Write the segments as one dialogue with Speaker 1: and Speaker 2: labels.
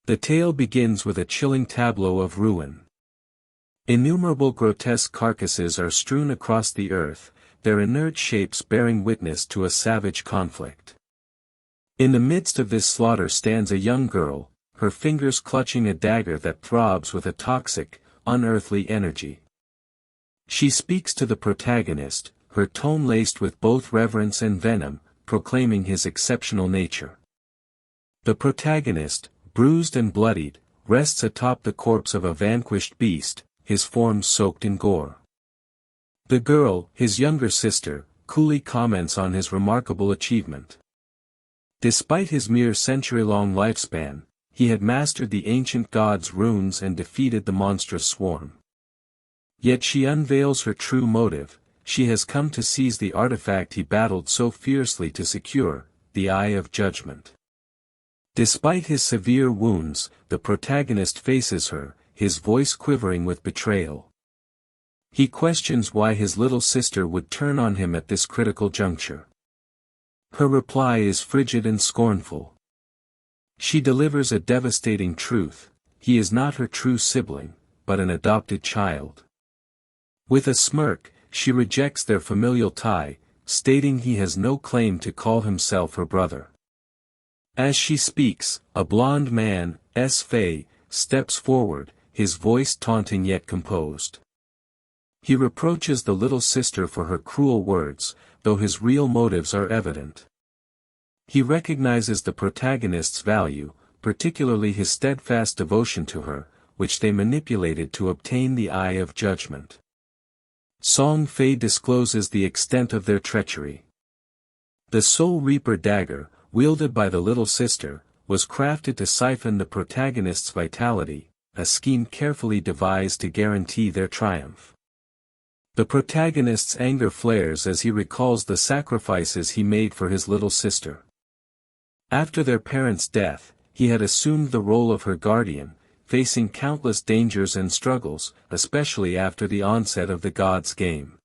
Speaker 1: The tale begins with a chilling tableau of ruin. Innumerable grotesque carcasses are strewn across the earth, their inert shapes bearing witness to a savage conflict. In the midst of this slaughter stands a young girl, her fingers clutching a dagger that throbs with a toxic, unearthly energy. She speaks to the protagonist, her tone laced with both reverence and venom, proclaiming his exceptional nature. The protagonist, bruised and bloodied, rests atop the corpse of a vanquished beast, his form soaked in gore. The girl, his younger sister, coolly comments on his remarkable achievement. Despite his mere century-long lifespan, he had mastered the ancient god's runes and defeated the monstrous swarm. Yet she unveils her true motive: she has come to seize the artifact he battled so fiercely to secure, the Eye of Judgment. Despite his severe wounds, the protagonist faces her, his voice quivering with betrayal. He questions why his little sister would turn on him at this critical juncture. Her reply is frigid and scornful. She delivers a devastating truth: he is not her true sibling, but an adopted child. With a smirk, she rejects their familial tie, stating he has no claim to call himself her brother. As she speaks, a blond man, Fei, steps forward, his voice taunting yet composed. He reproaches the little sister for her cruel words, though his real motives are evident. He recognizes the protagonist's value, particularly his steadfast devotion to her, which they manipulated to obtain the Eye of Judgment. Song Fei discloses the extent of their treachery. The Soul Reaper dagger, wielded by the little sister, was crafted to siphon the protagonist's vitality, a scheme carefully devised to guarantee their triumph. The protagonist's anger flares as he recalls the sacrifices he made for his little sister. After their parents' death, he had assumed the role of her guardian, facing countless dangers and struggles, especially after the onset of the God's game.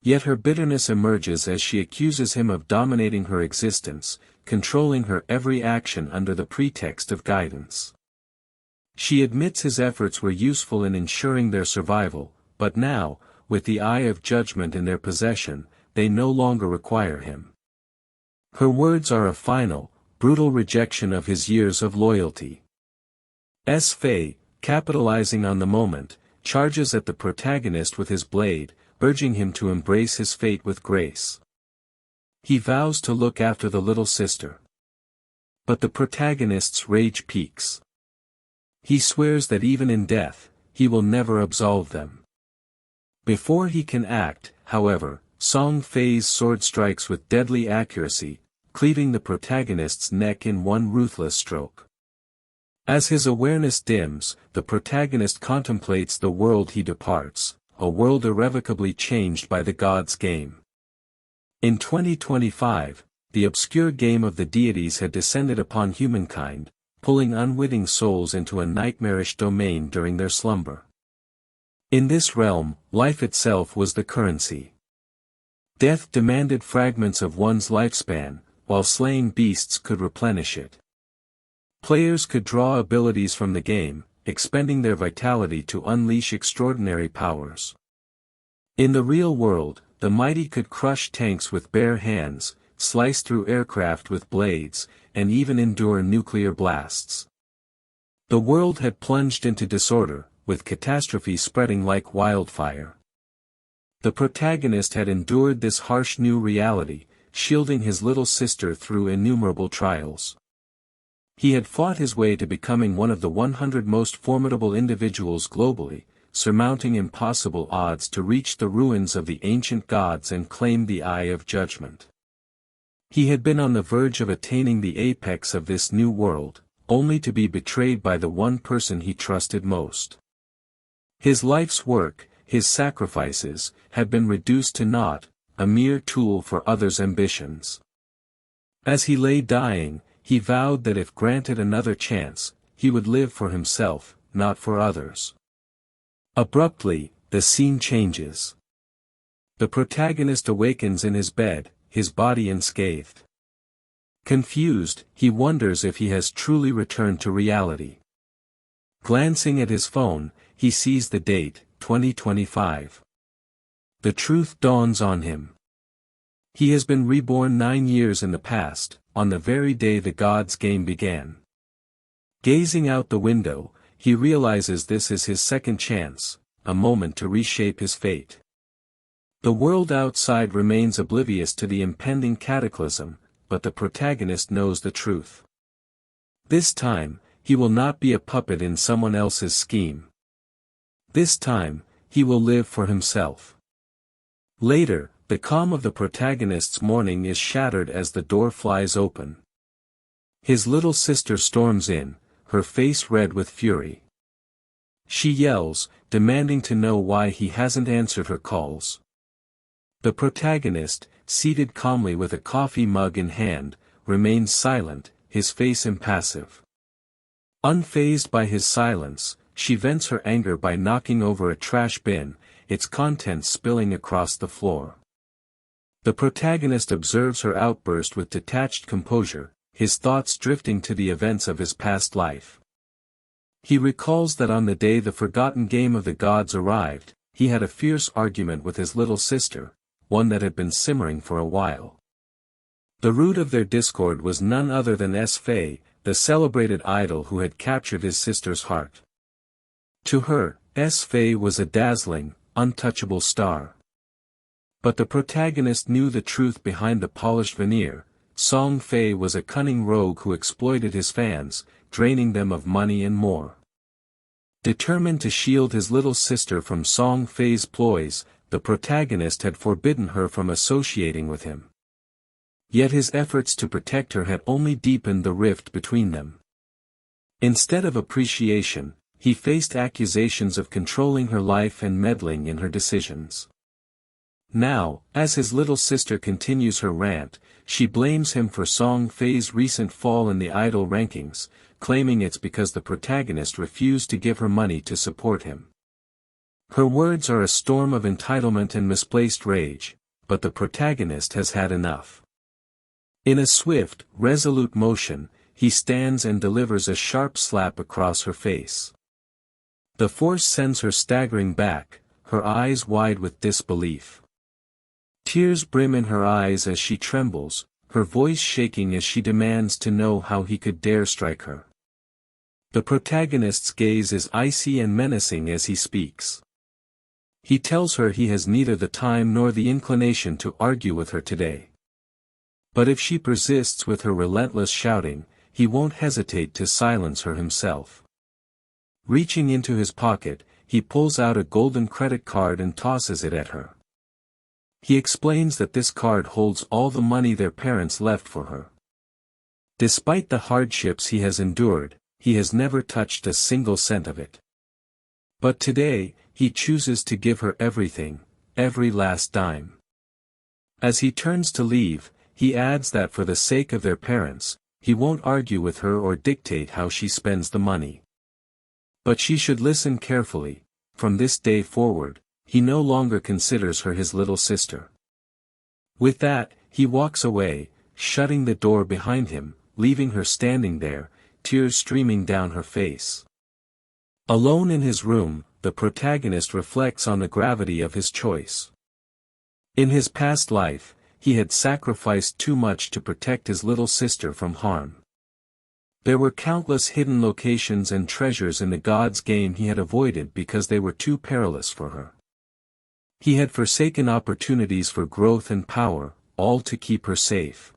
Speaker 1: Yet her bitterness emerges as she accuses him of dominating her existence, controlling her every action under the pretext of guidance. She admits his efforts were useful in ensuring their survival, but now, with the Eye of Judgment in their possession, they no longer require him. Her words are a final, brutal rejection of his years of loyalty. Fei, capitalizing on the moment, charges at the protagonist with his blade, urging him to embrace his fate with grace. He vows to look after the little sister. But the protagonist's rage peaks. He swears that even in death, he will never absolve them. Before he can act, however, Song Fei's sword strikes with deadly accuracy, cleaving the protagonist's neck in one ruthless stroke. As his awareness dims, the protagonist contemplates the world he departs, a world irrevocably changed by the God's game. In 2025, the obscure game of the deities had descended upon humankind, pulling unwitting souls into a nightmarish domain during their slumber. In this realm, life itself was the currency. Death demanded fragments of one's lifespan, while slaying beasts could replenish it. Players could draw abilities from the game, expending their vitality to unleash extraordinary powers. In the real world, the mighty could crush tanks with bare hands, slice through aircraft with blades, and even endure nuclear blasts. The world had plunged into disorder, with catastrophe spreading like wildfire. The protagonist had endured this harsh new reality, shielding his little sister through innumerable trials. He had fought his way to becoming one of the 100 most formidable individuals globally, surmounting impossible odds to reach the ruins of the ancient gods and claim the Eye of Judgment. He had been on the verge of attaining the apex of this new world, only to be betrayed by the one person he trusted most. His life's work, his sacrifices, had been reduced to naught, a mere tool for others' ambitions. As he lay dying, he vowed that if granted another chance, he would live for himself, not for others. Abruptly, the scene changes. The protagonist awakens in his bed, his body unscathed. Confused, he wonders if he has truly returned to reality. Glancing at his phone, he sees the date, 2025. The truth dawns on him. He has been reborn 9 years in the past, on the very day the gods' game began. Gazing out the window, he realizes this is his second chance, a moment to reshape his fate. The world outside remains oblivious to the impending cataclysm, but the protagonist knows the truth. This time, he will not be a puppet in someone else's scheme. This time, he will live for himself. Later, the calm of the protagonist's morning is shattered as the door flies open. His little sister storms in, her face red with fury. She yells, demanding to know why he hasn't answered her calls. The protagonist, seated calmly with a coffee mug in hand, remains silent, his face impassive. Unfazed by his silence, she vents her anger by knocking over a trash bin, its contents spilling across the floor. The protagonist observes her outburst with detached composure, his thoughts drifting to the events of his past life. He recalls that on the day the forgotten game of the gods arrived, he had a fierce argument with his little sister, one that had been simmering for a while. The root of their discord was none other than Fei, the celebrated idol who had captured his sister's heart. To her, Fei was a dazzling, untouchable star. But the protagonist knew the truth behind the polished veneer. Song Fei was a cunning rogue who exploited his fans, draining them of money and more. Determined to shield his little sister from Song Fei's ploys, the protagonist had forbidden her from associating with him. Yet his efforts to protect her had only deepened the rift between them. Instead of appreciation, he faced accusations of controlling her life and meddling in her decisions. Now, as his little sister continues her rant, she blames him for Song Fei's recent fall in the idol rankings, claiming it's because the protagonist refused to give her money to support him. Her words are a storm of entitlement and misplaced rage, but the protagonist has had enough. In a swift, resolute motion, he stands and delivers a sharp slap across her face. The force sends her staggering back, her eyes wide with disbelief. Tears brim in her eyes as she trembles, her voice shaking as she demands to know how he could dare strike her. The protagonist's gaze is icy and menacing as he speaks. He tells her he has neither the time nor the inclination to argue with her today. But if she persists with her relentless shouting, he won't hesitate to silence her himself. Reaching into his pocket, he pulls out a golden credit card and tosses it at her. He explains that this card holds all the money their parents left for her. Despite the hardships he has endured, he has never touched a single cent of it. But today, he chooses to give her everything, every last dime. As he turns to leave, he adds that for the sake of their parents, he won't argue with her or dictate how she spends the money. But she should listen carefully. From this day forward, he no longer considers her his little sister. With that, he walks away, shutting the door behind him, leaving her standing there, tears streaming down her face. Alone in his room, the protagonist reflects on the gravity of his choice. In his past life, he had sacrificed too much to protect his little sister from harm. There were countless hidden locations and treasures in the gods' game he had avoided because they were too perilous for her. He had forsaken opportunities for growth and power, all to keep her safe.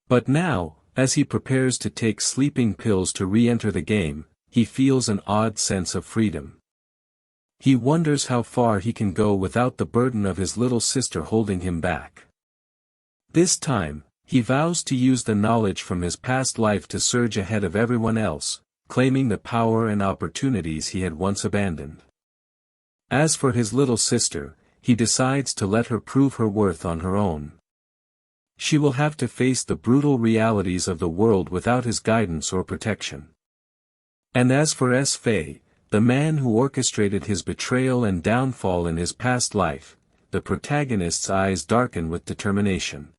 Speaker 1: But now, as he prepares to take sleeping pills to re-enter the game, he feels an odd sense of freedom. He wonders how far he can go without the burden of his little sister holding him back. This time, he vows to use the knowledge from his past life to surge ahead of everyone else, claiming the power and opportunities he had once abandoned. As for his little sister, he decides to let her prove her worth on her own. She will have to face the brutal realities of the world without his guidance or protection. And as for Fei, the man who orchestrated his betrayal and downfall in his past life, the protagonist's eyes darken with determination.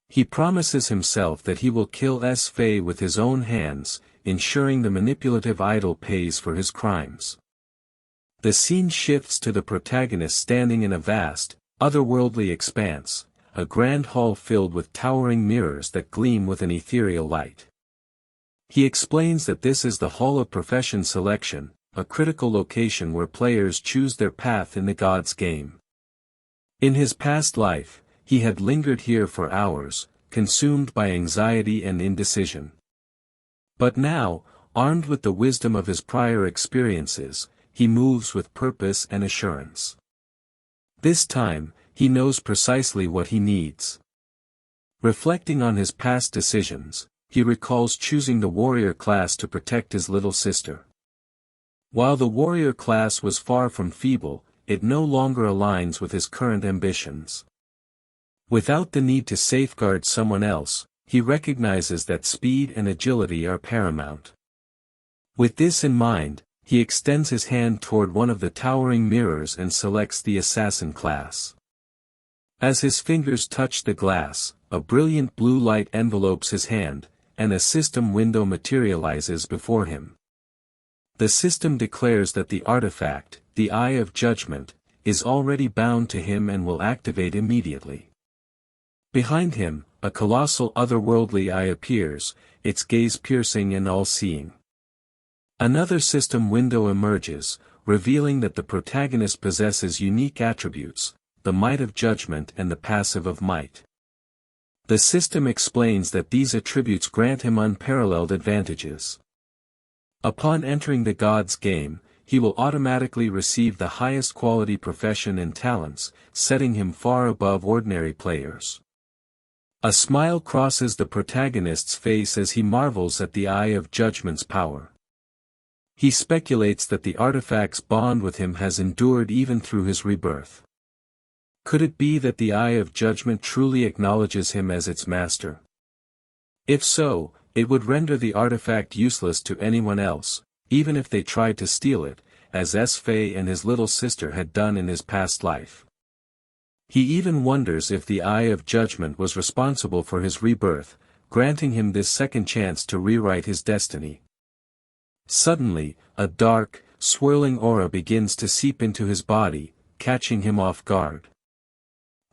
Speaker 1: He promises himself that he will kill S-Fei with his own hands, ensuring the manipulative idol pays for his crimes. The scene shifts to the protagonist standing in a vast, otherworldly expanse, a grand hall filled with towering mirrors that gleam with an ethereal light. He explains that this is the Hall of Profession Selection, a critical location where players choose their path in the God's game. In his past life, he had lingered here for hours, consumed by anxiety and indecision. But now, armed with the wisdom of his prior experiences, he moves with purpose and assurance. This time, he knows precisely what he needs. Reflecting on his past decisions, he recalls choosing the warrior class to protect his little sister. While the warrior class was far from feeble, it no longer aligns with his current ambitions. Without the need to safeguard someone else, he recognizes that speed and agility are paramount. With this in mind, he extends his hand toward one of the towering mirrors and selects the assassin class. As his fingers touch the glass, a brilliant blue light envelopes his hand, and a system window materializes before him. The system declares that the artifact, the Eye of Judgment, is already bound to him and will activate immediately. Behind him, a colossal otherworldly eye appears, its gaze piercing and all-seeing. Another system window emerges, revealing that the protagonist possesses unique attributes, the might of judgment and the passive of might. The system explains that these attributes grant him unparalleled advantages. Upon entering the God's game, he will automatically receive the highest quality profession and talents, setting him far above ordinary players. A smile crosses the protagonist's face as he marvels at the Eye of Judgment's power. He speculates that the artifact's bond with him has endured even through his rebirth. Could it be that the Eye of Judgment truly acknowledges him as its master? If so, it would render the artifact useless to anyone else, even if they tried to steal it, as S-Fei and his little sister had done in his past life. He even wonders if the Eye of Judgment was responsible for his rebirth, granting him this second chance to rewrite his destiny. Suddenly, a dark, swirling aura begins to seep into his body, catching him off guard.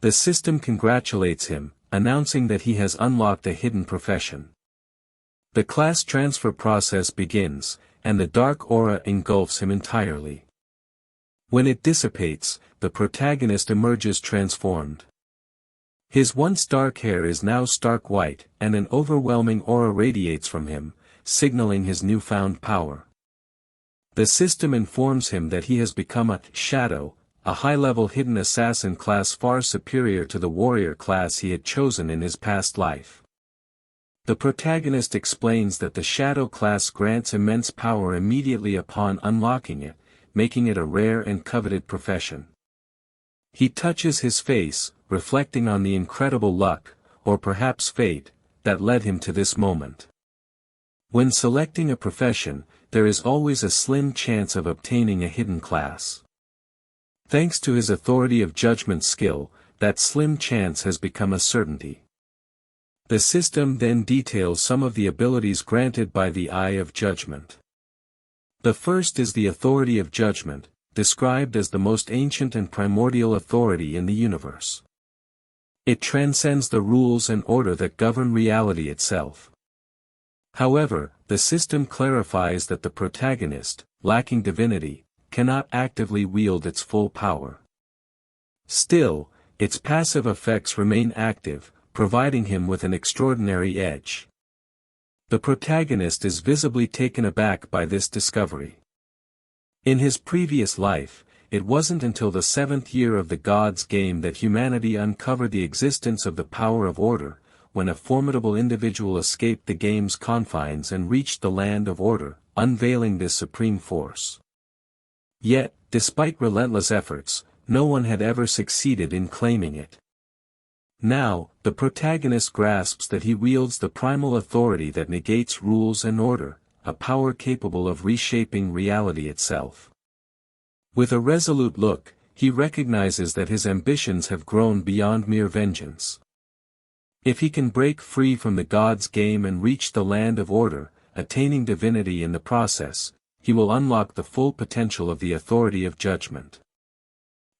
Speaker 1: The system congratulates him, announcing that he has unlocked a hidden profession. The class transfer process begins, and the dark aura engulfs him entirely. When it dissipates, the protagonist emerges transformed. His once dark hair is now stark white, and an overwhelming aura radiates from him, signaling his newfound power. The system informs him that he has become a shadow, a high-level hidden assassin class far superior to the warrior class he had chosen in his past life. The protagonist explains that the shadow class grants immense power immediately upon unlocking it, making it a rare and coveted profession. He touches his face, reflecting on the incredible luck, or perhaps fate, that led him to this moment. When selecting a profession, there is always a slim chance of obtaining a hidden class. Thanks to his authority of judgment skill, that slim chance has become a certainty. The system then details some of the abilities granted by the Eye of Judgment. The first is the authority of judgment, described as the most ancient and primordial authority in the universe. It transcends the rules and order that govern reality itself. However, the system clarifies that the protagonist, lacking divinity, cannot actively wield its full power. Still, its passive effects remain active, providing him with an extraordinary edge. The protagonist is visibly taken aback by this discovery. In his previous life, it wasn't until the 7th year of the God's game that humanity uncovered the existence of the power of order, when a formidable individual escaped the game's confines and reached the land of order, unveiling this supreme force. Yet, despite relentless efforts, no one had ever succeeded in claiming it. Now, the protagonist grasps that he wields the primal authority that negates rules and order, a power capable of reshaping reality itself. With a resolute look, he recognizes that his ambitions have grown beyond mere vengeance. If he can break free from the gods' game and reach the land of order, attaining divinity in the process, he will unlock the full potential of the authority of judgment.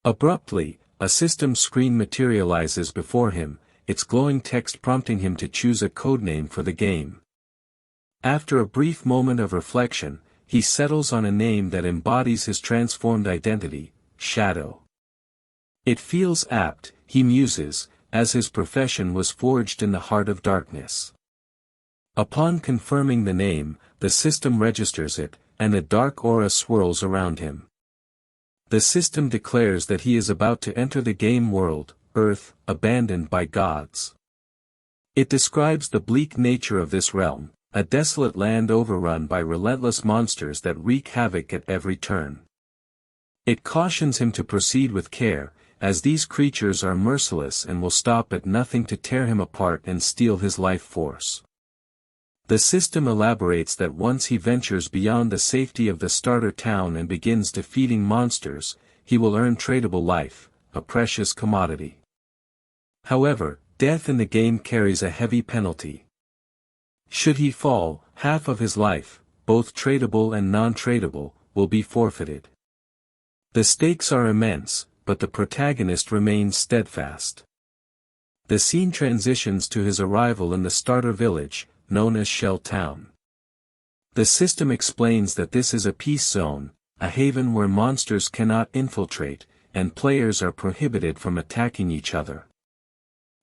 Speaker 1: Abruptly, a system screen materializes before him, its glowing text prompting him to choose a codename for the game. After a brief moment of reflection, he settles on a name that embodies his transformed identity, Shadow. It feels apt, he muses, as his profession was forged in the heart of darkness. Upon confirming the name, the system registers it, and a dark aura swirls around him. The system declares that he is about to enter the game world, Earth, abandoned by gods. It describes the bleak nature of this realm, a desolate land overrun by relentless monsters that wreak havoc at every turn. It cautions him to proceed with care, as these creatures are merciless and will stop at nothing to tear him apart and steal his life force. The system elaborates that once he ventures beyond the safety of the starter town and begins defeating monsters, he will earn tradable life, a precious commodity. However, death in the game carries a heavy penalty. Should he fall, half of his life, both tradable and non-tradable, will be forfeited. The stakes are immense, but the protagonist remains steadfast. The scene transitions to his arrival in the starter village, known as Shell Town. The system explains that this is a peace zone, a haven where monsters cannot infiltrate, and players are prohibited from attacking each other.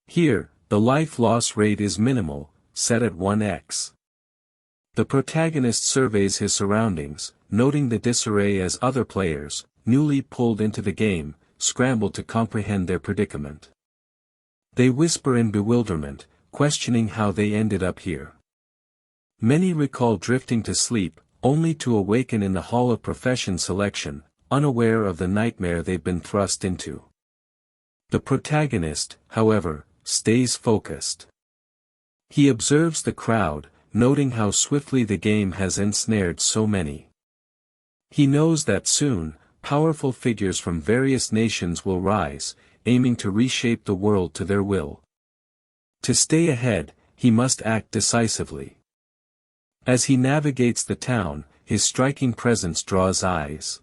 Speaker 1: Here, the life loss rate is minimal, set at 1x. The protagonist surveys his surroundings, noting the disarray as other players, newly pulled into the game, scramble to comprehend their predicament. They whisper in bewilderment, questioning how they ended up here. Many recall drifting to sleep, only to awaken in the Hall of Profession selection, unaware of the nightmare they've been thrust into. The protagonist, however, stays focused. He observes the crowd, noting how swiftly the game has ensnared so many. He knows that soon, powerful figures from various nations will rise, aiming to reshape the world to their will. To stay ahead, he must act decisively. As he navigates the town, his striking presence draws eyes.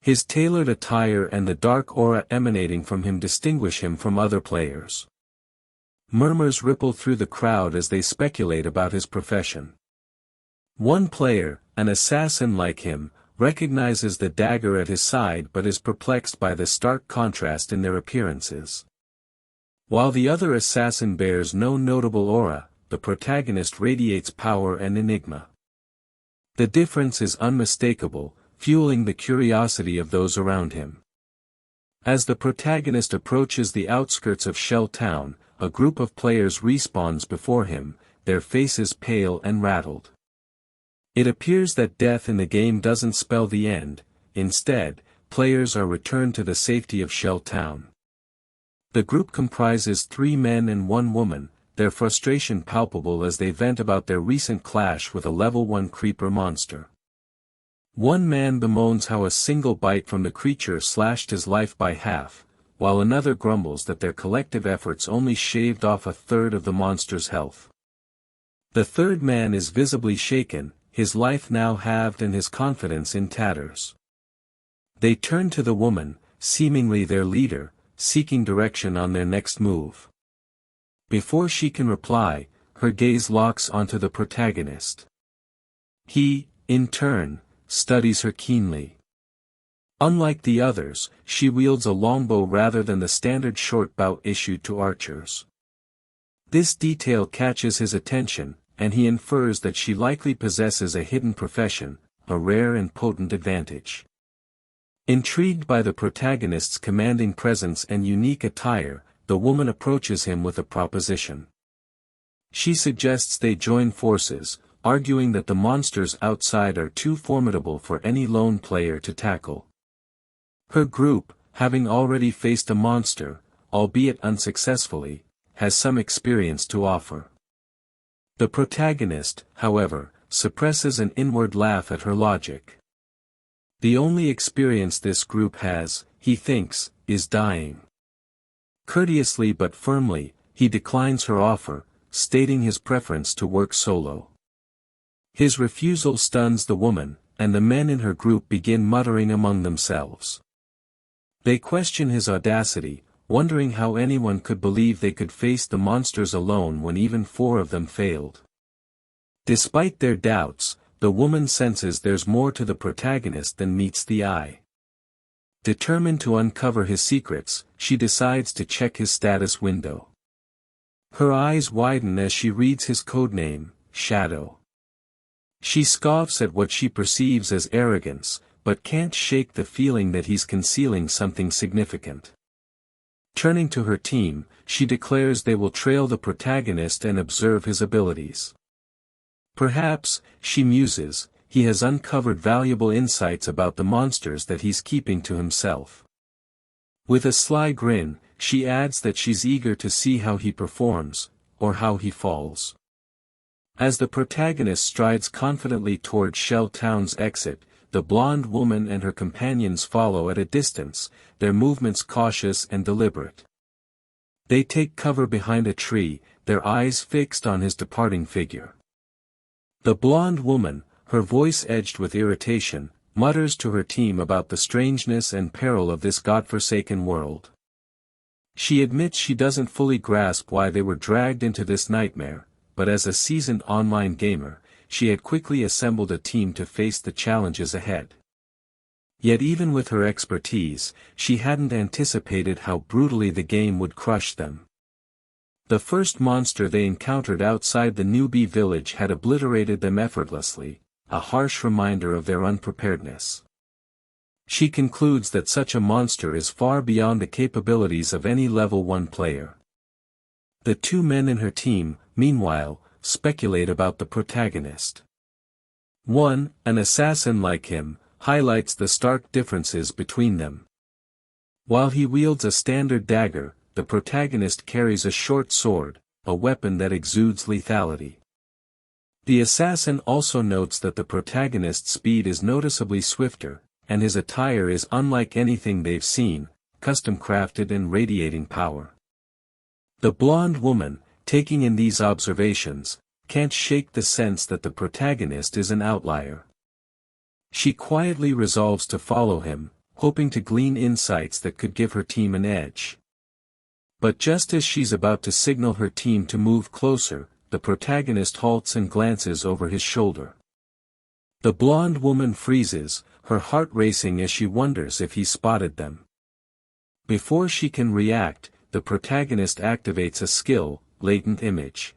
Speaker 1: His tailored attire and the dark aura emanating from him distinguish him from other players. Murmurs ripple through the crowd as they speculate about his profession. One player, an assassin like him, recognizes the dagger at his side but is perplexed by the stark contrast in their appearances. While the other assassin bears no notable aura, the protagonist radiates power and enigma. The difference is unmistakable, fueling the curiosity of those around him. As the protagonist approaches the outskirts of Shell Town, a group of players respawns before him, their faces pale and rattled. It appears that death in the game doesn't spell the end, instead, players are returned to the safety of Shell Town. The group comprises 3 men and 1 woman, their frustration palpable as they vent about their recent clash with a level 1 creeper monster. One man bemoans how a single bite from the creature slashed his life by half, while another grumbles that their collective efforts only shaved off a third of the monster's health. The third man is visibly shaken, his life now halved and his confidence in tatters. They turn to the woman, seemingly their leader, seeking direction on their next move. Before she can reply, her gaze locks onto the protagonist. He, in turn, studies her keenly. Unlike the others, she wields a longbow rather than the standard short bow issued to archers. This detail catches his attention, and he infers that she likely possesses a hidden profession, a rare and potent advantage. Intrigued by the protagonist's commanding presence and unique attire, the woman approaches him with a proposition. She suggests they join forces, arguing that the monsters outside are too formidable for any lone player to tackle. Her group, having already faced a monster, albeit unsuccessfully, has some experience to offer. The protagonist, however, suppresses an inward laugh at her logic. The only experience this group has, he thinks, is dying. Courteously but firmly, he declines her offer, stating his preference to work solo. His refusal stuns the woman, and the men in her group begin muttering among themselves. They question his audacity, wondering how anyone could believe they could face the monsters alone when even 4 of them failed. Despite their doubts, the woman senses there's more to the protagonist than meets the eye. Determined to uncover his secrets, she decides to check his status window. Her eyes widen as she reads his codename, Shadow. She scoffs at what she perceives as arrogance, but can't shake the feeling that he's concealing something significant. Turning to her team, she declares they will trail the protagonist and observe his abilities. Perhaps, she muses, he has uncovered valuable insights about the monsters that he's keeping to himself. With a sly grin, she adds that she's eager to see how he performs, or how he falls. As the protagonist strides confidently toward Shell Town's exit, the blonde woman and her companions follow at a distance, their movements cautious and deliberate. They take cover behind a tree, their eyes fixed on his departing figure. The blonde woman, her voice edged with irritation, mutters to her team about the strangeness and peril of this godforsaken world. She admits she doesn't fully grasp why they were dragged into this nightmare, but as a seasoned online gamer, she had quickly assembled a team to face the challenges ahead. Yet even with her expertise, she hadn't anticipated how brutally the game would crush them. The first monster they encountered outside the newbie village had obliterated them effortlessly, a harsh reminder of their unpreparedness. She concludes that such a monster is far beyond the capabilities of any level 1 player. The 2 men in her team, meanwhile, speculate about the protagonist. One, an assassin like him, highlights the stark differences between them. While he wields a standard dagger, the protagonist carries a short sword, a weapon that exudes lethality. The assassin also notes that the protagonist's speed is noticeably swifter, and his attire is unlike anything they've seen, custom-crafted and radiating power. The blonde woman, taking in these observations, can't shake the sense that the protagonist is an outlier. She quietly resolves to follow him, hoping to glean insights that could give her team an edge. But just as she's about to signal her team to move closer, the protagonist halts and glances over his shoulder. The blonde woman freezes, her heart racing as she wonders if he spotted them. Before she can react, the protagonist activates a skill, Latent Image.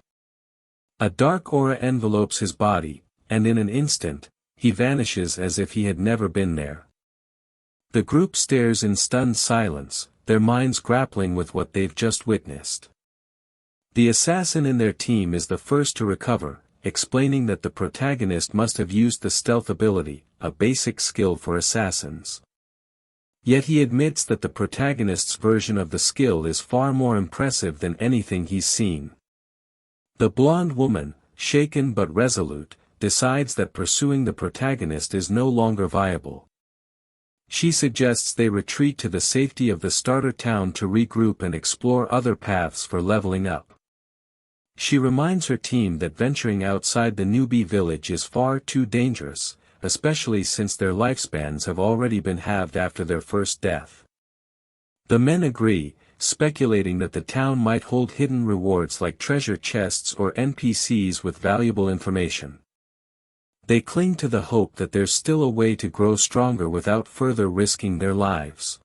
Speaker 1: A dark aura envelopes his body, and in an instant, he vanishes as if he had never been there. The group stares in stunned silence, their minds grappling with what they've just witnessed. The assassin in their team is the first to recover, explaining that the protagonist must have used the stealth ability, a basic skill for assassins. Yet he admits that the protagonist's version of the skill is far more impressive than anything he's seen. The blonde woman, shaken but resolute, decides that pursuing the protagonist is no longer viable. She suggests they retreat to the safety of the starter town to regroup and explore other paths for leveling up. She reminds her team that venturing outside the newbie village is far too dangerous, especially since their lifespans have already been halved after their first death. The men agree, speculating that the town might hold hidden rewards like treasure chests or NPCs with valuable information. They cling to the hope that there's still a way to grow stronger without further risking their lives.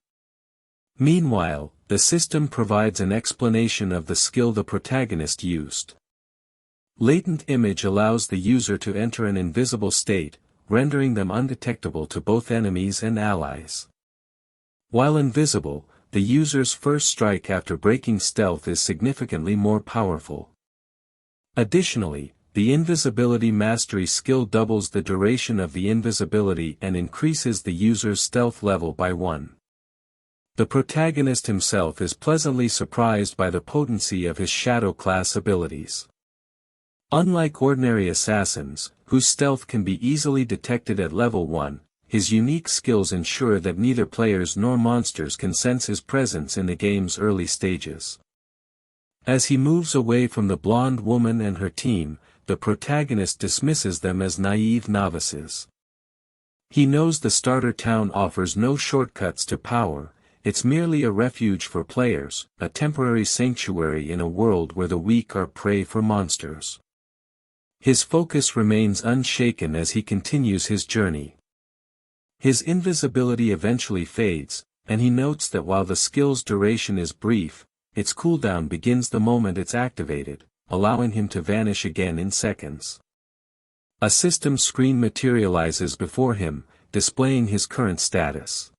Speaker 1: Meanwhile, the system provides an explanation of the skill the protagonist used. Latent Image allows the user to enter an invisible state, rendering them undetectable to both enemies and allies. While invisible, the user's first strike after breaking stealth is significantly more powerful. Additionally, the invisibility mastery skill doubles the duration of the invisibility and increases the user's stealth level by 1. The protagonist himself is pleasantly surprised by the potency of his shadow class abilities. Unlike ordinary assassins, whose stealth can be easily detected at level 1, his unique skills ensure that neither players nor monsters can sense his presence in the game's early stages. As he moves away from the blonde woman and her team, the protagonist dismisses them as naive novices. He knows the starter town offers no shortcuts to power, it's merely a refuge for players, a temporary sanctuary in a world where the weak are prey for monsters. His focus remains unshaken as he continues his journey. His invisibility eventually fades, and he notes that while the skill's duration is brief, its cooldown begins the moment it's activated, allowing him to vanish again in seconds. A system screen materializes before him, displaying his current status.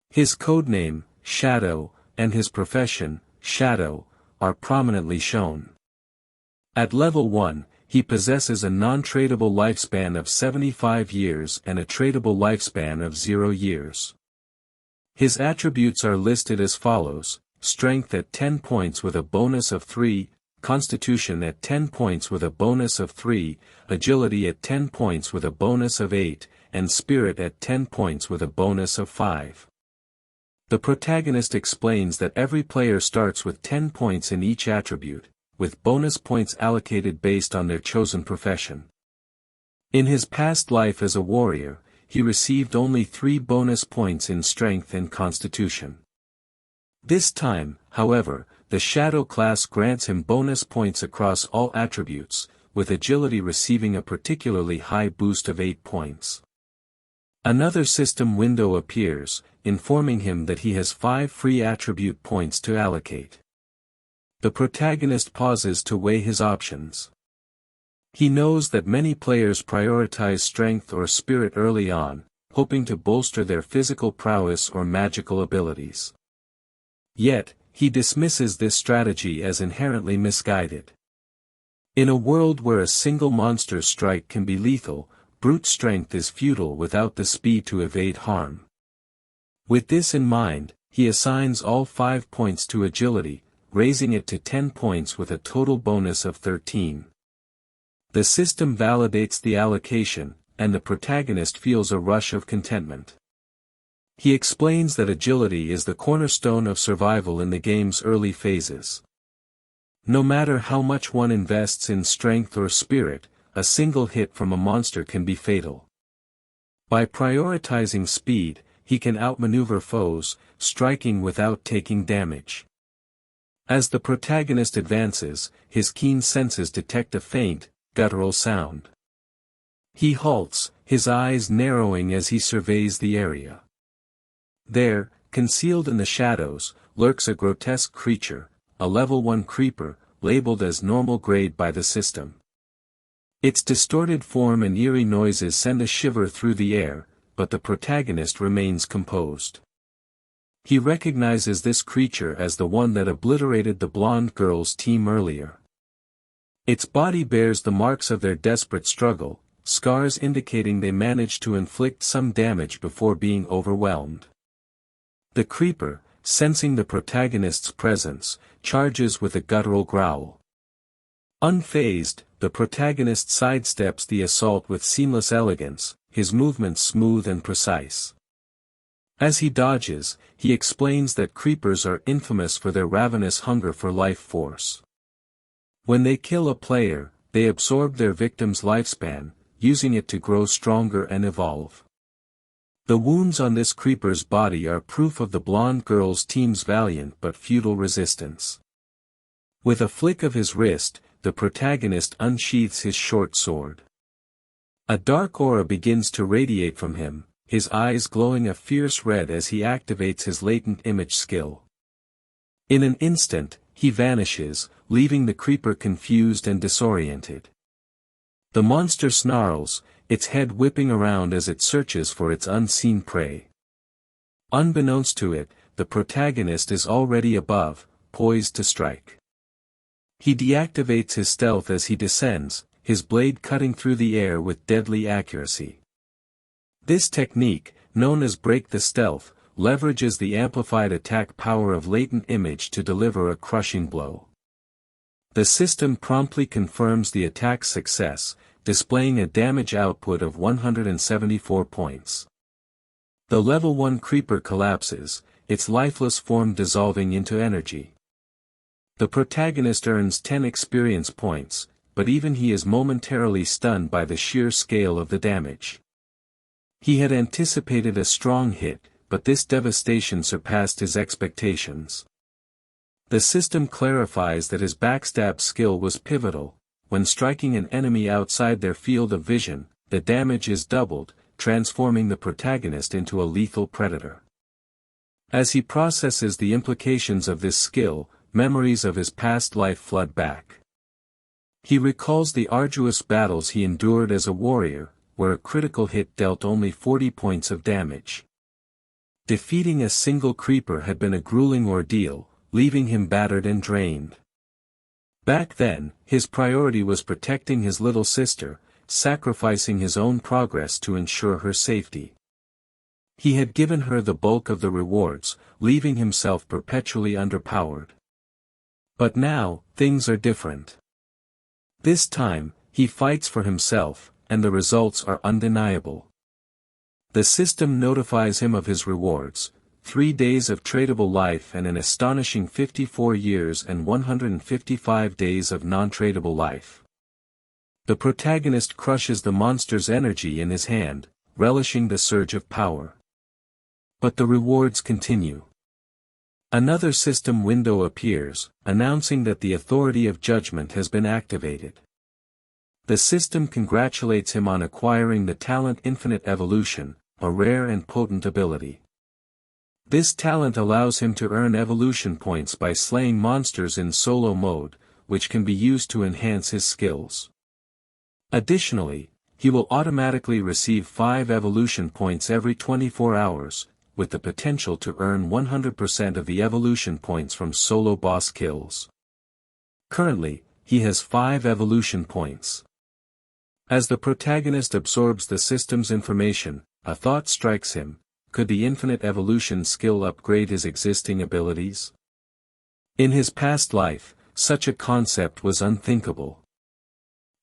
Speaker 1: His codename, Shadow, and his profession, Shadow, are prominently shown. At level 1, he possesses a non-tradable lifespan of 75 years and a tradable lifespan of 0 years. His attributes are listed as follows: Strength at 10 points with a bonus of 3, Constitution at 10 points with a bonus of 3, Agility at 10 points with a bonus of 8, and Spirit at 10 points with a bonus of 5. The protagonist explains that every player starts with 10 points in each attribute, with bonus points allocated based on their chosen profession. In his past life as a warrior, he received only 3 bonus points in Strength and Constitution. This time, however, the Shadow class grants him bonus points across all attributes, with Agility receiving a particularly high boost of 8 points. Another system window appears, informing him that he has 5 free attribute points to allocate. The protagonist pauses to weigh his options. He knows that many players prioritize strength or spirit early on, hoping to bolster their physical prowess or magical abilities. Yet, he dismisses this strategy as inherently misguided. In a world where a single monster's strike can be lethal, brute strength is futile without the speed to evade harm. With this in mind, he assigns all 5 points to agility, raising it to 10 points with a total bonus of 13. The system validates the allocation, and the protagonist feels a rush of contentment. He explains that agility is the cornerstone of survival in the game's early phases. No matter how much one invests in strength or spirit, a single hit from a monster can be fatal. By prioritizing speed, he can outmaneuver foes, striking without taking damage. As the protagonist advances, his keen senses detect a faint, guttural sound. He halts, his eyes narrowing as he surveys the area. There, concealed in the shadows, lurks a grotesque creature, a level 1 creeper, labeled as normal grade by the system. Its distorted form and eerie noises send a shiver through the air, but the protagonist remains composed. He recognizes this creature as the one that obliterated the blonde girl's team earlier. Its body bears the marks of their desperate struggle, scars indicating they managed to inflict some damage before being overwhelmed. The creeper, sensing the protagonist's presence, charges with a guttural growl. Unfazed, the protagonist sidesteps the assault with seamless elegance, his movements smooth and precise. As he dodges, he explains that creepers are infamous for their ravenous hunger for life force. When they kill a player, they absorb their victim's lifespan, using it to grow stronger and evolve. The wounds on this creeper's body are proof of the blonde girl's team's valiant but futile resistance. With a flick of his wrist, the protagonist unsheathes his short sword. A dark aura begins to radiate from him, his eyes glowing a fierce red as he activates his latent image skill. In an instant, he vanishes, leaving the creeper confused and disoriented. The monster snarls, its head whipping around as it searches for its unseen prey. Unbeknownst to it, the protagonist is already above, poised to strike. He deactivates his stealth as he descends, his blade cutting through the air with deadly accuracy. This technique, known as break the stealth, leverages the amplified attack power of latent image to deliver a crushing blow. The system promptly confirms the attack's success, displaying a damage output of 174 points. The level 1 creeper collapses, its lifeless form dissolving into energy. The protagonist earns 10 experience points, but even he is momentarily stunned by the sheer scale of the damage. He had anticipated a strong hit, but this devastation surpassed his expectations. The system clarifies that his backstab skill was pivotal. When striking an enemy outside their field of vision, the damage is doubled, transforming the protagonist into a lethal predator. As he processes the implications of this skill, memories of his past life flood back. He recalls the arduous battles he endured as a warrior, where a critical hit dealt only 40 points of damage. Defeating a single creeper had been a grueling ordeal, leaving him battered and drained. Back then, his priority was protecting his little sister, sacrificing his own progress to ensure her safety. He had given her the bulk of the rewards, leaving himself perpetually underpowered. But now, things are different. This time, he fights for himself, and the results are undeniable. The system notifies him of his rewards: 3 days of tradable life and an astonishing 54 years and 155 days of non-tradable life. The protagonist crushes the monster's energy in his hand, relishing the surge of power. But the rewards continue. Another system window appears, announcing that the authority of judgment has been activated. The system congratulates him on acquiring the talent Infinite Evolution, a rare and potent ability. This talent allows him to earn evolution points by slaying monsters in solo mode, which can be used to enhance his skills. Additionally, he will automatically receive 5 evolution points every 24 hours, with the potential to earn 100% of the evolution points from solo boss kills. Currently, he has 5 evolution points. As the protagonist absorbs the system's information, a thought strikes him: could the infinite evolution skill upgrade his existing abilities? In his past life, such a concept was unthinkable.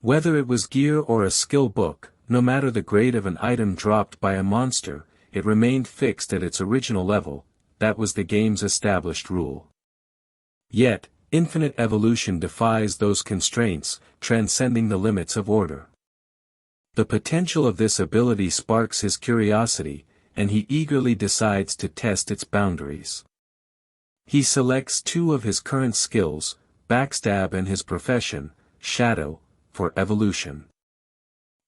Speaker 1: Whether it was gear or a skill book, no matter the grade of an item dropped by a monster, it remained fixed at its original level. That was the game's established rule. Yet, infinite evolution defies those constraints, transcending the limits of order. The potential of this ability sparks his curiosity, and he eagerly decides to test its boundaries. He selects 2 of his current skills, backstab and his profession, shadow, for evolution.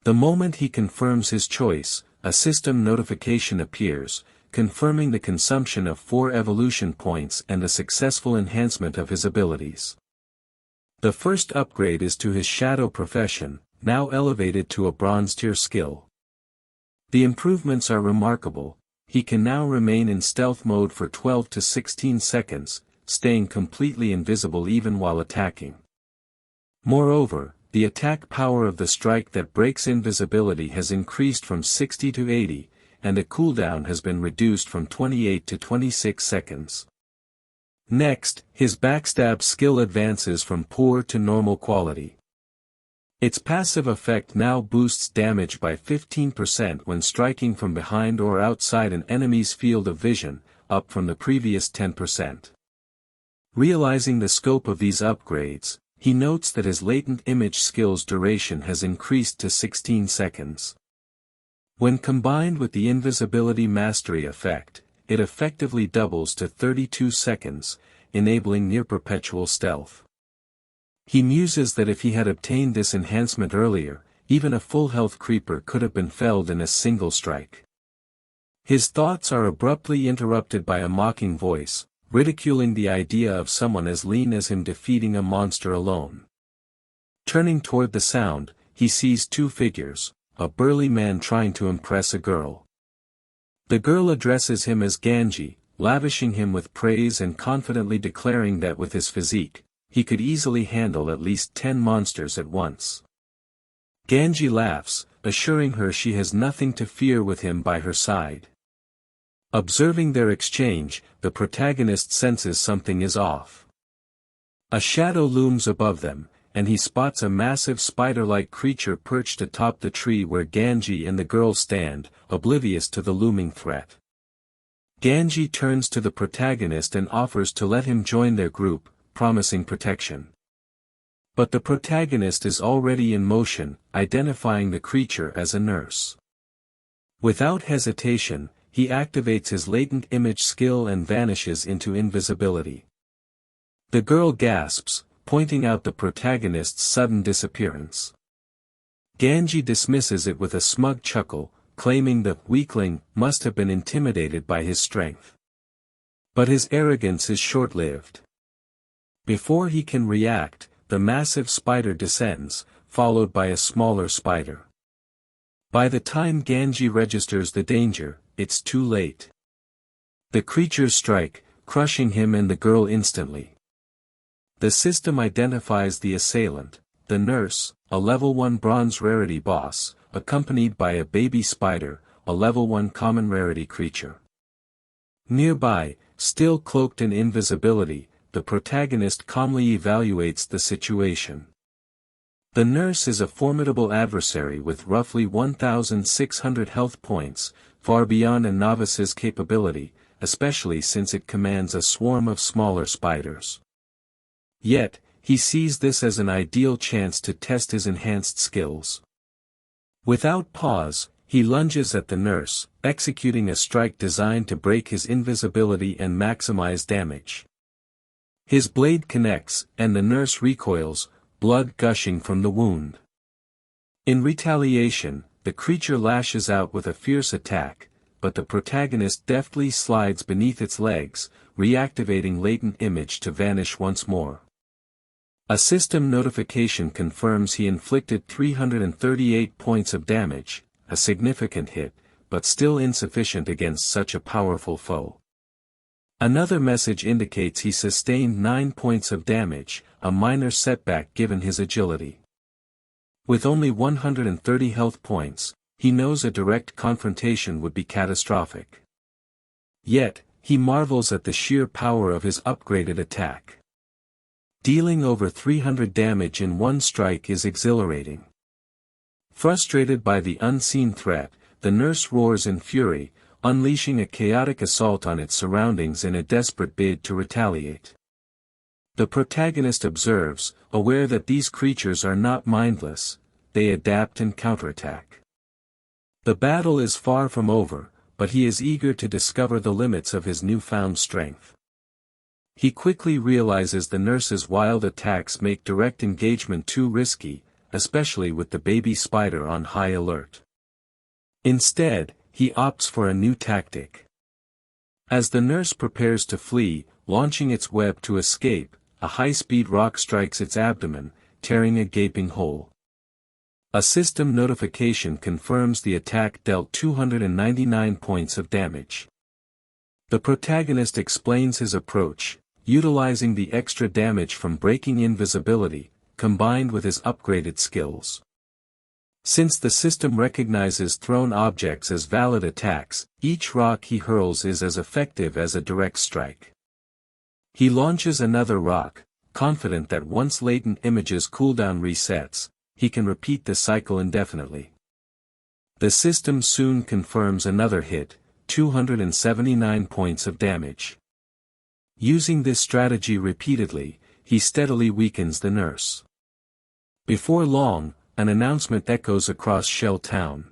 Speaker 1: The moment he confirms his choice, a system notification appears, confirming the consumption of 4 evolution points and a successful enhancement of his abilities. The first upgrade is to his shadow profession, now elevated to a bronze tier skill. The improvements are remarkable. He can now remain in stealth mode for 12 to 16 seconds, staying completely invisible even while attacking. Moreover, the attack power of the strike that breaks invisibility has increased from 60 to 80, and the cooldown has been reduced from 28 to 26 seconds. Next, his backstab skill advances from poor to normal quality. Its passive effect now boosts damage by 15% when striking from behind or outside an enemy's field of vision, up from the previous 10%. Realizing the scope of these upgrades, he notes that his latent image skill's duration has increased to 16 seconds. When combined with the invisibility mastery effect, it effectively doubles to 32 seconds, enabling near-perpetual stealth. He muses that if he had obtained this enhancement earlier, even a full health creeper could have been felled in a single strike. His thoughts are abruptly interrupted by a mocking voice, ridiculing the idea of someone as lean as him defeating a monster alone. Turning toward the sound, he sees 2 figures, a burly man trying to impress a girl. The girl addresses him as Ganji, lavishing him with praise and confidently declaring that with his physique, he could easily handle at least 10 monsters at once. Ganji laughs, assuring her she has nothing to fear with him by her side. Observing their exchange, the protagonist senses something is off. A shadow looms above them, and he spots a massive spider-like creature perched atop the tree where Ganji and the girl stand, oblivious to the looming threat. Ganji turns to the protagonist and offers to let him join their group, promising protection. But the protagonist is already in motion, identifying the creature as a nurse. Without hesitation, he activates his latent image skill and vanishes into invisibility. The girl gasps, pointing out the protagonist's sudden disappearance. Ganji dismisses it with a smug chuckle, claiming the weakling must have been intimidated by his strength. But his arrogance is short-lived. Before he can react, the massive spider descends, followed by a smaller spider. By the time Ganji registers the danger, it's too late. The creatures strike, crushing him and the girl instantly. The system identifies the assailant, the nurse, a level 1 bronze rarity boss, accompanied by a baby spider, a level 1 common rarity creature. Nearby, still cloaked in invisibility, the protagonist calmly evaluates the situation. The nurse is a formidable adversary with roughly 1,600 health points, far beyond a novice's capability, especially since it commands a swarm of smaller spiders. Yet, he sees this as an ideal chance to test his enhanced skills. Without pause, he lunges at the nurse, executing a strike designed to break his invisibility and maximize damage. His blade connects, and the nurse recoils, blood gushing from the wound. In retaliation, the creature lashes out with a fierce attack, but the protagonist deftly slides beneath its legs, reactivating latent image to vanish once more. A system notification confirms he inflicted 338 points of damage, a significant hit, but still insufficient against such a powerful foe. Another message indicates he sustained 9 points of damage, a minor setback given his agility. With only 130 health points, he knows a direct confrontation would be catastrophic. Yet, he marvels at the sheer power of his upgraded attack. Dealing over 300 damage in one strike is exhilarating. Frustrated by the unseen threat, the nurse roars in fury, unleashing a chaotic assault on its surroundings in a desperate bid to retaliate. The protagonist observes, aware that these creatures are not mindless, they adapt and counterattack. The battle is far from over, but he is eager to discover the limits of his newfound strength. He quickly realizes the nurse's wild attacks make direct engagement too risky, especially with the baby spider on high alert. Instead, he opts for a new tactic. As the nurse prepares to flee, launching its web to escape, a high-speed rock strikes its abdomen, tearing a gaping hole. A system notification confirms the attack dealt 299 points of damage. The protagonist explains his approach, utilizing the extra damage from breaking invisibility, combined with his upgraded skills. Since the system recognizes thrown objects as valid attacks, each rock he hurls is as effective as a direct strike. He launches another rock, confident that once latent image's cooldown resets, he can repeat the cycle indefinitely. The system soon confirms another hit, 279 points of damage. Using this strategy repeatedly, he steadily weakens the nurse. Before long, an announcement echoes across Shell Town.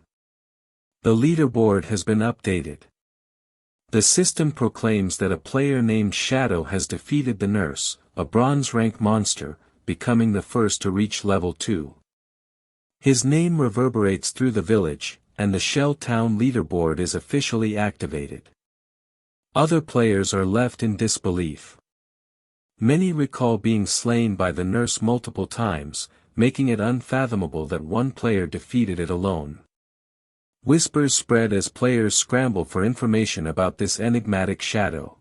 Speaker 1: The leaderboard has been updated. The system proclaims that a player named Shadow has defeated the nurse, a bronze-rank monster, becoming the first to reach level 2. His name reverberates through the village, and the Shell Town leaderboard is officially activated. Other players are left in disbelief. Many recall being slain by the nurse multiple times, making it unfathomable that one player defeated it alone. Whispers spread as players scramble for information about this enigmatic shadow.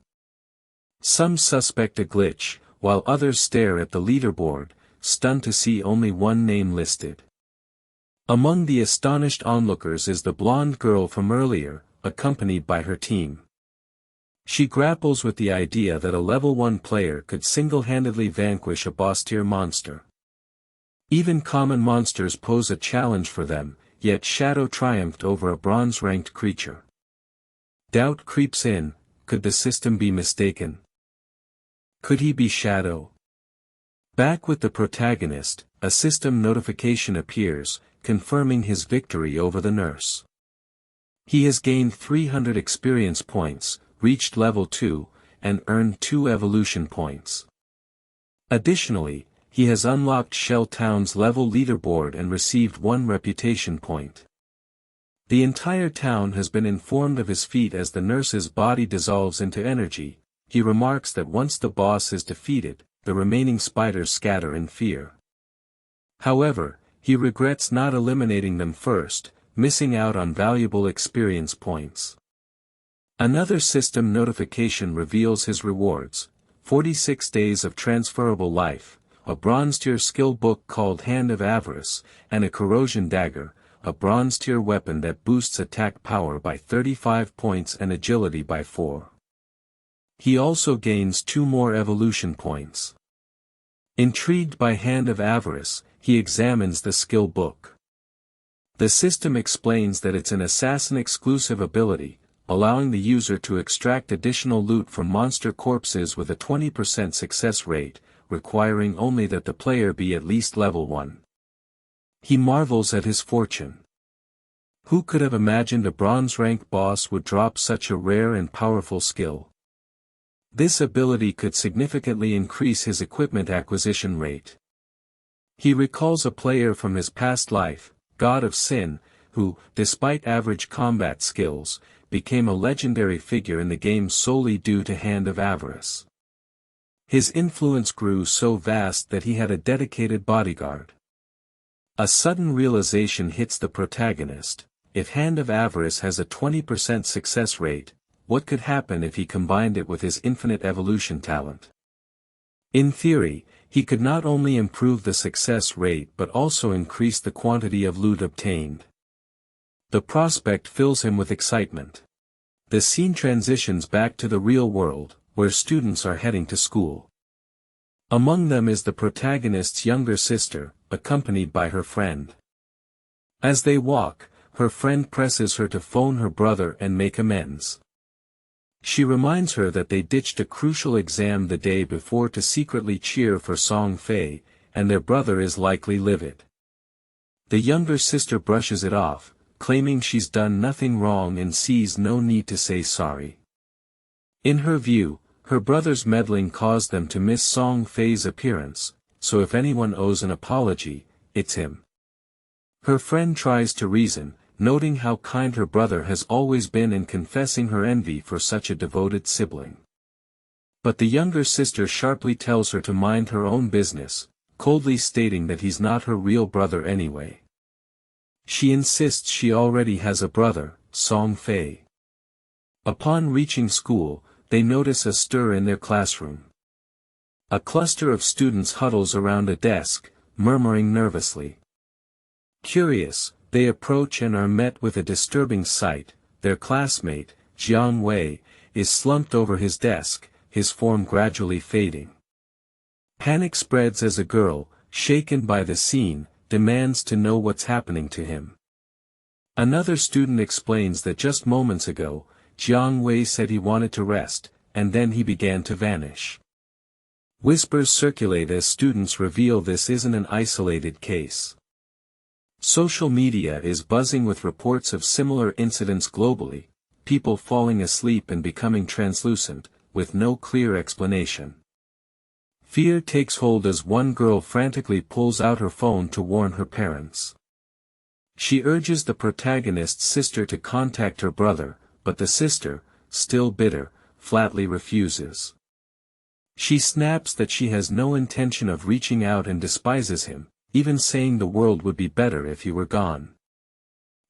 Speaker 1: Some suspect a glitch, while others stare at the leaderboard, stunned to see only one name listed. Among the astonished onlookers is the blonde girl from earlier, accompanied by her team. She grapples with the idea that a level 1 player could single-handedly vanquish a boss-tier monster. Even common monsters pose a challenge for them, yet Shadow triumphed over a bronze-ranked creature. Doubt creeps in, could the system be mistaken? Could he be Shadow? Back with the protagonist, a system notification appears, confirming his victory over the nurse. He has gained 300 experience points, reached level 2, and earned 2 evolution points. Additionally, he has unlocked Shell Town's level leaderboard and received 1 reputation point. The entire town has been informed of his feat as the nurse's body dissolves into energy. He remarks that once the boss is defeated, the remaining spiders scatter in fear. However, he regrets not eliminating them first, missing out on valuable experience points. Another system notification reveals his rewards: 46 days of transferable life, a bronze-tier skill book called Hand of Avarice, and a corrosion dagger, a bronze-tier weapon that boosts attack power by 35 points and agility by 4. He also gains 2 more evolution points. Intrigued by Hand of Avarice, he examines the skill book. The system explains that it's an assassin-exclusive ability, allowing the user to extract additional loot from monster corpses with a 20% success rate, requiring only that the player be at least level 1. He marvels at his fortune. Who could have imagined a bronze-rank boss would drop such a rare and powerful skill? This ability could significantly increase his equipment acquisition rate. He recalls a player from his past life, God of Sin, who, despite average combat skills, became a legendary figure in the game solely due to Hand of Avarice. His influence grew so vast that he had a dedicated bodyguard. A sudden realization hits the protagonist: if Hand of Avarice has a 20% success rate, what could happen if he combined it with his infinite evolution talent? In theory, he could not only improve the success rate but also increase the quantity of loot obtained. The prospect fills him with excitement. The scene transitions back to the real world, where students are heading to school. Among them is the protagonist's younger sister, accompanied by her friend. As they walk, her friend presses her to phone her brother and make amends. She reminds her that they ditched a crucial exam the day before to secretly cheer for Song Fei, and their brother is likely livid. The younger sister brushes it off, claiming she's done nothing wrong and sees no need to say sorry. In her view, her brother's meddling caused them to miss Song Fei's appearance, so if anyone owes an apology, it's him. Her friend tries to reason, noting how kind her brother has always been and confessing her envy for such a devoted sibling. But the younger sister sharply tells her to mind her own business, coldly stating that he's not her real brother anyway. She insists she already has a brother, Song Fei. Upon reaching school, they notice a stir in their classroom. A cluster of students huddles around a desk, murmuring nervously. Curious, they approach and are met with a disturbing sight: their classmate, Jiang Wei, is slumped over his desk, his form gradually fading. Panic spreads as a girl, shaken by the scene, demands to know what's happening to him. Another student explains that just moments ago, Jiang Wei said he wanted to rest, and then he began to vanish. Whispers circulate as students reveal this isn't an isolated case. Social media is buzzing with reports of similar incidents globally, people falling asleep and becoming translucent, with no clear explanation. Fear takes hold as one girl frantically pulls out her phone to warn her parents. She urges the protagonist's sister to contact her brother, but the sister, still bitter, flatly refuses. She snaps that she has no intention of reaching out and despises him, even saying the world would be better if he were gone.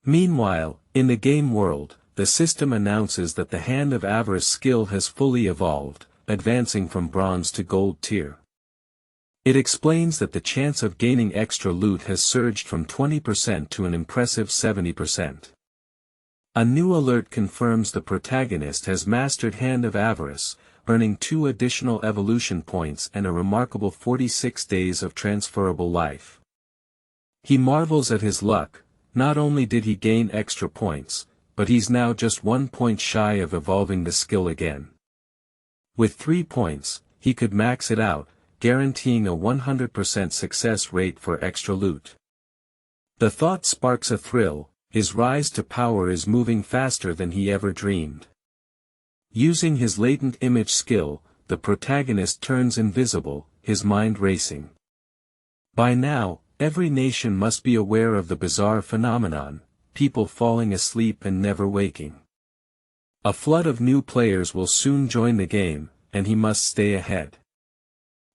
Speaker 1: Meanwhile, in the game world, the system announces that the Hand of Avarice skill has fully evolved, advancing from bronze to gold tier. It explains that the chance of gaining extra loot has surged from 20% to an impressive 70%. A new alert confirms the protagonist has mastered Hand of Avarice, earning 2 additional evolution points and a remarkable 46 days of transferable life. He marvels at his luck. Not only did he gain extra points, but he's now just 1 point shy of evolving the skill again. With 3 points, he could max it out, guaranteeing a 100% success rate for extra loot. The thought sparks a thrill, his rise to power is moving faster than he ever dreamed. Using his latent image skill, the protagonist turns invisible, his mind racing. By now, every nation must be aware of the bizarre phenomenon, people falling asleep and never waking. A flood of new players will soon join the game, and he must stay ahead.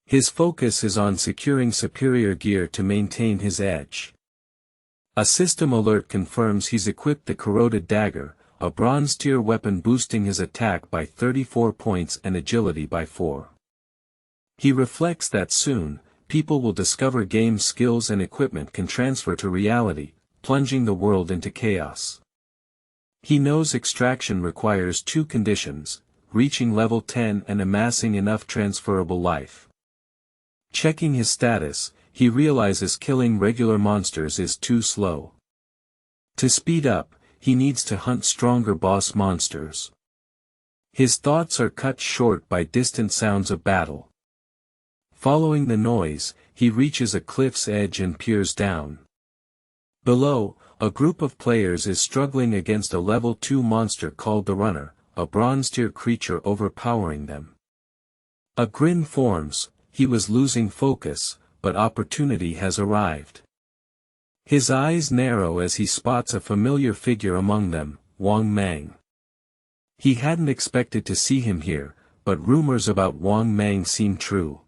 Speaker 1: His focus is on securing superior gear to maintain his edge. A system alert confirms he's equipped the corroded dagger, a bronze-tier weapon boosting his attack by 34 points and agility by 4. He reflects that soon, people will discover game skills and equipment can transfer to reality, plunging the world into chaos. He knows extraction requires 2 conditions, reaching level 10 and amassing enough transferable life. Checking his status, he realizes killing regular monsters is too slow. To speed up, he needs to hunt stronger boss monsters. His thoughts are cut short by distant sounds of battle. Following the noise, he reaches a cliff's edge and peers down. Below, a group of players is struggling against a level 2 monster called the Runner, a bronze-tier creature overpowering them. A grin forms, he was losing focus, but opportunity has arrived. His eyes narrow as he spots a familiar figure among them, Wang Mang. He hadn't expected to see him here, but rumors about Wang Mang seemed true.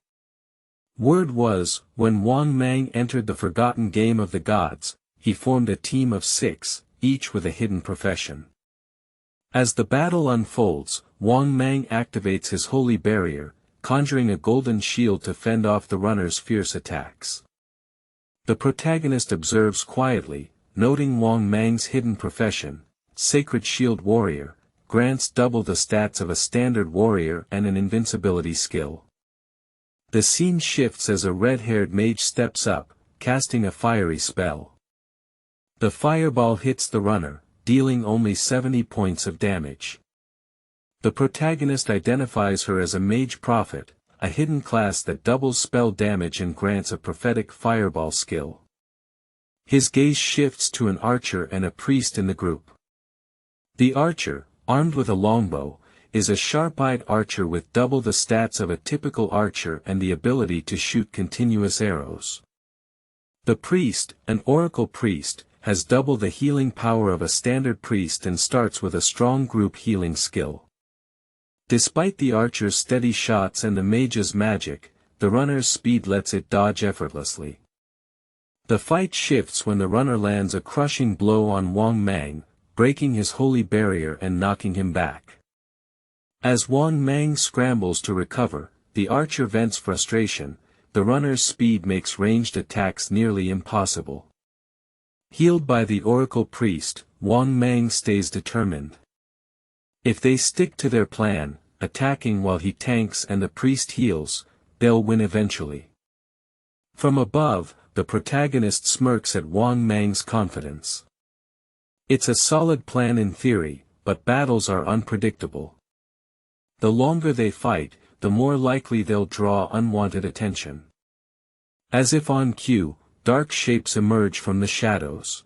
Speaker 1: Word was, when Wang Mang entered the forgotten game of the gods, he formed a team of 6, each with a hidden profession. As the battle unfolds, Wang Mang activates his holy barrier, conjuring a golden shield to fend off the runner's fierce attacks. The protagonist observes quietly, noting Wang Mang's hidden profession, Sacred Shield Warrior, grants double the stats of a standard warrior and an invincibility skill. The scene shifts as a red-haired mage steps up, casting a fiery spell. The fireball hits the runner, dealing only 70 points of damage. The protagonist identifies her as a mage prophet, a hidden class that doubles spell damage and grants a prophetic fireball skill. His gaze shifts to an archer and a priest in the group. The archer, armed with a longbow, is a sharp-eyed archer with double the stats of a typical archer and the ability to shoot continuous arrows. The priest, an oracle priest, has double the healing power of a standard priest and starts with a strong group healing skill. Despite the archer's steady shots and the mage's magic, the runner's speed lets it dodge effortlessly. The fight shifts when the runner lands a crushing blow on Wang Mang, breaking his holy barrier and knocking him back. As Wang Mang scrambles to recover, the archer vents frustration, the runner's speed makes ranged attacks nearly impossible. Healed by the oracle priest, Wang Mang stays determined. If they stick to their plan, attacking while he tanks and the priest heals, they'll win eventually. From above, the protagonist smirks at Wang Mang's confidence. It's a solid plan in theory, but battles are unpredictable. The longer they fight, the more likely they'll draw unwanted attention. As if on cue, dark shapes emerge from the shadows.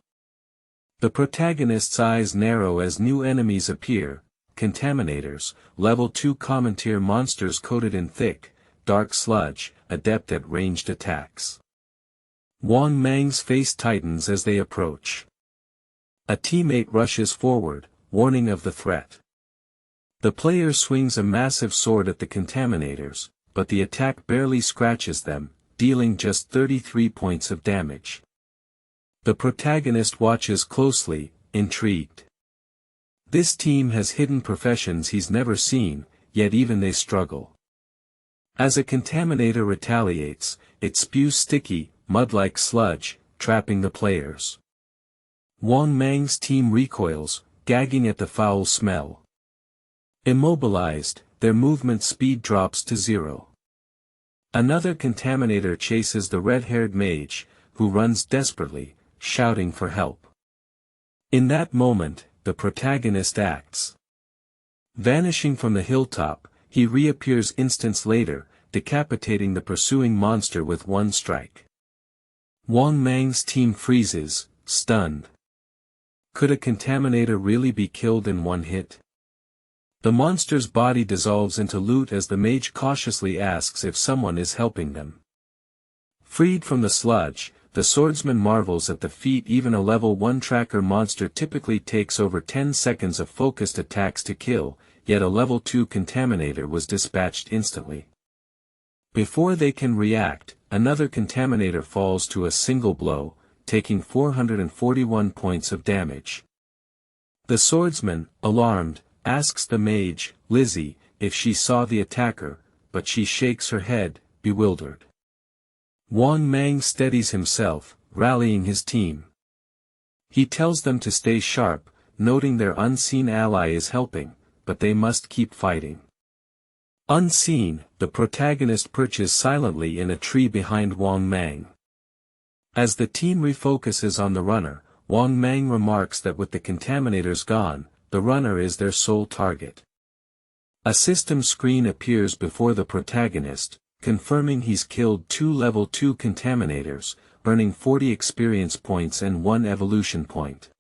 Speaker 1: The protagonist's eyes narrow as new enemies appear, contaminators, level 2 common tier monsters coated in thick, dark sludge, adept at ranged attacks. Wang Mang's face tightens as they approach. A teammate rushes forward, warning of the threat. The player swings a massive sword at the contaminators, but the attack barely scratches them, dealing just 33 points of damage. The protagonist watches closely, intrigued. This team has hidden professions he's never seen, yet even they struggle. As a contaminator retaliates, it spews sticky, mud-like sludge, trapping the players. Wang Mang's team recoils, gagging at the foul smell. Immobilized, their movement speed drops to 0. Another contaminator chases the red-haired mage, who runs desperately, shouting for help. In that moment, the protagonist acts. Vanishing from the hilltop, he reappears instants later, decapitating the pursuing monster with one strike. Wang Mang's team freezes, stunned. Could a contaminator really be killed in one hit? The monster's body dissolves into loot as the mage cautiously asks if someone is helping them. Freed from the sludge, the swordsman marvels at the feat. Even a level 1 tracker monster typically takes over 10 seconds of focused attacks to kill, yet a level 2 contaminator was dispatched instantly. Before they can react, another contaminator falls to a single blow, taking 441 points of damage. The swordsman, alarmed, asks the mage, Lizzie, if she saw the attacker, but she shakes her head, bewildered. Wang Mang steadies himself, rallying his team. He tells them to stay sharp, noting their unseen ally is helping, but they must keep fighting. Unseen, the protagonist perches silently in a tree behind Wang Mang. As the team refocuses on the runner, Wang Mang remarks that with the contaminators gone, the runner is their sole target. A system screen appears before the protagonist, confirming he's killed 2 level 2 contaminators, earning 40 experience points and 1 evolution point.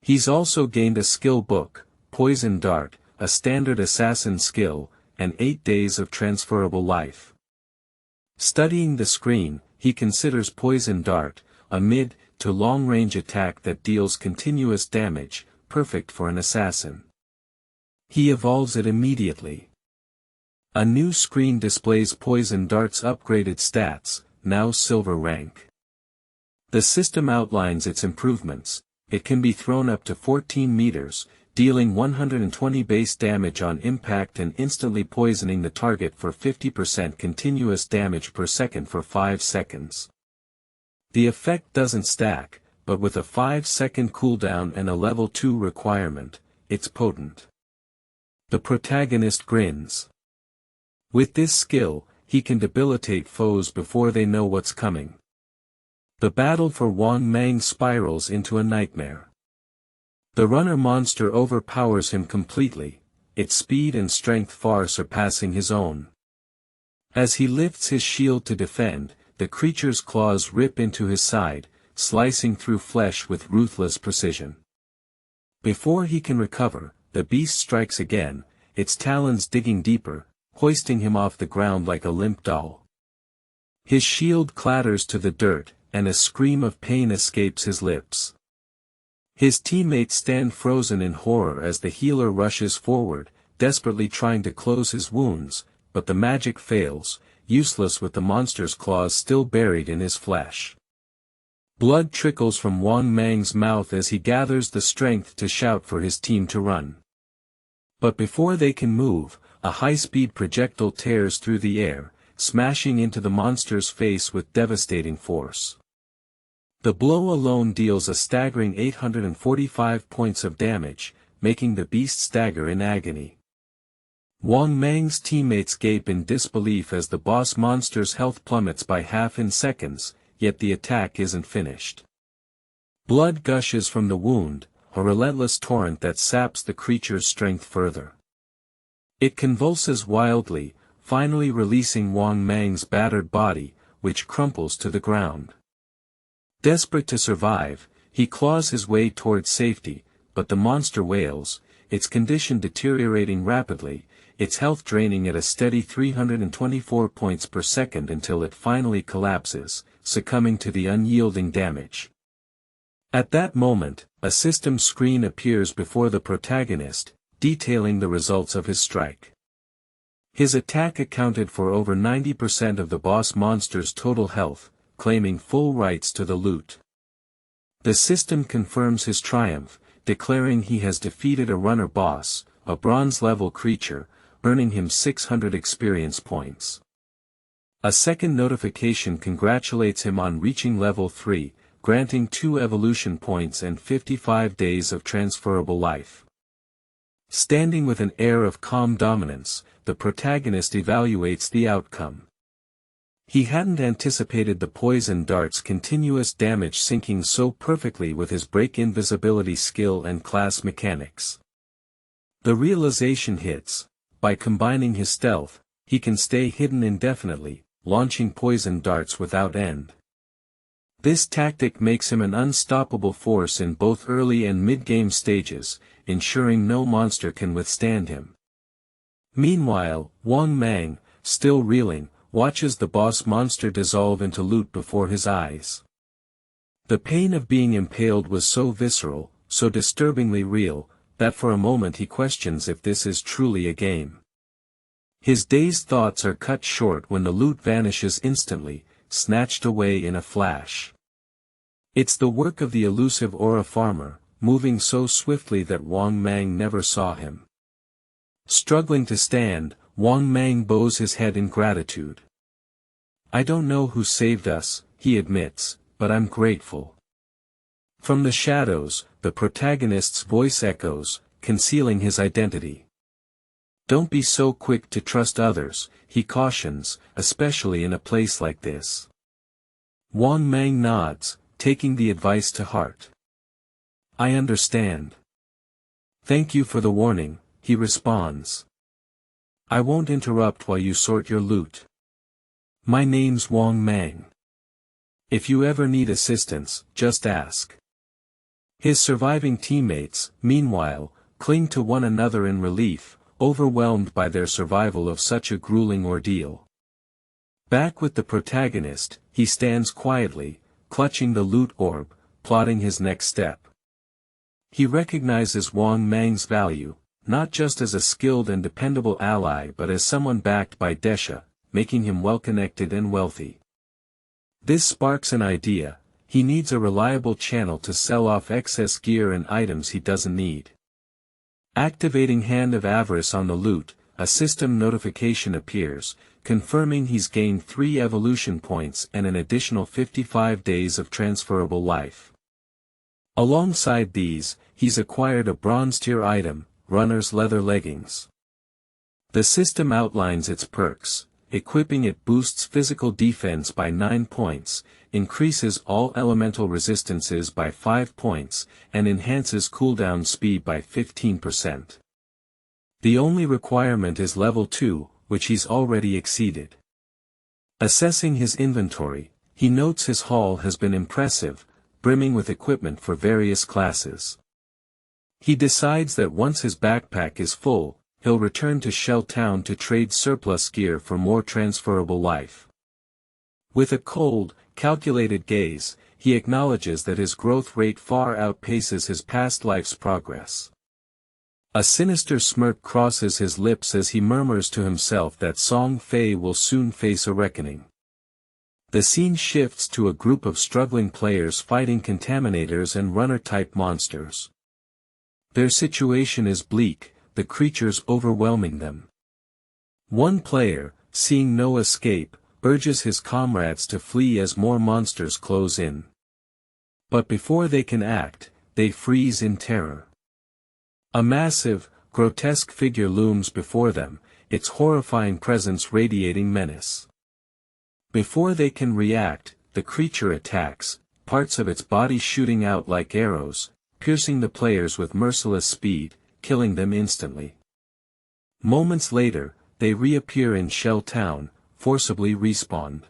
Speaker 1: He's also gained a skill book, Poison Dart, a standard assassin skill, and 8 days of transferable life. Studying the screen, he considers Poison Dart, a mid to long-range attack that deals continuous damage, perfect for an assassin. He evolves it immediately. A new screen displays Poison Dart's upgraded stats, now silver rank. The system outlines its improvements. It can be thrown up to 14 meters, dealing 120 base damage on impact and instantly poisoning the target for 50% continuous damage per second for 5 seconds. The effect doesn't stack, but with a 5-second cooldown and a level 2 requirement, it's potent. The protagonist grins. With this skill, he can debilitate foes before they know what's coming. The battle for Wang Mang spirals into a nightmare. The runner monster overpowers him completely, its speed and strength far surpassing his own. As he lifts his shield to defend, the creature's claws rip into his side, slicing through flesh with ruthless precision. Before he can recover, the beast strikes again, its talons digging deeper, hoisting him off the ground like a limp doll. His shield clatters to the dirt, and a scream of pain escapes his lips. His teammates stand frozen in horror as the healer rushes forward, desperately trying to close his wounds, but the magic fails, useless with the monster's claws still buried in his flesh. Blood trickles from Wang Mang's mouth as he gathers the strength to shout for his team to run. But before they can move, a high-speed projectile tears through the air, smashing into the monster's face with devastating force. The blow alone deals a staggering 845 points of damage, making the beast stagger in agony. Wang Mang's teammates gape in disbelief as the boss monster's health plummets by half in seconds, yet the attack isn't finished. Blood gushes from the wound, a relentless torrent that saps the creature's strength further. It convulses wildly, finally releasing Wang Mang's battered body, which crumples to the ground. Desperate to survive, he claws his way towards safety, but the monster wails, its condition deteriorating rapidly, its health draining at a steady 324 points per second until it finally collapses, succumbing to the unyielding damage. At that moment, a system screen appears before the protagonist, detailing the results of his strike. His attack accounted for over 90% of the boss monster's total health, claiming full rights to the loot. The system confirms his triumph, declaring he has defeated a runner boss, a bronze-level creature, earning him 600 experience points. A second notification congratulates him on reaching level 3, granting 2 evolution points and 55 days of transferable life. Standing with an air of calm dominance, the protagonist evaluates the outcome. He hadn't anticipated the poison dart's continuous damage syncing so perfectly with his break invisibility skill and class mechanics. The realization hits: by combining his stealth, he can stay hidden indefinitely, launching poison darts without end. This tactic makes him an unstoppable force in both early and mid-game stages, ensuring no monster can withstand him. Meanwhile, Wang Mang, still reeling, watches the boss monster dissolve into loot before his eyes. The pain of being impaled was so visceral, so disturbingly real, that for a moment he questions if this is truly a game. His dazed thoughts are cut short when the loot vanishes instantly, snatched away in a flash. It's the work of the elusive aura farmer, moving so swiftly that Wang Mang never saw him. Struggling to stand, Wang Mang bows his head in gratitude. "I don't know who saved us," he admits, "but I'm grateful." From the shadows, the protagonist's voice echoes, concealing his identity. "Don't be so quick to trust others," he cautions, especially in a place like this. Wang Mang nods, taking the advice to heart. "I understand. Thank you for the warning," he responds. "I won't interrupt while you sort your loot. My name's Wang Mang. If you ever need assistance, just ask." His surviving teammates, meanwhile, cling to one another in relief, overwhelmed by their survival of such a grueling ordeal. Back with the protagonist, he stands quietly, clutching the loot orb, plotting his next step. He recognizes Wang Mang's value, not just as a skilled and dependable ally but as someone backed by Desha, making him well-connected and wealthy. This sparks an idea: he needs a reliable channel to sell off excess gear and items he doesn't need. Activating Hand of Avarice on the loot, a system notification appears, confirming he's gained 3 evolution points and an additional 55 days of transferable life. Alongside these, he's acquired a bronze-tier item, Runner's Leather Leggings. The system outlines its perks. Equipping it boosts physical defense by 9 points, increases all elemental resistances by 5 points, and enhances cooldown speed by 15%. The only requirement is level 2, which he's already exceeded. Assessing his inventory, he notes his haul has been impressive, brimming with equipment for various classes. He decides that once his backpack is full, he'll return to Shell Town to trade surplus gear for more transferable life. With a cold, calculated gaze, he acknowledges that his growth rate far outpaces his past life's progress. A sinister smirk crosses his lips as he murmurs to himself that Song Fei will soon face a reckoning. The scene shifts to a group of struggling players fighting contaminators and runner-type monsters. Their situation is bleak, the creatures overwhelming them. One player, seeing no escape, urges his comrades to flee as more monsters close in. But before they can act, they freeze in terror. A massive, grotesque figure looms before them, its horrifying presence radiating menace. Before they can react, the creature attacks, parts of its body shooting out like arrows, piercing the players with merciless speed, killing them instantly. Moments later, they reappear in Shell Town, forcibly respawned.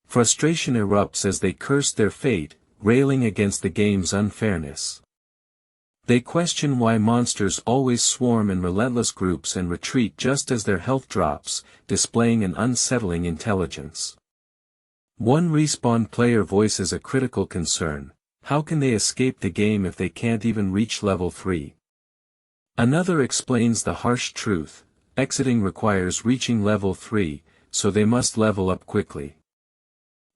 Speaker 1: Frustration erupts as they curse their fate, railing against the game's unfairness. They question why monsters always swarm in relentless groups and retreat just as their health drops, displaying an unsettling intelligence. One respawned player voices a critical concern: how can they escape the game if they can't even reach level 3? Another explains the harsh truth: exiting requires reaching level 3, so they must level up quickly.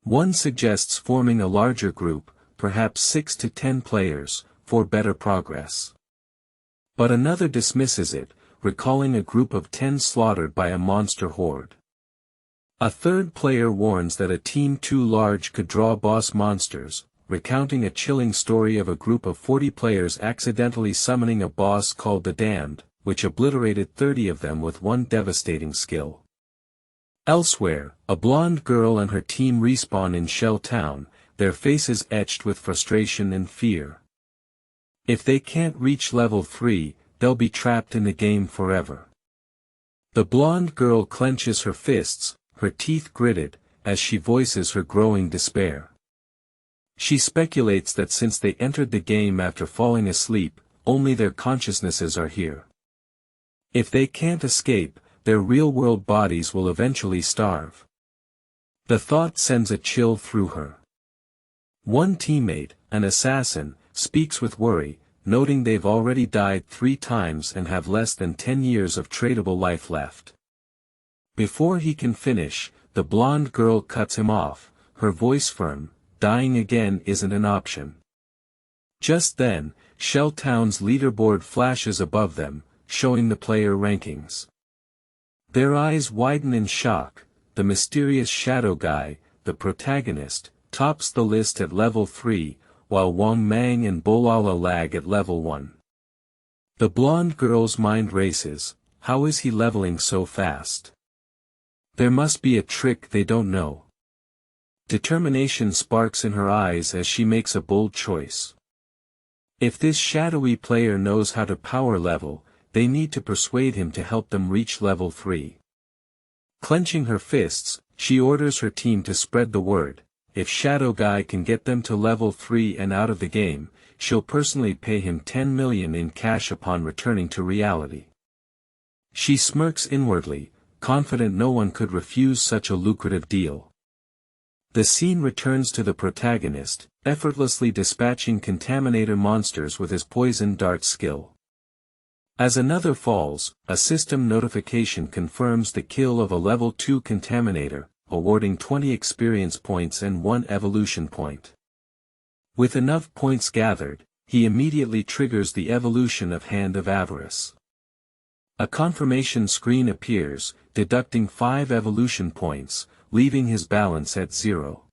Speaker 1: One suggests forming a larger group, perhaps 6 to 10 players, for better progress. But another dismisses it, recalling a group of 10 slaughtered by a monster horde. A third player warns that a team too large could draw boss monsters, recounting a chilling story of a group of 40 players accidentally summoning a boss called the Damned, which obliterated 30 of them with one devastating skill. Elsewhere, a blonde girl and her team respawn in Shell Town, their faces etched with frustration and fear. If they can't reach level 3, they'll be trapped in the game forever. The blonde girl clenches her fists, her teeth gritted, as she voices her growing despair. She speculates that since they entered the game after falling asleep, only their consciousnesses are here. If they can't escape, their real-world bodies will eventually starve. The thought sends a chill through her. One teammate, an assassin, speaks with worry, noting they've already died 3 times and have less than 10 years of tradable life left. Before he can finish, the blonde girl cuts him off, her voice firm, dying again isn't an option. Just then, Shell Town's leaderboard flashes above them, showing the player rankings. Their eyes widen in shock. The mysterious shadow guy, the protagonist, tops the list at level 3, while Wang Mang and Bolala lag at level 1. The blonde girl's mind races. How is he leveling so fast? There must be a trick they don't know. Determination sparks in her eyes as she makes a bold choice. If this shadowy player knows how to power level, they need to persuade him to help them reach level 3. Clenching her fists, she orders her team to spread the word. If Shadow Guy can get them to level 3 and out of the game, she'll personally pay him 10 million in cash upon returning to reality. She smirks inwardly, confident no one could refuse such a lucrative deal. The scene returns to the protagonist, effortlessly dispatching contaminator monsters with his poison dart skill. As another falls, a system notification confirms the kill of a level 2 contaminator, awarding 20 experience points and 1 evolution point. With enough points gathered, he immediately triggers the evolution of Hand of Avarice. A confirmation screen appears, deducting 5 evolution points, leaving his balance at 0.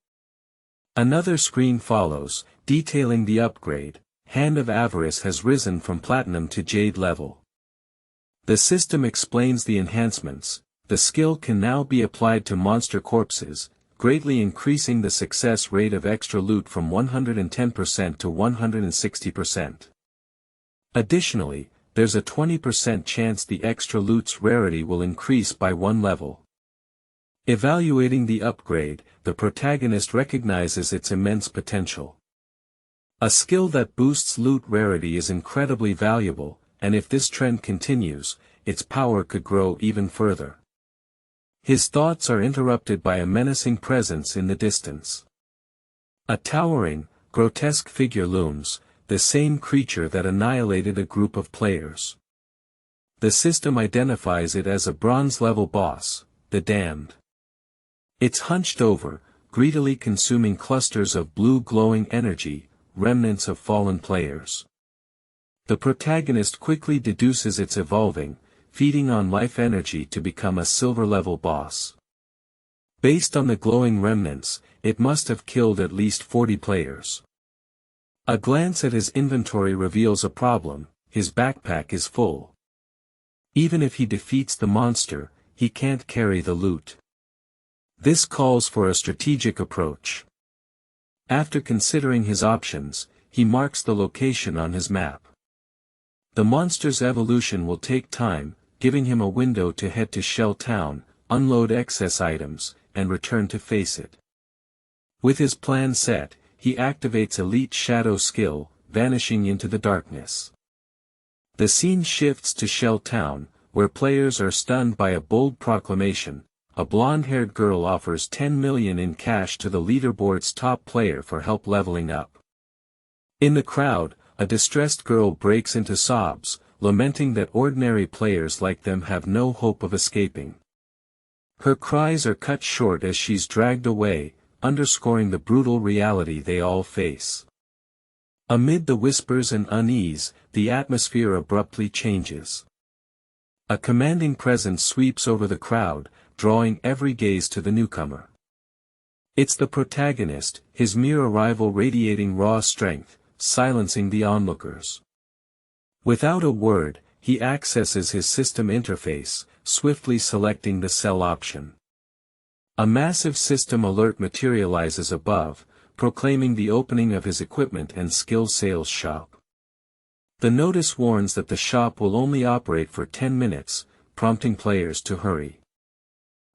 Speaker 1: Another screen follows, detailing the upgrade. Hand of Avarice has risen from Platinum to Jade level. The system explains the enhancements. The skill can now be applied to monster corpses, greatly increasing the success rate of extra loot from 110% to 160%. Additionally, there's a 20% chance the extra loot's rarity will increase by 1 level. Evaluating the upgrade, the protagonist recognizes its immense potential. A skill that boosts loot rarity is incredibly valuable, and if this trend continues, its power could grow even further. His thoughts are interrupted by a menacing presence in the distance. A towering, grotesque figure looms, the same creature that annihilated a group of players. The system identifies it as a bronze-level boss, the Damned. It's hunched over, greedily consuming clusters of blue glowing energy, remnants of fallen players. The protagonist quickly deduces it's evolving, feeding on life energy to become a silver-level boss. Based on the glowing remnants, it must have killed at least 40 players. A glance at his inventory reveals a problem. His backpack is full. Even if he defeats the monster, he can't carry the loot. This calls for a strategic approach. After considering his options, he marks the location on his map. The monster's evolution will take time, giving him a window to head to Shell Town, unload excess items, and return to face it. With his plan set, he activates Elite Shadow skill, vanishing into the darkness. The scene shifts to Shell Town, where players are stunned by a bold proclamation. A blonde-haired girl offers 10 million in cash to the leaderboard's top player for help leveling up. In the crowd, a distressed girl breaks into sobs, lamenting that ordinary players like them have no hope of escaping. Her cries are cut short as she's dragged away, underscoring the brutal reality they all face. Amid the whispers and unease, the atmosphere abruptly changes. A commanding presence sweeps over the crowd, drawing every gaze to the newcomer. It's the protagonist, his mere arrival radiating raw strength, silencing the onlookers. Without a word, he accesses his system interface, swiftly selecting the sell option. A massive system alert materializes above, proclaiming the opening of his equipment and skill sales shop. The notice warns that the shop will only operate for 10 minutes, prompting players to hurry.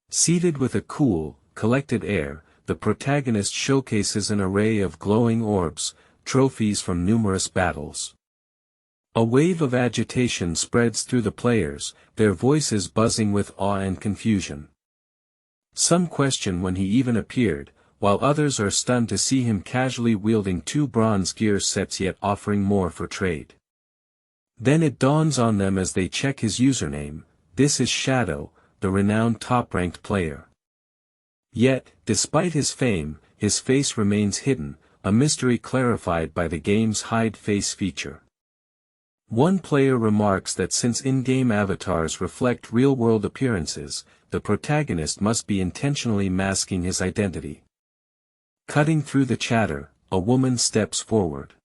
Speaker 1: Seated with a cool, collected air, the protagonist showcases an array of glowing orbs, trophies from numerous battles. A wave of agitation spreads through the players, their voices buzzing with awe and confusion. Some question when he even appeared, while others are stunned to see him casually wielding 2 bronze gear sets yet offering more for trade. Then it dawns on them as they check his username: this is Shadow, the renowned top-ranked player. Yet, despite his fame, his face remains hidden, a mystery clarified by the game's hide face feature. One player remarks that since in-game avatars reflect real-world appearances, the protagonist must be intentionally masking his identity. Cutting through the chatter, a woman steps forward.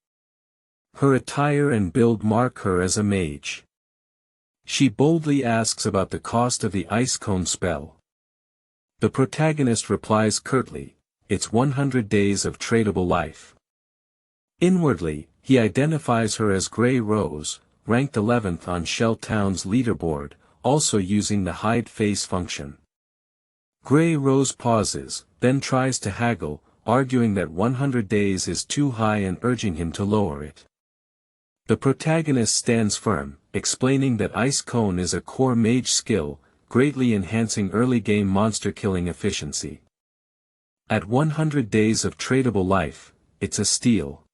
Speaker 1: Her attire and build mark her as a mage. She boldly asks about the cost of the ice cone spell. The protagonist replies curtly, "It's 100 days of tradable life." Inwardly, he identifies her as Grey Rose, ranked 11th on Shell Town's leaderboard, also using the hide face function. Grey Rose pauses, then tries to haggle, arguing that 100 days is too high and urging him to lower it. The protagonist stands firm, explaining that Ice Cone is a core mage skill, greatly enhancing early-game monster-killing efficiency. At 100 days of tradable life, it's a steal.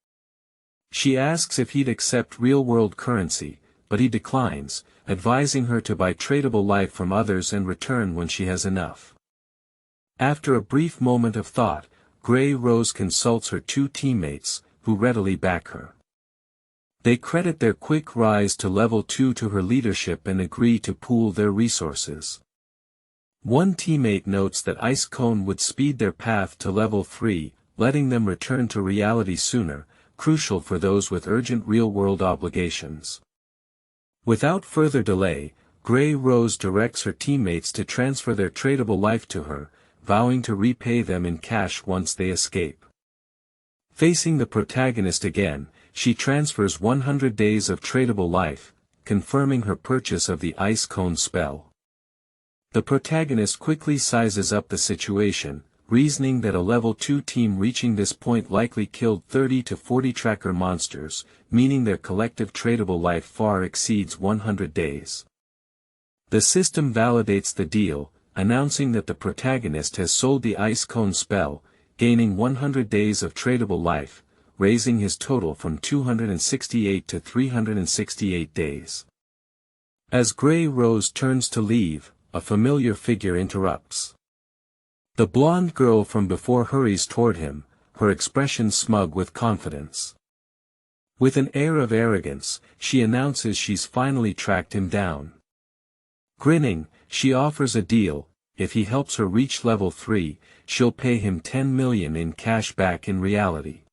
Speaker 1: She asks if he'd accept real-world currency, but he declines, advising her to buy tradable life from others and return when she has enough. After a brief moment of thought, Grey Rose consults her 2 teammates, who readily back her. They credit their quick rise to level 2 to her leadership and agree to pool their resources. One teammate notes that Ice Cone would speed their path to level 3, letting them return to reality sooner, crucial for those with urgent real-world obligations. Without further delay, Grey Rose directs her teammates to transfer their tradable life to her, vowing to repay them in cash once they escape. Facing the protagonist again, she transfers 100 days of tradable life, confirming her purchase of the Ice Cone spell. The protagonist quickly sizes up the situation, reasoning that a level 2 team reaching this point likely killed 30 to 40 tracker monsters, meaning their collective tradable life far exceeds 100 days. The system validates the deal, announcing that the protagonist has sold the Ice Cone spell, gaining 100 days of tradable life, raising his total from 268 to 368 days. As Grey Rose turns to leave, a familiar figure interrupts. The blonde girl from before hurries toward him, her expression smug with confidence. With an air of arrogance, she announces she's finally tracked him down. Grinning, she offers a deal: if he helps her reach level 3, she'll pay him 10 million in cash back in reality.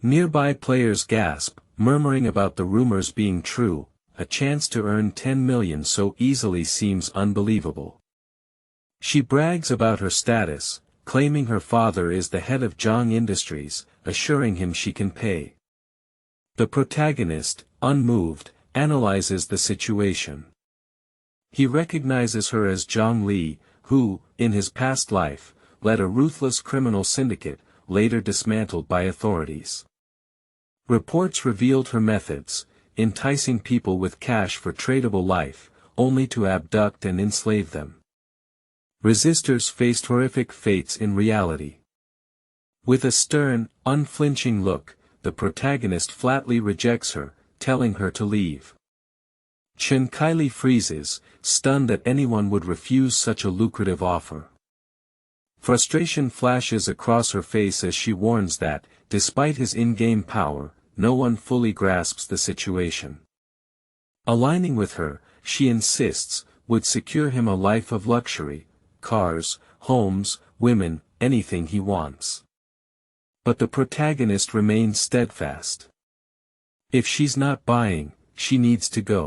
Speaker 1: Nearby players gasp, murmuring about the rumors being true. A chance to earn 10 million so easily seems unbelievable. She brags about her status, claiming her father is the head of Zhang Industries, assuring him she can pay. The protagonist, unmoved, analyzes the situation. He recognizes her as Zhang Li, who, in his past life, led a ruthless criminal syndicate, later dismantled by authorities. Reports revealed her methods: enticing people with cash for tradable life, only to abduct and enslave them. Resistors faced horrific fates in reality. With a stern, unflinching look, the protagonist flatly rejects her, telling her to leave. Chen Kaili freezes, stunned that anyone would refuse such a lucrative offer. Frustration flashes across her face as she warns that, despite his in-game power, no one fully grasps the situation. Aligning with her, she insists, would secure him a life of luxury: cars, homes, women, anything he wants. But the protagonist remains steadfast. If she's not buying, she needs to go.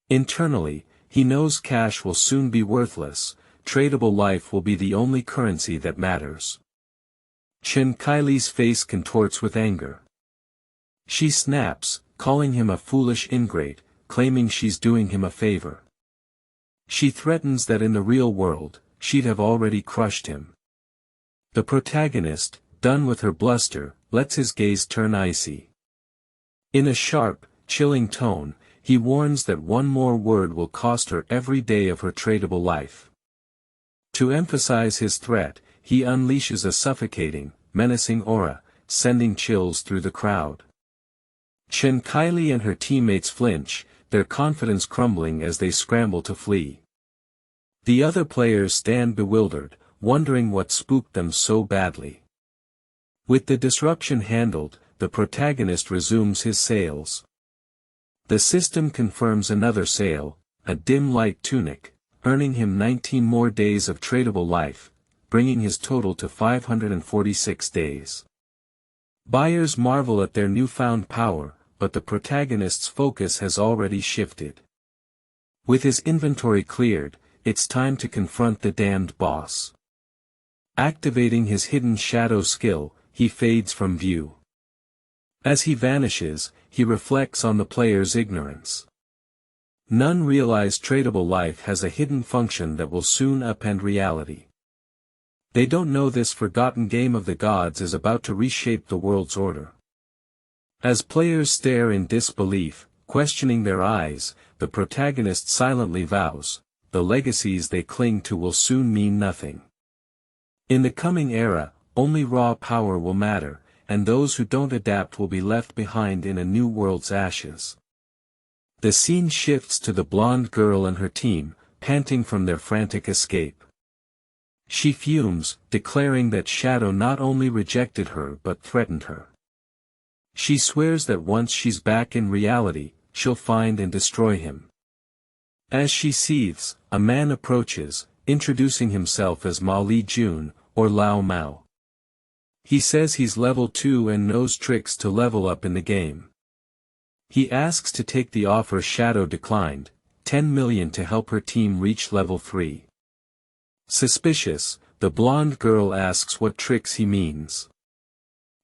Speaker 1: Internally, he knows cash will soon be worthless, tradable life will be the only currency that matters. Chen Kaili's face contorts with anger. She snaps, calling him a foolish ingrate, claiming she's doing him a favor. She threatens that in the real world, she'd have already crushed him. The protagonist, done with her bluster, lets his gaze turn icy. In a sharp, chilling tone, he warns that one more word will cost her every day of her tradable life. To emphasize his threat, he unleashes a suffocating, menacing aura, sending chills through the crowd. Chen Kylie and her teammates flinch, their confidence crumbling as they scramble to flee. The other players stand bewildered, wondering what spooked them so badly. With the disruption handled, the protagonist resumes his sails. The system confirms another sale, a dim light tunic, earning him 19 more days of tradable life, bringing his total to 546 days. Buyers marvel at their newfound power, but the protagonist's focus has already shifted. With his inventory cleared, it's time to confront the damned boss. Activating his hidden shadow skill, he fades from view. As he vanishes, he reflects on the player's ignorance. None realize tradable life has a hidden function that will soon upend reality. They don't know this forgotten game of the gods is about to reshape the world's order. As players stare in disbelief, questioning their eyes, the protagonist silently vows, the legacies they cling to will soon mean nothing. In the coming era, only raw power will matter, and those who don't adapt will be left behind in a new world's ashes. The scene shifts to the blonde girl and her team, panting from their frantic escape. She fumes, declaring that Shadow not only rejected her but threatened her. She swears that once she's back in reality, she'll find and destroy him. As she seethes, a man approaches, introducing himself as Ma Li Jun, or Lao Mao. He says he's level 2 and knows tricks to level up in the game. He asks to take the offer Shadow declined, 10 million to help her team reach level 3. Suspicious, the blonde girl asks what tricks he means.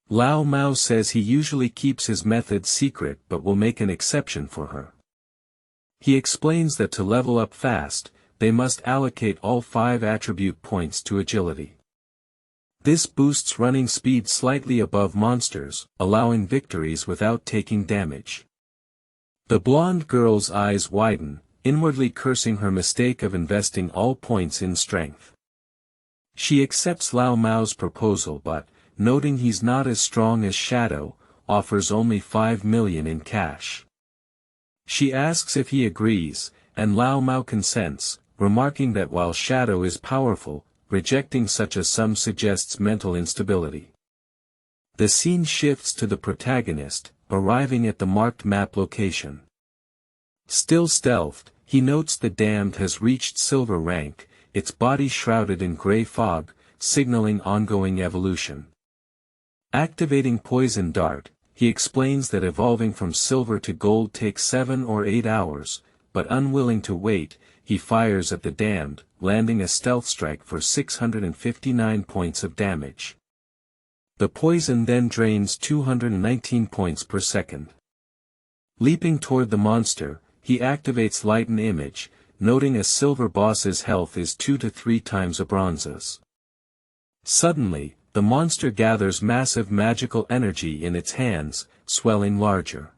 Speaker 1: Lao Mao says he usually keeps his methods secret but will make an exception for her. He explains that to level up fast, they must allocate all 5 attribute points to agility. This boosts running speed slightly above monsters, allowing victories without taking damage. The blonde girl's eyes widen, inwardly cursing her mistake of investing all points in strength. She accepts Lao Mao's proposal but, noting he's not as strong as Shadow, offers only 5 million in cash. She asks if he agrees, and Lao Mao consents, remarking that while Shadow is powerful, rejecting such a sum suggests mental instability. The scene shifts to the protagonist, arriving at the marked map location. Still stealthed, he notes the damned has reached silver rank, its body shrouded in gray fog, signaling ongoing evolution. Activating Poison Dart, he explains that evolving from silver to gold takes 7 or 8 hours, but unwilling to wait, he fires at the damned, landing a stealth strike for 659 points of damage. The poison then drains 219 points per second. Leaping toward the monster, he activates Lighten Image, noting a silver boss's health is 2 to 3 times a bronze's. Suddenly, the monster gathers massive magical energy in its hands, swelling larger.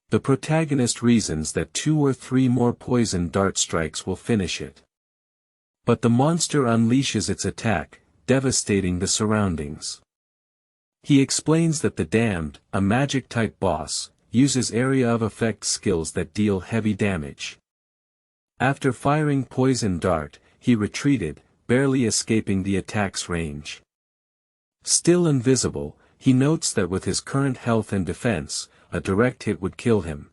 Speaker 1: The protagonist reasons that 2 or 3 more poison dart strikes will finish it. But the monster unleashes its attack, devastating the surroundings. He explains that the damned, a magic-type boss, uses area of effect skills that deal heavy damage. After firing Poison Dart, he retreated, barely escaping the attack's range. Still invisible, he notes that with his current health and defense, a direct hit would kill him.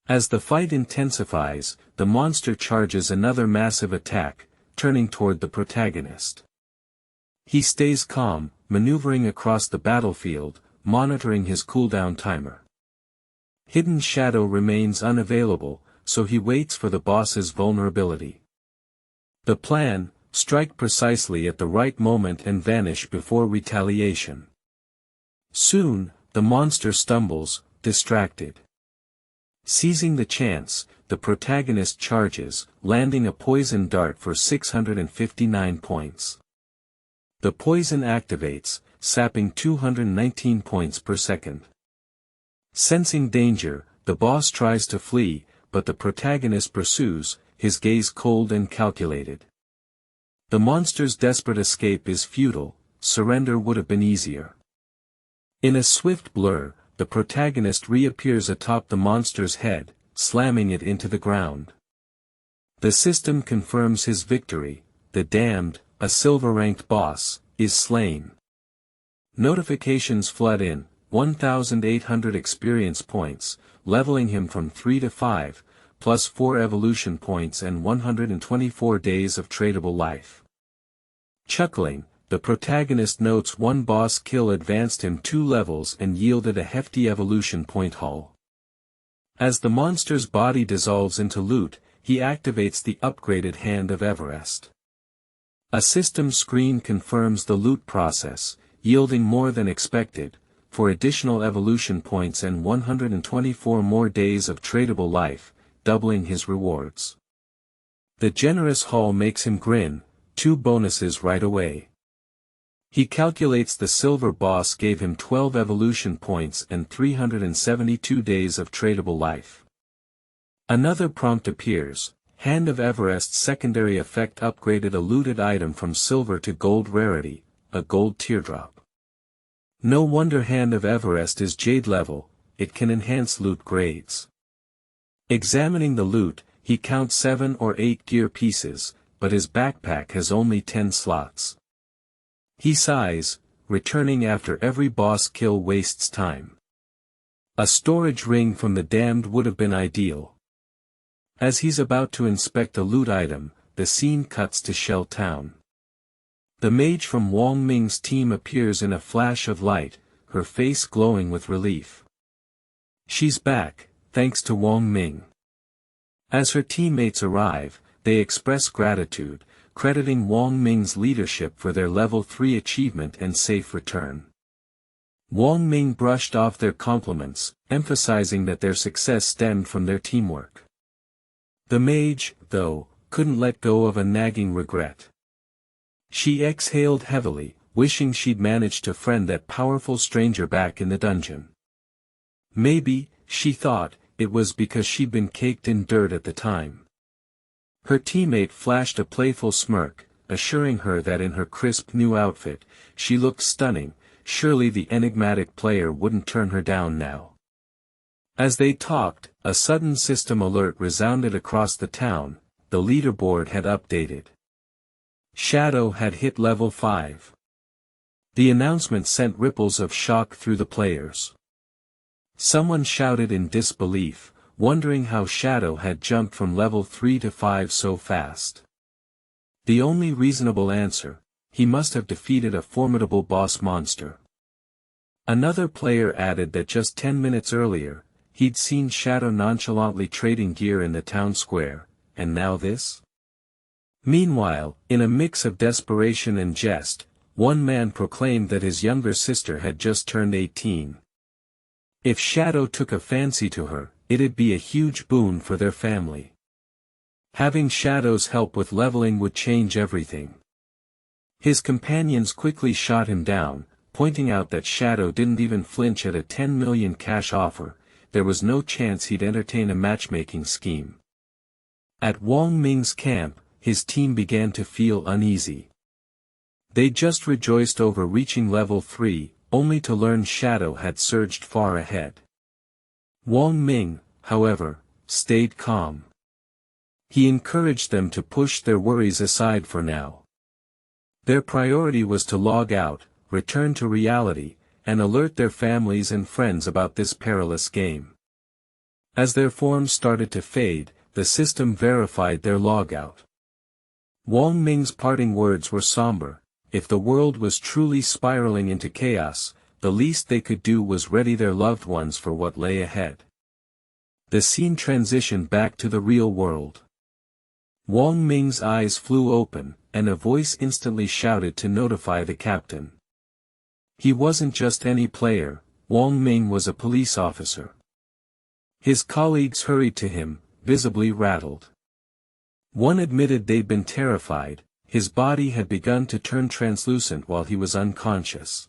Speaker 1: As the fight intensifies, the monster charges another massive attack, turning toward the protagonist. He stays calm, maneuvering across the battlefield, monitoring his cooldown timer. Hidden Shadow remains unavailable, so he waits for the boss's vulnerability. The plan: strike precisely at the right moment and vanish before retaliation. Soon, the monster stumbles, distracted. Seizing the chance, the protagonist charges, landing a poison dart for 659 points. The poison activates, sapping 219 points per second. Sensing danger, the boss tries to flee, but the protagonist pursues, his gaze cold and calculated. The monster's desperate escape is futile, surrender would have been easier. In a swift blur, the protagonist reappears atop the monster's head, slamming it into the ground. The system confirms his victory, the damned, a silver-ranked boss, is slain. Notifications flood in, 1,800 experience points, leveling him from 3 to 5, plus 4 evolution points and 124 days of tradable life. Chuckling, the protagonist notes one boss kill advanced him 2 levels and yielded a hefty evolution point haul. As the monster's body dissolves into loot, he activates the upgraded Hand of Everest. A system screen confirms the loot process, yielding more than expected, for additional evolution points and 124 more days of tradable life, doubling his rewards. The generous haul makes him grin, 2 bonuses right away. He calculates the silver boss gave him 12 evolution points and 372 days of tradable life. Another prompt appears, Hand of Everest's secondary effect upgraded a looted item from silver to gold rarity, a gold teardrop. No wonder Hand of Everest is jade level, it can enhance loot grades. Examining the loot, he counts 7 or 8 gear pieces, but his backpack has only 10 slots. He sighs, returning after every boss kill wastes time. A storage ring from the damned would have been ideal. As he's about to inspect a loot item, the scene cuts to Shell Town. The mage from Wong Ming's team appears in a flash of light, her face glowing with relief. She's back, thanks to Wong Ming. As her teammates arrive, they express gratitude, crediting Wong Ming's leadership for their level 3 achievement and safe return. Wong Ming brushed off their compliments, emphasizing that their success stemmed from their teamwork. The mage, though, couldn't let go of a nagging regret. She exhaled heavily, wishing she'd managed to friend that powerful stranger back in the dungeon. Maybe, she thought, it was because she'd been caked in dirt at the time. Her teammate flashed a playful smirk, assuring her that in her crisp new outfit, she looked stunning, surely the enigmatic player wouldn't turn her down now. As they talked, a sudden system alert resounded across the town, the leaderboard had updated. Shadow had hit level 5. The announcement sent ripples of shock through the players. Someone shouted in disbelief, wondering how Shadow had jumped from level 3 to 5 so fast. The only reasonable answer, he must have defeated a formidable boss monster. Another player added that just 10 minutes earlier, he'd seen Shadow nonchalantly trading gear in the town square, and now this? Meanwhile, in a mix of desperation and jest, one man proclaimed that his younger sister had just turned 18. If Shadow took a fancy to her, it'd be a huge boon for their family. Having Shadow's help with leveling would change everything. His companions quickly shot him down, pointing out that Shadow didn't even flinch at a 10 million cash offer, there was no chance he'd entertain a matchmaking scheme. At Wong Ming's camp, his team began to feel uneasy. They just rejoiced over reaching level 3, only to learn Shadow had surged far ahead. Wong Ming, however, stayed calm. He encouraged them to push their worries aside for now. Their priority was to log out, return to reality, and alert their families and friends about this perilous game. As their forms started to fade, the system verified their logout. Wong Ming's parting words were somber. If the world was truly spiraling into chaos, the least they could do was ready their loved ones for what lay ahead. The scene transitioned back to the real world. Wong Ming's eyes flew open, and a voice instantly shouted to notify the captain. He wasn't just any player, Wong Ming was a police officer. His colleagues hurried to him, visibly rattled. One admitted they'd been terrified, his body had begun to turn translucent while he was unconscious.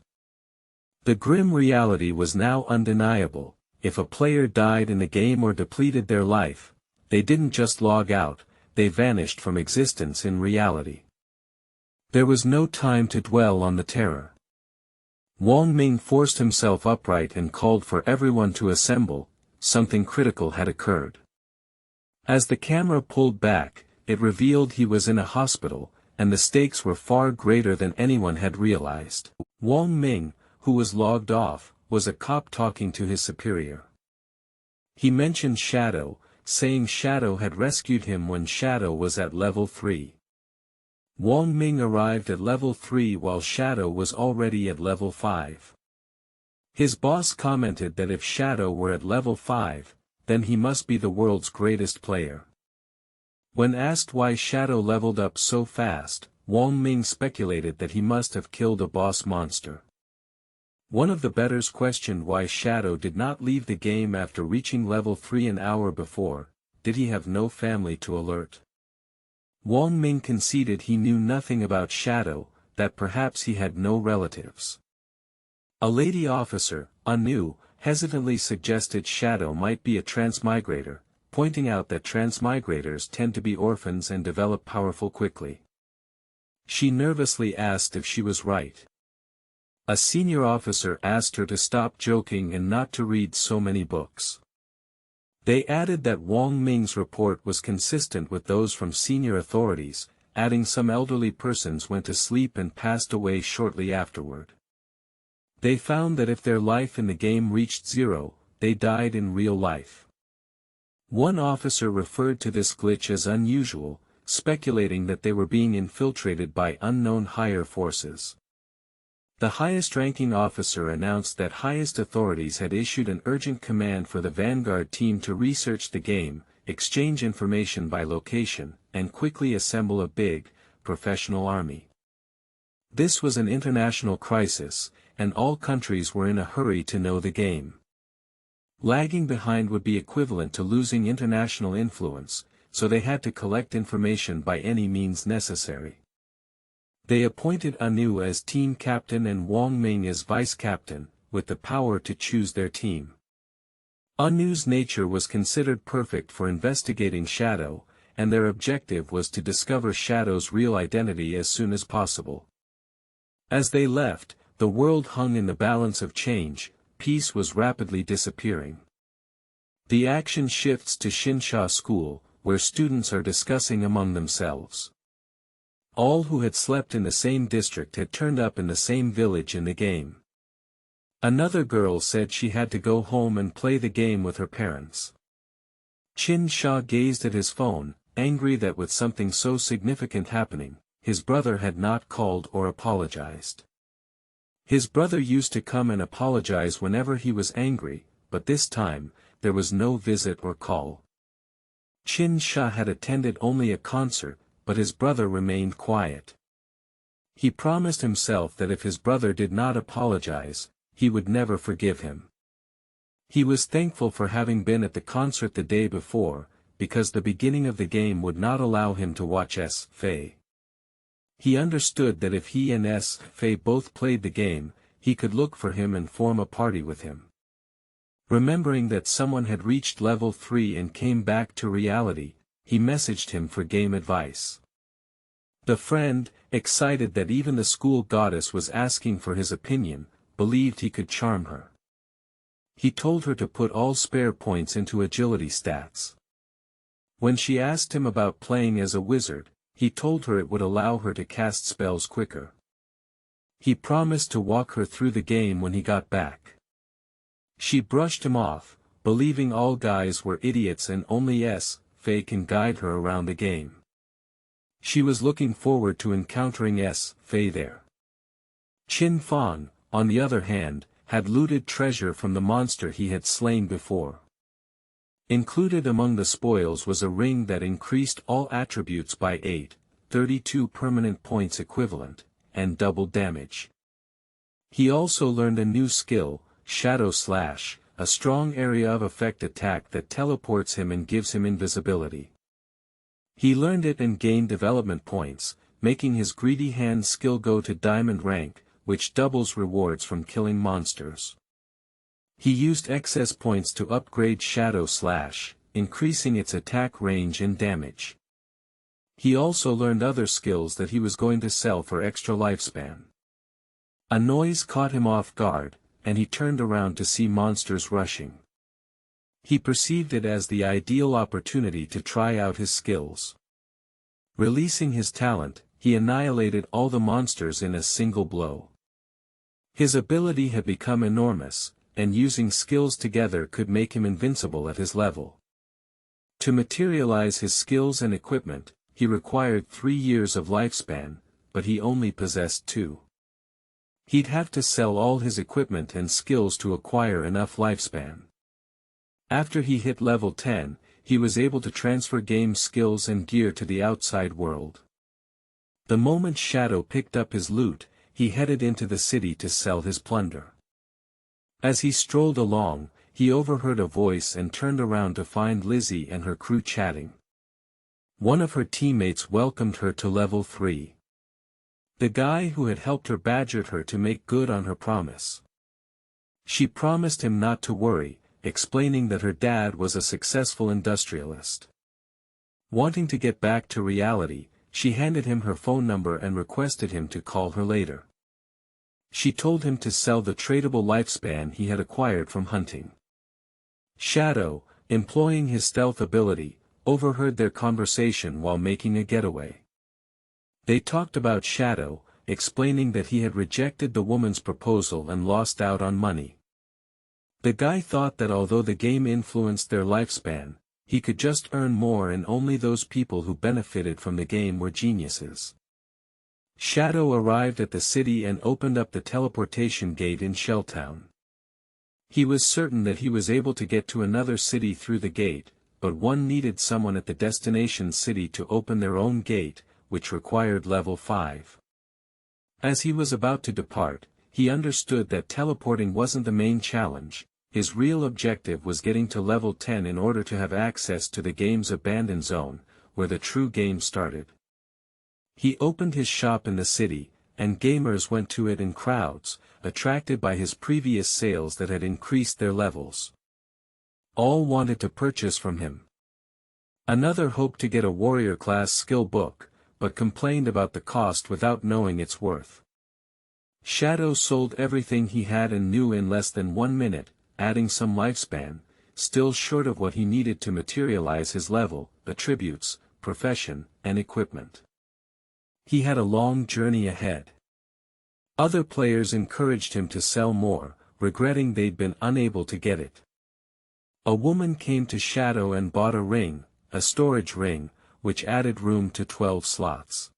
Speaker 1: The grim reality was now undeniable: if a player died in the game or depleted their life, they didn't just log out, they vanished from existence in reality. There was no time to dwell on the terror. Wang Ming forced himself upright and called for everyone to assemble. Something critical had occurred. As the camera pulled back, it revealed he was in a hospital, and the stakes were far greater than anyone had realized. Wang Ming, who was logged off, was a cop talking to his superior. He mentioned Shadow, saying Shadow had rescued him when Shadow was at level 3. Wang Ming arrived at level 3 while Shadow was already at level 5. His boss commented that if Shadow were at level 5, then he must be the world's greatest player. When asked why Shadow leveled up so fast, Wang Ming speculated that he must have killed a boss monster. One of the bettors questioned why Shadow did not leave the game after reaching level 3 an hour before. Did he have no family to alert? Wang Ming conceded he knew nothing about Shadow, that perhaps he had no relatives. A lady officer, Anu, hesitantly suggested Shadow might be a transmigrator, pointing out that transmigrators tend to be orphans and develop powerful quickly. She nervously asked if she was right. A senior officer asked her to stop joking and not to read so many books. They added that Wang Ming's report was consistent with those from senior authorities, adding some elderly persons went to sleep and passed away shortly afterward. They found that if their life in the game reached 0, they died in real life. One officer referred to this glitch as unusual, speculating that they were being infiltrated by unknown higher forces. The highest-ranking officer announced that highest authorities had issued an urgent command for the Vanguard team to research the game, exchange information by location, and quickly assemble a big, professional army. This was an international crisis, and all countries were in a hurry to know the game. Lagging behind would be equivalent to losing international influence, so they had to collect information by any means necessary. They appointed Anu as team captain and Wang Ming as vice captain, with the power to choose their team. Anu's nature was considered perfect for investigating Shadow, and their objective was to discover Shadow's real identity as soon as possible. As they left, the world hung in the balance of change, peace was rapidly disappearing. The action shifts to Xinsha School, where students are discussing among themselves. All who had slept in the same district had turned up in the same village in the game. Another girl said she had to go home and play the game with her parents. Qin Sha gazed at his phone, angry that with something so significant happening, his brother had not called or apologized. His brother used to come and apologize whenever he was angry, but this time, there was no visit or call. Qin Sha had attended only a concert, but his brother remained quiet. He promised himself that if his brother did not apologize, he would never forgive him. He was thankful for having been at the concert the day before, because the beginning of the game would not allow him to watch S.Fei. He understood that if he and S.Fei both played the game, he could look for him and form a party with him. Remembering that someone had reached level 3 and came back to reality, he messaged him for game advice. The friend, excited that even the school goddess was asking for his opinion, believed he could charm her. He told her to put all spare points into agility stats. When she asked him about playing as a wizard, he told her it would allow her to cast spells quicker. He promised to walk her through the game when he got back. She brushed him off, believing all guys were idiots and only S.Fei can guide her around the game. She was looking forward to encountering S.Fei there. Qin Feng, on the other hand, had looted treasure from the monster he had slain before. Included among the spoils was a ring that increased all attributes by 32 permanent points equivalent, and double damage. He also learned a new skill, Shadow Slash, a strong area of effect attack that teleports him and gives him invisibility. He learned it and gained development points, making his greedy hand skill go to diamond rank, which doubles rewards from killing monsters. He used excess points to upgrade Shadow Slash, increasing its attack range and damage. He also learned other skills that he was going to sell for extra lifespan. A noise caught him off guard, and he turned around to see monsters rushing. He perceived it as the ideal opportunity to try out his skills. Releasing his talent, he annihilated all the monsters in a single blow. His ability had become enormous, and using skills together could make him invincible at his level. To materialize his skills and equipment, he required 3 years of lifespan, but he only possessed 2. He'd have to sell all his equipment and skills to acquire enough lifespan. After he hit level 10, he was able to transfer game skills and gear to the outside world. The moment Shadow picked up his loot, he headed into the city to sell his plunder. As he strolled along, he overheard a voice and turned around to find Lizzie and her crew chatting. One of her teammates welcomed her to level 3. The guy who had helped her badgered her to make good on her promise. She promised him not to worry, explaining that her dad was a successful industrialist. Wanting to get back to reality, she handed him her phone number and requested him to call her later. She told him to sell the tradable lifespan he had acquired from hunting. Shadow, employing his stealth ability, overheard their conversation while making a getaway. They talked about Shadow, explaining that he had rejected the woman's proposal and lost out on money. The guy thought that although the game influenced their lifespan, he could just earn more, and only those people who benefited from the game were geniuses. Shadow arrived at the city and opened up the teleportation gate in Shelltown. He was certain that he was able to get to another city through the gate, but one needed someone at the destination city to open their own gate, which required level 5. As he was about to depart, he understood that teleporting wasn't the main challenge. His real objective was getting to level 10 in order to have access to the game's abandoned zone, where the true game started. He opened his shop in the city, and gamers went to it in crowds, attracted by his previous sales that had increased their levels. All wanted to purchase from him. Another hoped to get a warrior class skill book, but complained about the cost without knowing its worth. Shadow sold everything he had and knew in less than 1 minute, adding some lifespan, still short of what he needed to materialize his level, attributes, profession, and equipment. He had a long journey ahead. Other players encouraged him to sell more, regretting they'd been unable to get it. A woman came to Shadow and bought a ring, a storage ring, which added room to 12 slots.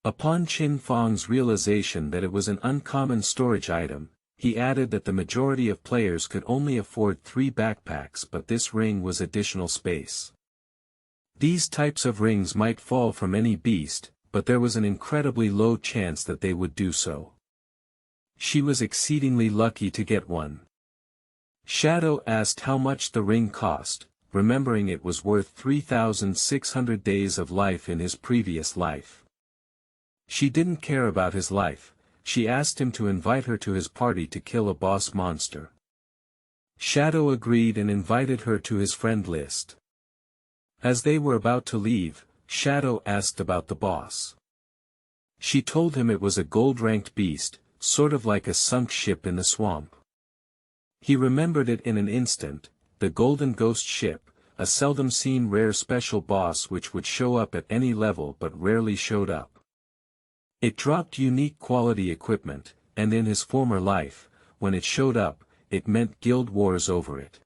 Speaker 1: Upon Qin Feng's realization that it was an uncommon storage item, he added that the majority of players could only afford 3 backpacks, but this ring was additional space. These types of rings might fall from any beast, but there was an incredibly low chance that they would do so. She was exceedingly lucky to get one. Shadow asked how much the ring cost, remembering it was worth 3,600 days of life in his previous life. She didn't care about his life. She asked him to invite her to his party to kill a boss monster. Shadow agreed and invited her to his friend list. As they were about to leave, Shadow asked about the boss. She told him it was a gold-ranked beast, sort of like a sunk ship in the swamp. He remembered it in an instant, the Golden Ghost ship, a seldom-seen rare special boss which would show up at any level but rarely showed up. It dropped unique quality equipment, and in his former life, when it showed up, it meant guild wars over it.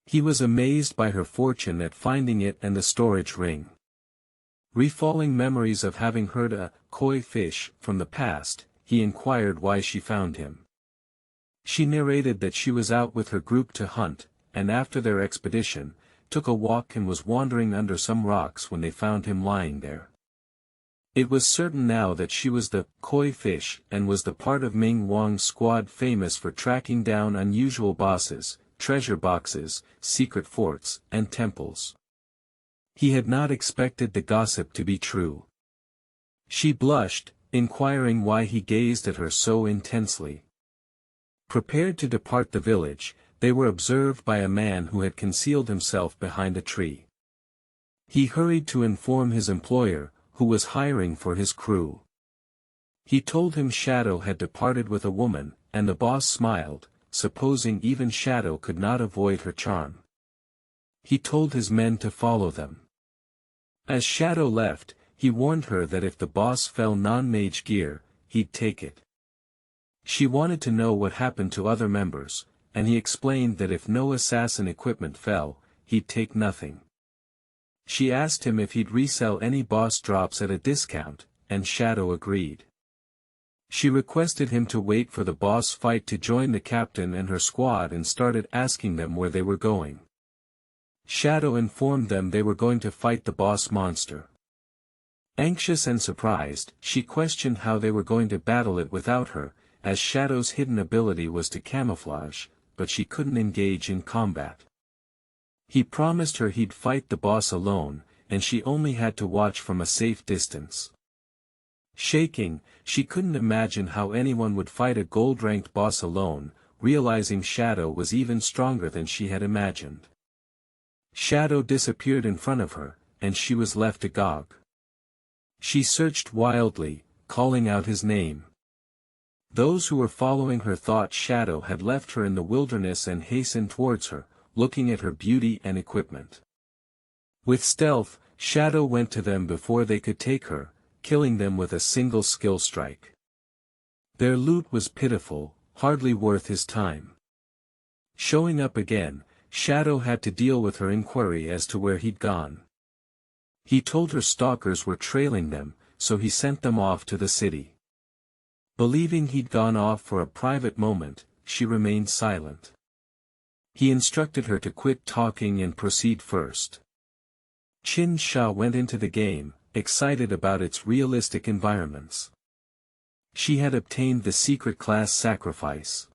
Speaker 1: He was amazed by her fortune at finding it and the storage ring. Recalling memories of having heard a koi fish from the past, he inquired why she found him. She narrated that she was out with her group to hunt, and after their expedition, took a walk and was wandering under some rocks when they found him lying there. It was certain now that she was the koi fish and was the part of Ming Wang's squad famous for tracking down unusual bosses, treasure boxes, secret forts, and temples. He had not expected the gossip to be true. She blushed, inquiring why he gazed at her so intensely. Prepared to depart the village, they were observed by a man who had concealed himself behind a tree. He hurried to inform his employer, who was hiring for his crew. He told him Shadow had departed with a woman, and the boss smiled, supposing even Shadow could not avoid her charm. He told his men to follow them. As Shadow left, he warned her that if the boss fell non-mage gear, he'd take it. She wanted to know what happened to other members, and he explained that if no assassin equipment fell, he'd take nothing. She asked him if he'd resell any boss drops at a discount, and Shadow agreed. She requested him to wait for the boss fight to join the captain and her squad and started asking them where they were going. Shadow informed them they were going to fight the boss monster. Anxious and surprised, she questioned how they were going to battle it without her, as Shadow's hidden ability was to camouflage, but she couldn't engage in combat. He promised her he'd fight the boss alone, and she only had to watch from a safe distance. Shaking, she couldn't imagine how anyone would fight a gold-ranked boss alone, realizing Shadow was even stronger than she had imagined. Shadow disappeared in front of her, and she was left agog. She searched wildly, calling out his name. Those who were following her thought Shadow had left her in the wilderness and hastened towards her, looking at her beauty and equipment. With stealth, Shadow went to them before they could take her, killing them with a single skill strike. Their loot was pitiful, hardly worth his time. Showing up again, Shadow had to deal with her inquiry as to where he'd gone. He told her stalkers were trailing them, so he sent them off to the city. Believing he'd gone off for a private moment, she remained silent. He instructed her to quit talking and proceed first. Qin Sha went into the game, excited about its realistic environments. She had obtained the secret class sacrifice.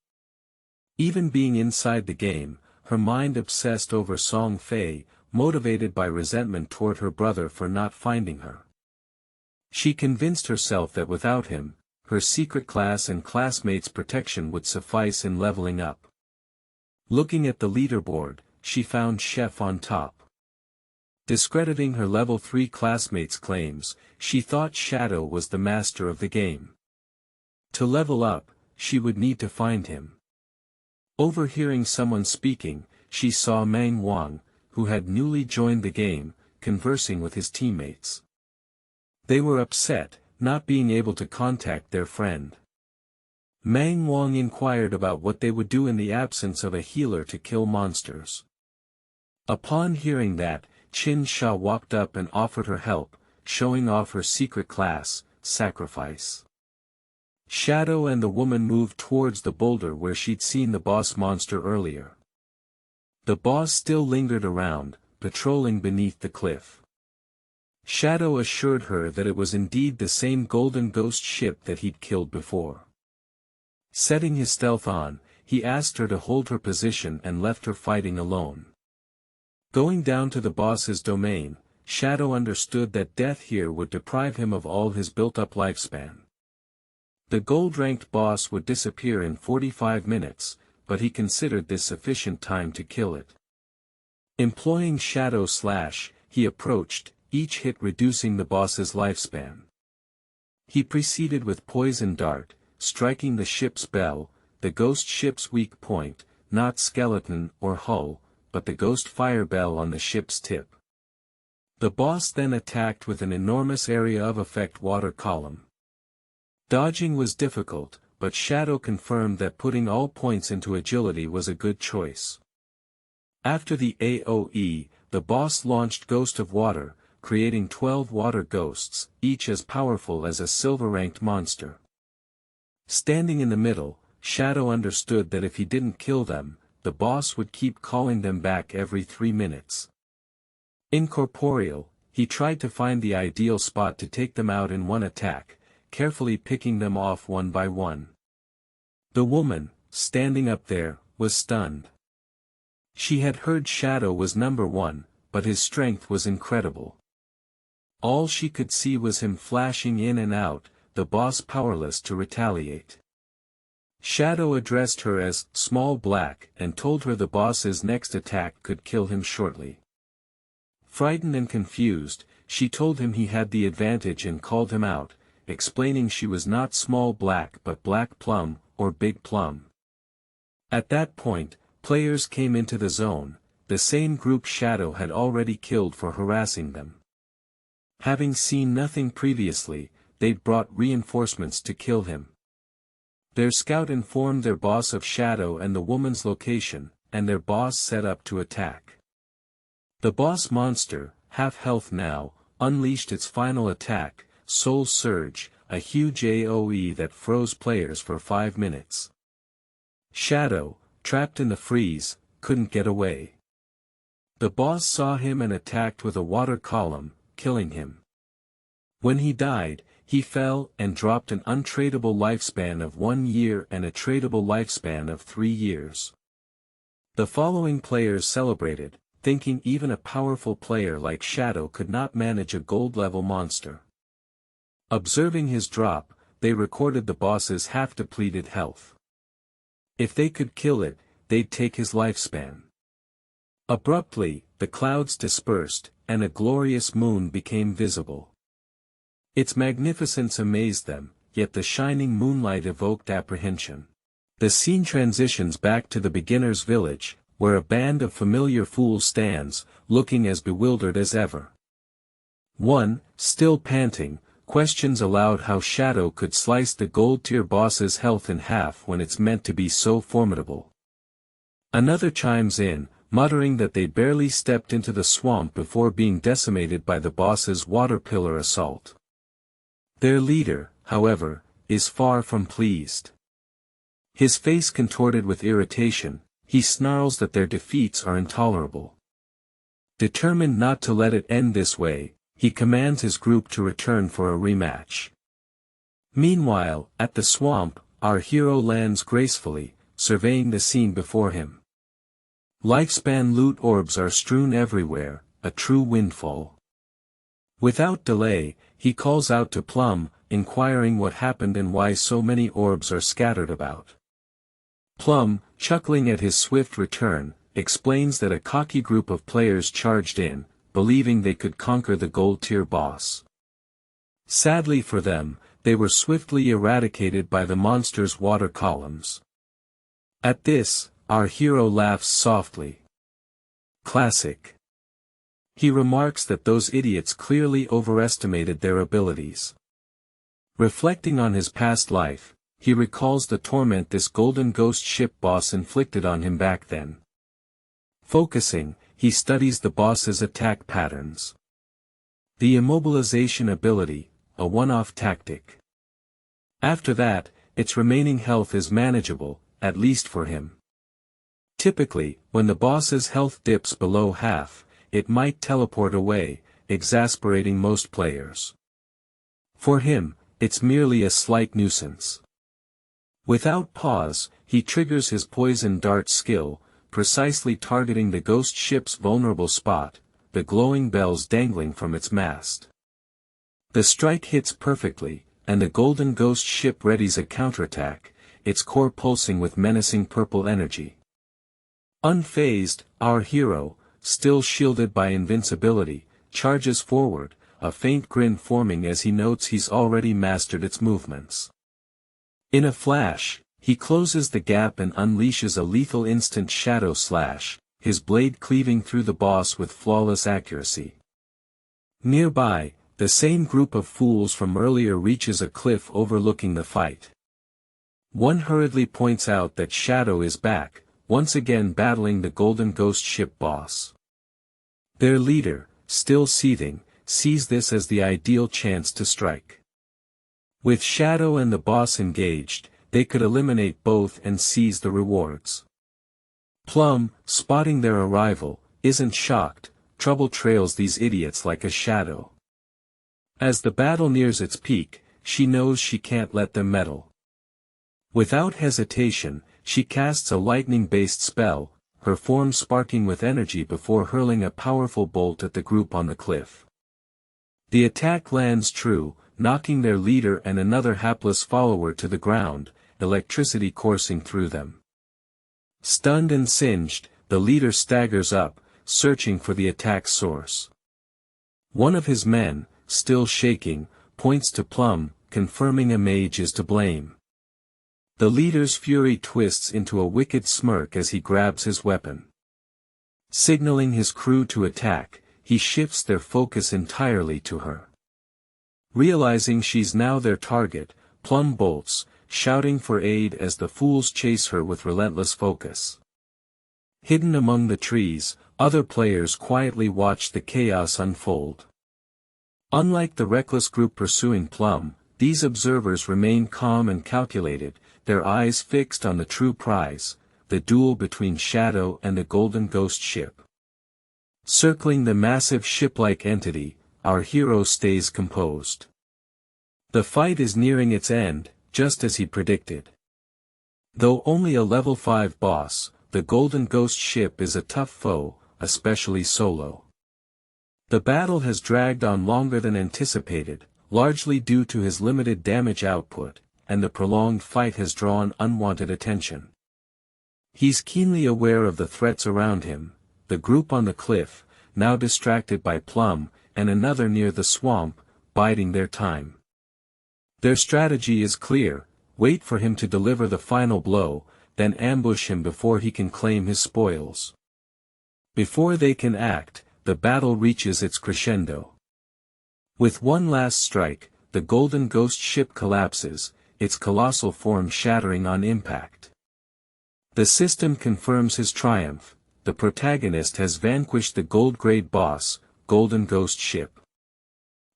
Speaker 1: Even being inside the game, her mind obsessed over Song Fei, motivated by resentment toward her brother for not finding her. She convinced herself that without him, her secret class and classmates' protection would suffice in leveling up. Looking at the leaderboard, she found Chef on top. Discrediting her level 3 classmates' claims, she thought Shadow was the master of the game. To level up, she would need to find him. Overhearing someone speaking, she saw Manhwa, who had newly joined the game, conversing with his teammates. They were upset, not being able to contact their friend. Manhwa inquired about what they would do in the absence of a healer to kill monsters. Upon hearing that, Qin Sha walked up and offered her help, showing off her secret class, sacrifice. Shadow and the woman moved towards the boulder where she'd seen the boss monster earlier. The boss still lingered around, patrolling beneath the cliff. Shadow assured her that it was indeed the same golden ghost ship that he'd killed before. Setting his stealth on, he asked her to hold her position and left her fighting alone. Going down to the boss's domain, Shadow understood that death here would deprive him of all his built-up lifespan. The gold-ranked boss would disappear in 45 minutes, but he considered this sufficient time to kill it. Employing Shadow Slash, he approached, each hit reducing the boss's lifespan. He proceeded with Poison Dart, striking the ship's bell, the ghost ship's weak point, not skeleton or hull, but the ghost fire bell on the ship's tip. The boss then attacked with an enormous area of effect water column. Dodging was difficult, but Shadow confirmed that putting all points into agility was a good choice. After the AoE, the boss launched Ghost of Water, creating 12 water ghosts, each as powerful as a silver-ranked monster. Standing in the middle, Shadow understood that if he didn't kill them, the boss would keep calling them back every 3 minutes. Incorporeal, he tried to find the ideal spot to take them out in one attack, carefully picking them off one by one. The woman, standing up there, was stunned. She had heard Shadow was number one, but his strength was incredible. All she could see was him flashing in and out, the boss powerless to retaliate. Shadow addressed her as Small Black and told her the boss's next attack could kill him shortly. Frightened and confused, she told him he had the advantage and called him out, explaining she was not Small Black but Black Plum, or Big Plum. At that point, players came into the zone, the same group Shadow had already killed for harassing them. Having seen nothing previously, they'd brought reinforcements to kill him. Their scout informed their boss of Shadow and the woman's location, and their boss set up to attack. The boss monster, half health now, unleashed its final attack, Soul Surge, a huge AoE that froze players for 5 minutes. Shadow, trapped in the freeze, couldn't get away. The boss saw him and attacked with a water column, killing him. When he died, he fell and dropped an untradeable lifespan of 1 year and a tradeable lifespan of 3 years. The following players celebrated, thinking even a powerful player like Shadow could not manage a gold-level monster. Observing his drop, they recorded the boss's half-depleted health. If they could kill it, they'd take his lifespan. Abruptly, the clouds dispersed, and a glorious moon became visible. Its magnificence amazed them, yet the shining moonlight evoked apprehension. The scene transitions back to the beginner's village, where a band of familiar fools stands, looking as bewildered as ever. One, still panting, questions aloud how Shadow could slice the gold-tier boss's health in half when it's meant to be so formidable. Another chimes in, muttering that they barely stepped into the swamp before being decimated by the boss's water pillar assault. Their leader, however, is far from pleased. His face contorted with irritation, he snarls that their defeats are intolerable. Determined not to let it end this way, he commands his group to return for a rematch. Meanwhile, at the swamp, our hero lands gracefully, surveying the scene before him. Lifespan loot orbs are strewn everywhere, a true windfall. Without delay, he calls out to Plum, inquiring what happened and why so many orbs are scattered about. Plum, chuckling at his swift return, explains that a cocky group of players charged in, believing they could conquer the gold-tier boss. Sadly for them, they were swiftly eradicated by the monster's water columns. At this, our hero laughs softly. Classic. He remarks that those idiots clearly overestimated their abilities. Reflecting on his past life, he recalls the torment this golden ghost ship boss inflicted on him back then. Focusing, he studies the boss's attack patterns. The immobilization ability, a one-off tactic. After that, its remaining health is manageable, at least for him. Typically, when the boss's health dips below half, it might teleport away, exasperating most players. For him, it's merely a slight nuisance. Without pause, he triggers his poison dart skill, precisely targeting the ghost ship's vulnerable spot, the glowing bells dangling from its mast. The strike hits perfectly, and the golden ghost ship readies a counterattack, its core pulsing with menacing purple energy. Unfazed, our hero, still shielded by invincibility, charges forward, a faint grin forming as he notes he's already mastered its movements. In a flash, he closes the gap and unleashes a lethal instant shadow slash, his blade cleaving through the boss with flawless accuracy. Nearby, the same group of fools from earlier reaches a cliff overlooking the fight. One hurriedly points out that Shadow is back, once again battling the golden ghost ship boss. Their leader, still seething, sees this as the ideal chance to strike. With Shadow and the boss engaged, they could eliminate both and seize the rewards. Plum, spotting their arrival, isn't shocked, trouble trails these idiots like a shadow. As the battle nears its peak, she knows she can't let them meddle. Without hesitation, she casts a lightning-based spell, her form sparking with energy before hurling a powerful bolt at the group on the cliff. The attack lands true, knocking their leader and another hapless follower to the ground, electricity coursing through them. Stunned and singed, the leader staggers up, searching for the attack's source. One of his men, still shaking, points to Plum, confirming a mage is to blame. The leader's fury twists into a wicked smirk as he grabs his weapon. Signaling his crew to attack, he shifts their focus entirely to her. Realizing she's now their target, Plum bolts, shouting for aid as the fools chase her with relentless focus. Hidden among the trees, other players quietly watch the chaos unfold. Unlike the reckless group pursuing Plum, these observers remain calm and calculated, their eyes fixed on the true prize, the duel between Shadow and the Golden Ghost ship. Circling the massive ship-like entity, our hero stays composed. The fight is nearing its end, just as he predicted. Though only a level 5 boss, the Golden Ghost ship is a tough foe, especially solo. The battle has dragged on longer than anticipated, largely due to his limited damage output, and the prolonged fight has drawn unwanted attention. He's keenly aware of the threats around him, the group on the cliff, now distracted by Plum, and another near the swamp, biding their time. Their strategy is clear: wait for him to deliver the final blow, then ambush him before he can claim his spoils. Before they can act, the battle reaches its crescendo. With one last strike, the Golden Ghost ship collapses, its colossal form shattering on impact. The system confirms his triumph: the protagonist has vanquished the gold-grade boss, Golden Ghost ship.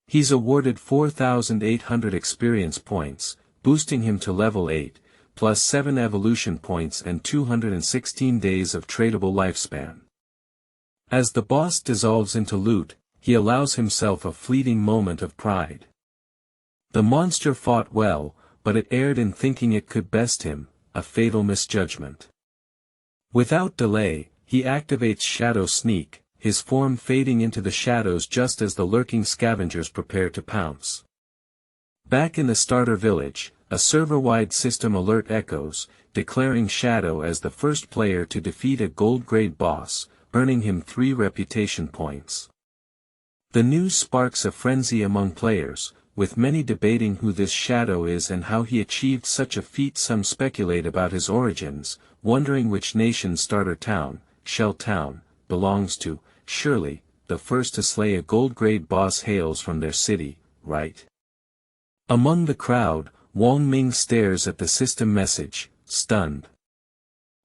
Speaker 1: He's awarded 4,800 experience points, boosting him to level 8, plus 7 evolution points and 216 days of tradable lifespan. As the boss dissolves into loot, he allows himself a fleeting moment of pride. The monster fought well, but it erred in thinking it could best him, a fatal misjudgment. Without delay, he activates Shadow Sneak, his form fading into the shadows just as the lurking scavengers prepare to pounce. Back in the starter village, a server-wide system alert echoes, declaring Shadow as the first player to defeat a gold-grade boss, earning him 3 reputation points. The news sparks a frenzy among players, with many debating who this Shadow is and how he achieved such a feat. Some speculate about his origins, wondering which nation's starter town, Shell Town, belongs to. Surely, the first to slay a gold-grade boss hails from their city, right? Among the crowd, Wang Ming stares at the system message, stunned.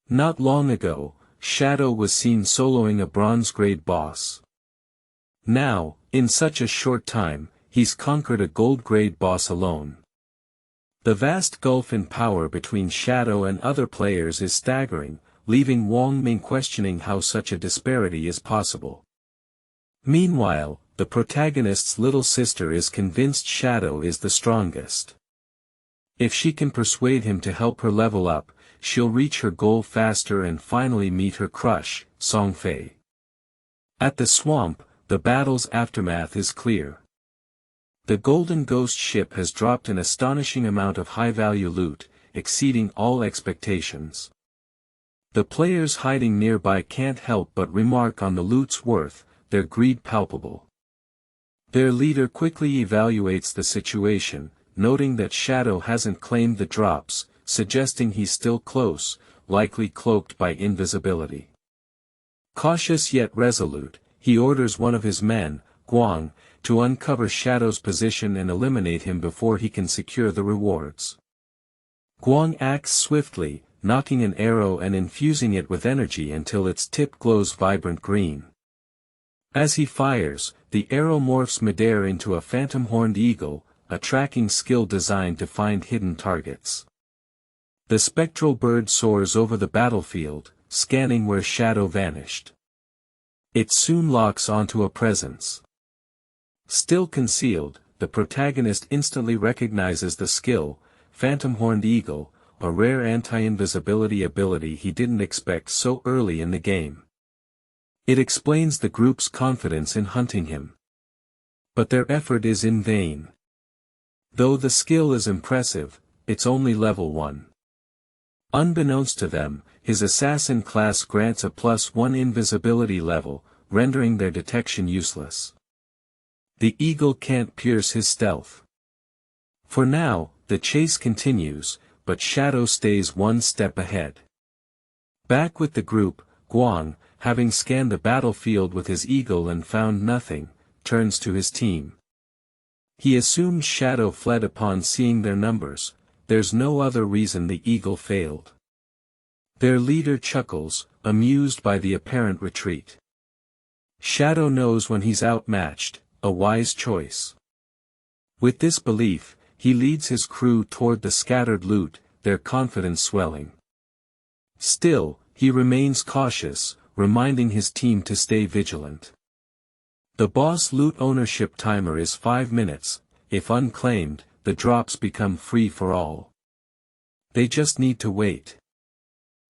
Speaker 1: Not long ago, Shadow was seen soloing a bronze-grade boss. Now, in such a short time, he's conquered a gold-grade boss alone. The vast gulf in power between Shadow and other players is staggering, leaving Wang Ming questioning how such a disparity is possible. Meanwhile, the protagonist's little sister is convinced Shadow is the strongest. If she can persuade him to help her level up, she'll reach her goal faster and finally meet her crush, Song Fei. At the swamp, the battle's aftermath is clear. The Golden Ghost ship has dropped an astonishing amount of high-value loot, exceeding all expectations. The players hiding nearby can't help but remark on the loot's worth, their greed palpable. Their leader quickly evaluates the situation, noting that Shadow hasn't claimed the drops, suggesting he's still close, likely cloaked by invisibility. Cautious yet resolute, he orders one of his men, Guang, to uncover Shadow's position and eliminate him before he can secure the rewards. Guang acts swiftly, knocking an arrow and infusing it with energy until its tip glows vibrant green. As he fires, the arrow morphs midair into a phantom-horned eagle, a tracking skill designed to find hidden targets. The spectral bird soars over the battlefield, scanning where Shadow vanished. It soon locks onto a presence. Still concealed, the protagonist instantly recognizes the skill, Phantom Horned Eagle, a rare anti-invisibility ability he didn't expect so early in the game. It explains the group's confidence in hunting him. But their effort is in vain. Though the skill is impressive, it's only level 1. Unbeknownst to them, his assassin class grants a +1 invisibility level, rendering their detection useless. The eagle can't pierce his stealth. For now, the chase continues, but Shadow stays one step ahead. Back with the group, Guang, having scanned the battlefield with his eagle and found nothing, turns to his team. He assumes Shadow fled upon seeing their numbers. There's no other reason the eagle failed. Their leader chuckles, amused by the apparent retreat. Shadow knows when he's outmatched, a wise choice. With this belief, he leads his crew toward the scattered loot, their confidence swelling. Still, he remains cautious, reminding his team to stay vigilant. The boss loot ownership timer is 5 minutes. If unclaimed, the drops become free for all. They just need to wait.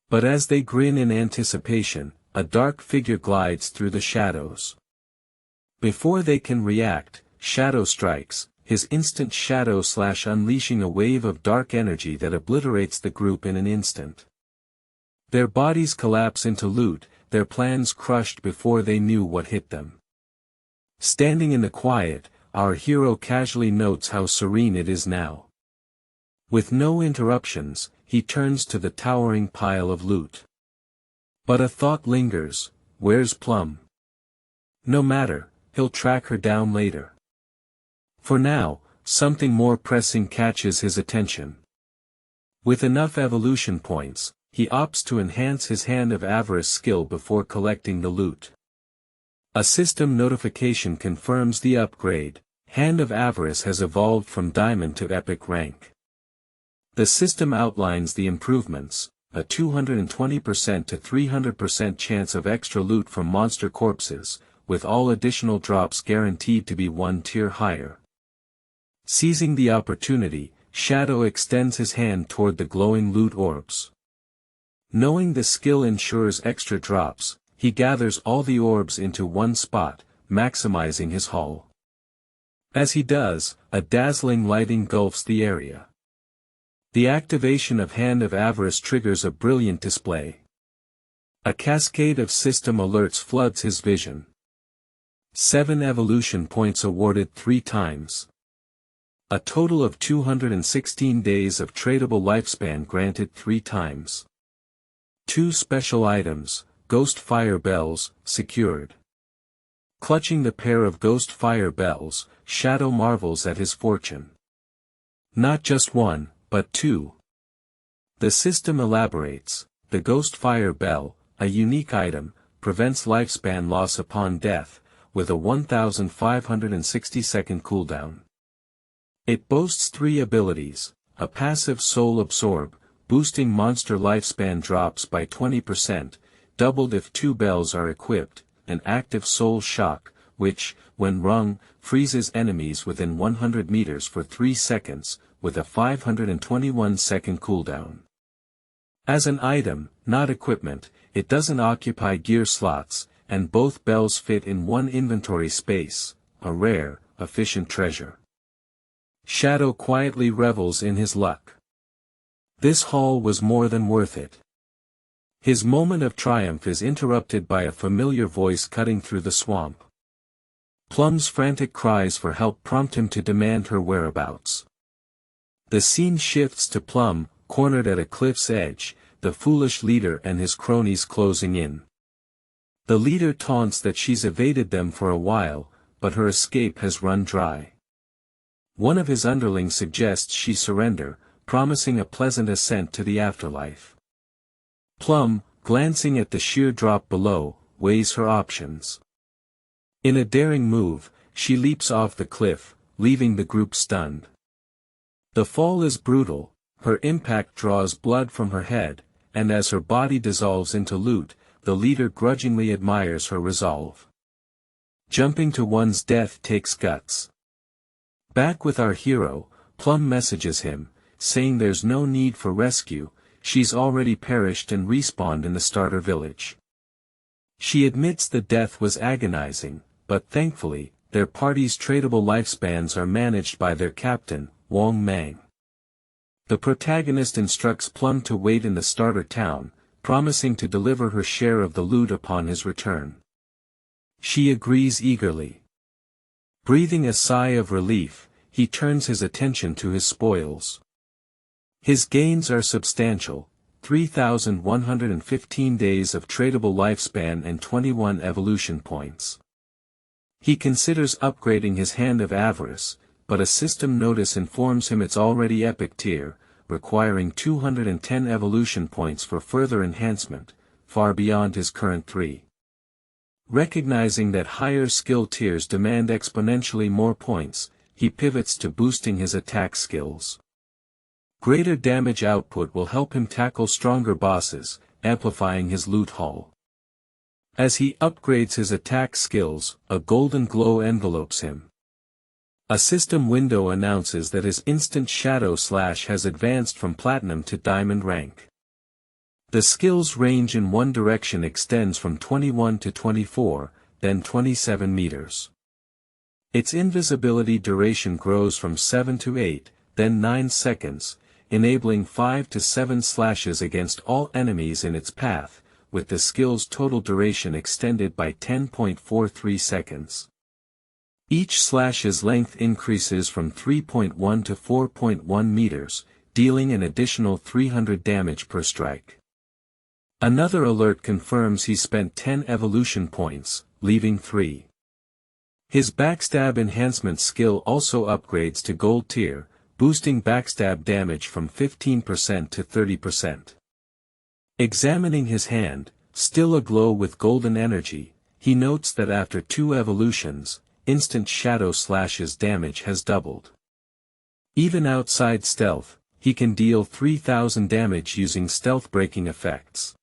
Speaker 1: But as they grin in anticipation, a dark figure glides through the shadows. Before they can react, Shadow strikes, his instant shadow slash unleashing a wave of dark energy that obliterates the group in an instant. Their bodies collapse into loot, their plans crushed before they knew what hit them. Standing in the quiet, our hero casually notes how serene it is now. With no interruptions, he turns to the towering pile of loot. But a thought lingers, where's Plum? No matter, he'll track her down later. For now, something more pressing catches his attention. With enough evolution points, he opts to enhance his Hand of Avarice skill before collecting the loot. A system notification confirms the upgrade. Hand of Avarice has evolved from Diamond to Epic rank. The system outlines the improvements: a 220% to 300% chance of extra loot from monster corpses, with all additional drops guaranteed to be 1 tier higher. Seizing the opportunity, Shadow extends his hand toward the glowing loot orbs. Knowing the skill ensures extra drops, he gathers all the orbs into one spot, maximizing his haul. As he does, a dazzling light engulfs the area. The activation of Hand of Avarice triggers a brilliant display. A cascade of system alerts floods his vision. 7 evolution points awarded 3 times. A total of 216 days of tradable lifespan granted 3 times. 2 special items, Ghost Fire Bells, secured. Clutching the pair of Ghost Fire Bells, Shadow marvels at his fortune. Not just 1, but 2. The system elaborates: the Ghost Fire Bell, a unique item, prevents lifespan loss upon death, with a 1560-second cooldown. It boasts 3 abilities: a passive Soul Absorb, boosting monster lifespan drops by 20%, doubled if 2 bells are equipped, an active Soul Shock, which, when rung, freezes enemies within 100 meters for 3 seconds, with a 521-second cooldown. As an item, not equipment, it doesn't occupy gear slots, and both bells fit in one inventory space, a rare, efficient treasure. Shadow quietly revels in his luck. This haul was more than worth it. His moment of triumph is interrupted by a familiar voice cutting through the swamp. Plum's frantic cries for help prompt him to demand her whereabouts. The scene shifts to Plum, cornered at a cliff's edge, the foolish leader and his cronies closing in. The leader taunts that she's evaded them for a while, but her escape has run dry. One of his underlings suggests she surrender, promising a pleasant ascent to the afterlife. Plum, glancing at the sheer drop below, weighs her options. In a daring move, she leaps off the cliff, leaving the group stunned. The fall is brutal, her impact draws blood from her head, and as her body dissolves into loot, the leader grudgingly admires her resolve. Jumping to one's death takes guts. Back with our hero, Plum messages him, saying there's no need for rescue, she's already perished and respawned in the starter village. She admits the death was agonizing, but thankfully, their party's tradable lifespans are managed by their captain, Wong Mang. The protagonist instructs Plum to wait in the starter town, promising to deliver her share of the loot upon his return. She agrees eagerly. Breathing a sigh of relief, he turns his attention to his spoils. His gains are substantial, 3,115 days of tradable lifespan and 21 evolution points. He considers upgrading his Hand of Avarice, but a system notice informs him it's already epic tier, requiring 210 evolution points for further enhancement, far beyond his current 3. Recognizing that higher skill tiers demand exponentially more points, he pivots to boosting his attack skills. Greater damage output will help him tackle stronger bosses, amplifying his loot haul. As he upgrades his attack skills, a golden glow envelopes him. A system window announces that his instant shadow slash has advanced from platinum to diamond rank. The skill's range in one direction extends from 21 to 24, then 27 meters. Its invisibility duration grows from 7 to 8, then 9 seconds, enabling 5 to 7 slashes against all enemies in its path, with the skill's total duration extended by 10.43 seconds. Each slash's length increases from 3.1 to 4.1 meters, dealing an additional 300 damage per strike. Another alert confirms he spent 10 evolution points, leaving 3. His backstab enhancement skill also upgrades to gold tier, boosting backstab damage from 15% to 30%. Examining his hand, still aglow with golden energy, he notes that after 2 evolutions, instant shadow slash's damage has doubled. Even outside stealth, he can deal 3,000 damage using stealth breaking effects.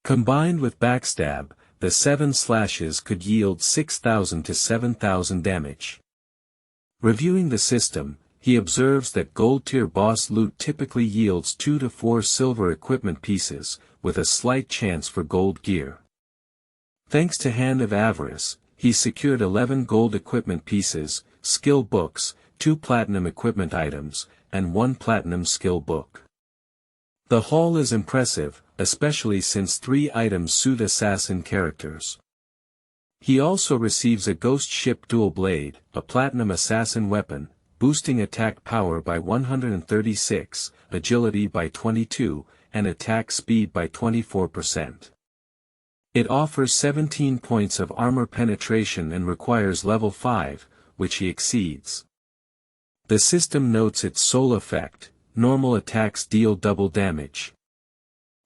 Speaker 1: Combined with backstab, the 7 slashes could yield 6,000 to 7,000 damage. Reviewing the system, he observes that gold-tier boss loot typically yields 2 to 4 silver equipment pieces, with a slight chance for gold gear. Thanks to Hand of Avarice, he secured 11 gold equipment pieces, skill books, 2 platinum equipment items, and 1 platinum skill book. The haul is impressive, especially since 3 items suit assassin characters. He also receives a ghost ship dual blade, a platinum assassin weapon, boosting attack power by 136, agility by 22, and attack speed by 24%. It offers 17 points of armor penetration and requires level 5, which he exceeds. The system notes its sole effect: normal attacks deal double damage.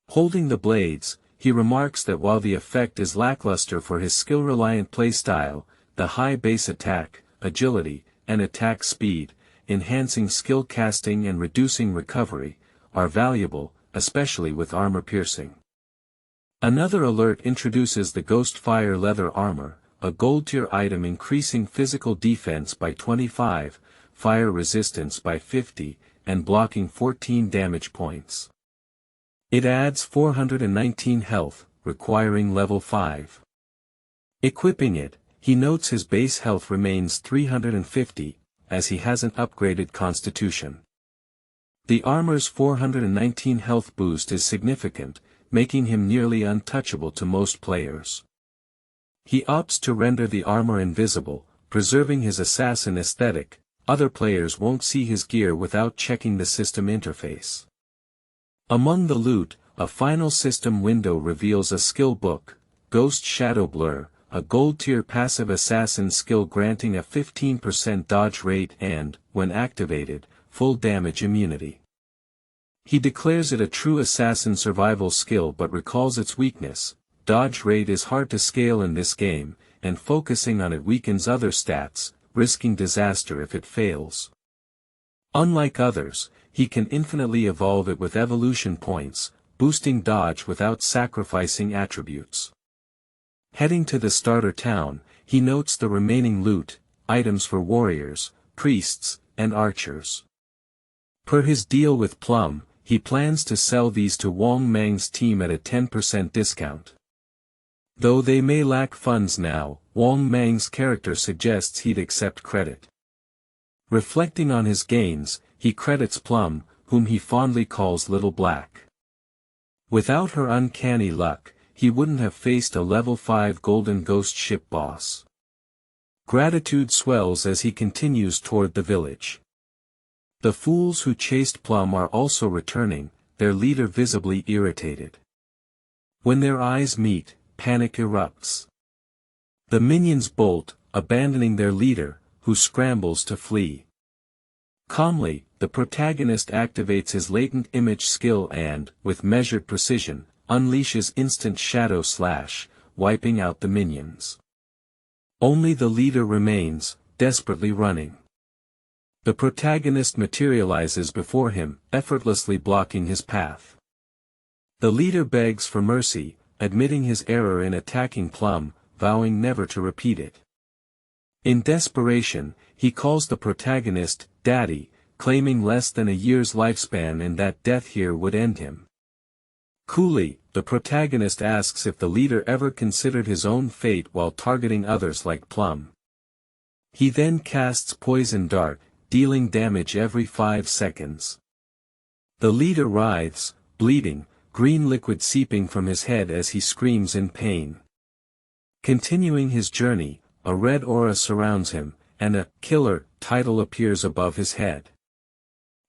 Speaker 1: Holding the blades, he remarks that while the effect is lackluster for his skill-reliant playstyle, the high base attack, agility, and attack speed, enhancing skill casting and reducing recovery, are valuable, especially with armor piercing. Another alert introduces the Ghost Fire leather armor, a gold-tier item increasing physical defense by 25, fire resistance by 50, and blocking 14 damage points. It adds 419 health, requiring level 5. Equipping it, he notes his base health remains 350, as he hasn't upgraded Constitution. The armor's 419 health boost is significant, making him nearly untouchable to most players. He opts to render the armor invisible, preserving his assassin aesthetic. Other players won't see his gear without checking the system interface. Among the loot, a final system window reveals a skill book, Ghost Shadow Blur, a gold-tier passive assassin skill granting a 15% dodge rate and, when activated, full damage immunity. He declares it a true assassin survival skill but recalls its weakness: dodge rate is hard to scale in this game, and focusing on it weakens other stats, risking disaster if it fails. Unlike others, he can infinitely evolve it with evolution points, boosting dodge without sacrificing attributes. Heading to the starter town, he notes the remaining loot, items for warriors, priests, and archers. Per his deal with Plum, he plans to sell these to Wang Mang's team at a 10% discount. Though they may lack funds now, Wang Mang's character suggests he'd accept credit. Reflecting on his gains, he credits Plum, whom he fondly calls Little Black. Without her uncanny luck, he wouldn't have faced a level 5 golden ghost ship boss. Gratitude swells as he continues toward the village. The fools who chased Plum are also returning, their leader visibly irritated. When their eyes meet, panic erupts. The minions bolt, abandoning their leader, who scrambles to flee. Calmly, the protagonist activates his latent image skill and, with measured precision, unleashes instant shadow slash, wiping out the minions. Only the leader remains, desperately running. The protagonist materializes before him, effortlessly blocking his path. The leader begs for mercy, admitting his error in attacking Plum, vowing never to repeat it. In desperation, he calls the protagonist, Daddy, claiming less than a year's lifespan and that death here would end him. Coolly, the protagonist asks if the leader ever considered his own fate while targeting others like Plum. He then casts Poison Dart, dealing damage every 5 seconds. The leader writhes, bleeding, green liquid seeping from his head as he screams in pain. Continuing his journey, a red aura surrounds him, and a killer title appears above his head.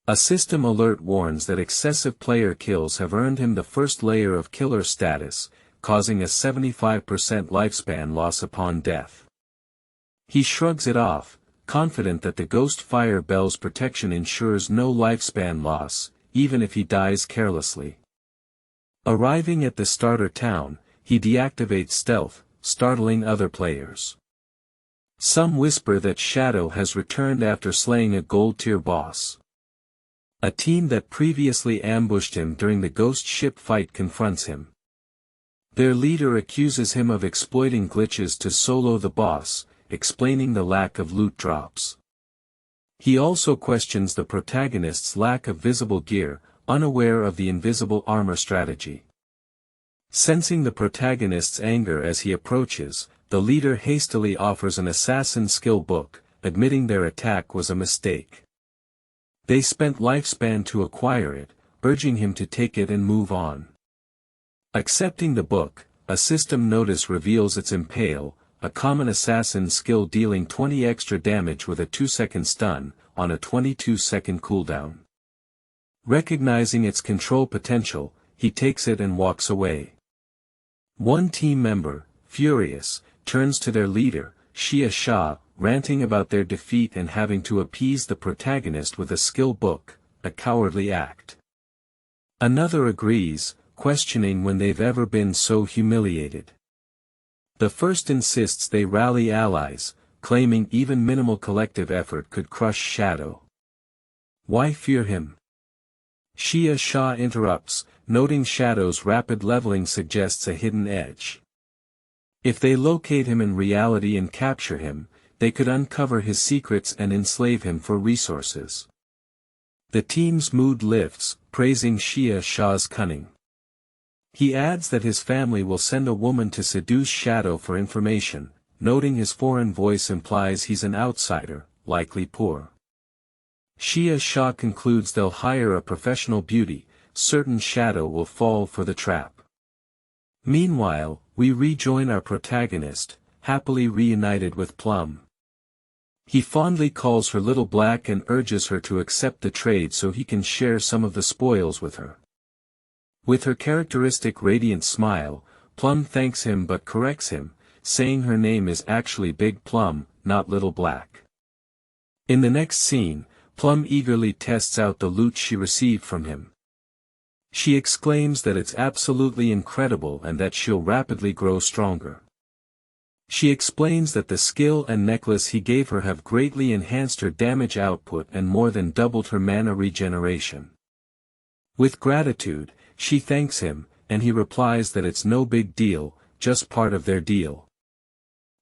Speaker 1: A system alert warns that excessive player kills have earned him the first layer of killer status, causing a 75% lifespan loss upon death. He shrugs it off, confident that the Ghost Fire Bell's protection ensures no lifespan loss, even if he dies carelessly. Arriving at the starter town, he deactivates stealth, startling other players. Some whisper that Shadow has returned after slaying a gold-tier boss. A team that previously ambushed him during the ghost ship fight confronts him. Their leader accuses him of exploiting glitches to solo the boss, explaining the lack of loot drops. He also questions the protagonist's lack of visible gear, unaware of the invisible armor strategy. Sensing the protagonist's anger as he approaches, the leader hastily offers an assassin skill book, admitting their attack was a mistake. They spent lifespan to acquire it, urging him to take it and move on. Accepting the book, a system notice reveals its Impale, a common assassin skill dealing 20 extra damage with a 2-second stun, on a 22-second cooldown. Recognizing its control potential, he takes it and walks away. One team member, furious, turns to their leader, Xia Sha, ranting about their defeat and having to appease the protagonist with a skill book, a cowardly act. Another agrees, questioning when they've ever been so humiliated. The first insists they rally allies, claiming even minimal collective effort could crush Shadow. Why fear him? Xia Sha interrupts, noting Shadow's rapid leveling suggests a hidden edge. If they locate him in reality and capture him, they could uncover his secrets and enslave him for resources. The team's mood lifts, praising Xia Sha's cunning. He adds that his family will send a woman to seduce Shadow for information, noting his foreign voice implies he's an outsider, likely poor. Xia Sha concludes they'll hire a professional beauty, certain Shadow will fall for the trap. Meanwhile, we rejoin our protagonist, happily reunited with Plum. He fondly calls her Little Black and urges her to accept the trade so he can share some of the spoils with her. With her characteristic radiant smile, Plum thanks him but corrects him, saying her name is actually Big Plum, not Little Black. In the next scene, Plum eagerly tests out the loot she received from him. She exclaims that it's absolutely incredible and that she'll rapidly grow stronger. She explains that the skill and necklace he gave her have greatly enhanced her damage output and more than doubled her mana regeneration. With gratitude, She thanks him, and he replies that it's no big deal, just part of their deal.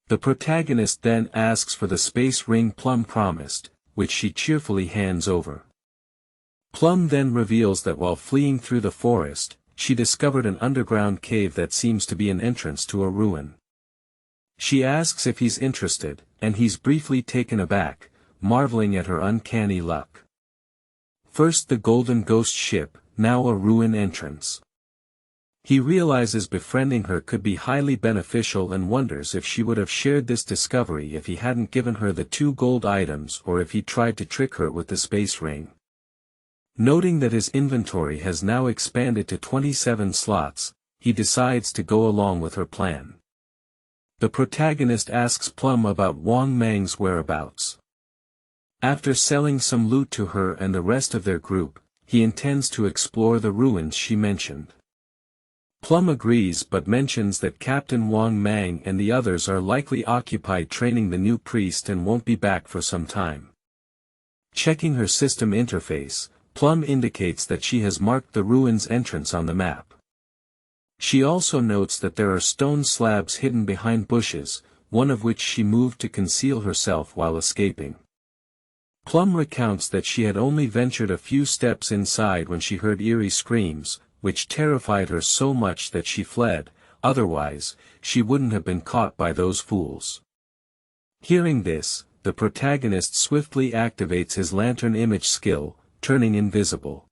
Speaker 1: The protagonist then asks for the space ring Plum promised, which she cheerfully hands over. Plum then reveals that while fleeing through the forest, she discovered an underground cave that seems to be an entrance to a ruin. She asks if he's interested, and he's briefly taken aback, marveling at her uncanny luck. First the Golden Ghost ship, now a ruin entrance. He realizes befriending her could be highly beneficial and wonders if she would have shared this discovery if he hadn't given her the 2 gold items or if he tried to trick her with the space ring. Noting that his inventory has now expanded to 27 slots, he decides to go along with her plan. The protagonist asks Plum about Wang Mang's whereabouts. After selling some loot to her and the rest of their group, he intends to explore the ruins she mentioned. Plum agrees but mentions that Captain Wang Mang and the others are likely occupied training the new priest and won't be back for some time. Checking her system interface, Plum indicates that she has marked the ruins entrance on the map. She also notes that there are stone slabs hidden behind bushes, one of which she moved to conceal herself while escaping. Plum recounts that she had only ventured a few steps inside when she heard eerie screams, which terrified her so much that she fled, otherwise, she wouldn't have been caught by those fools. Hearing this, the protagonist swiftly activates his lantern image skill, turning invisible.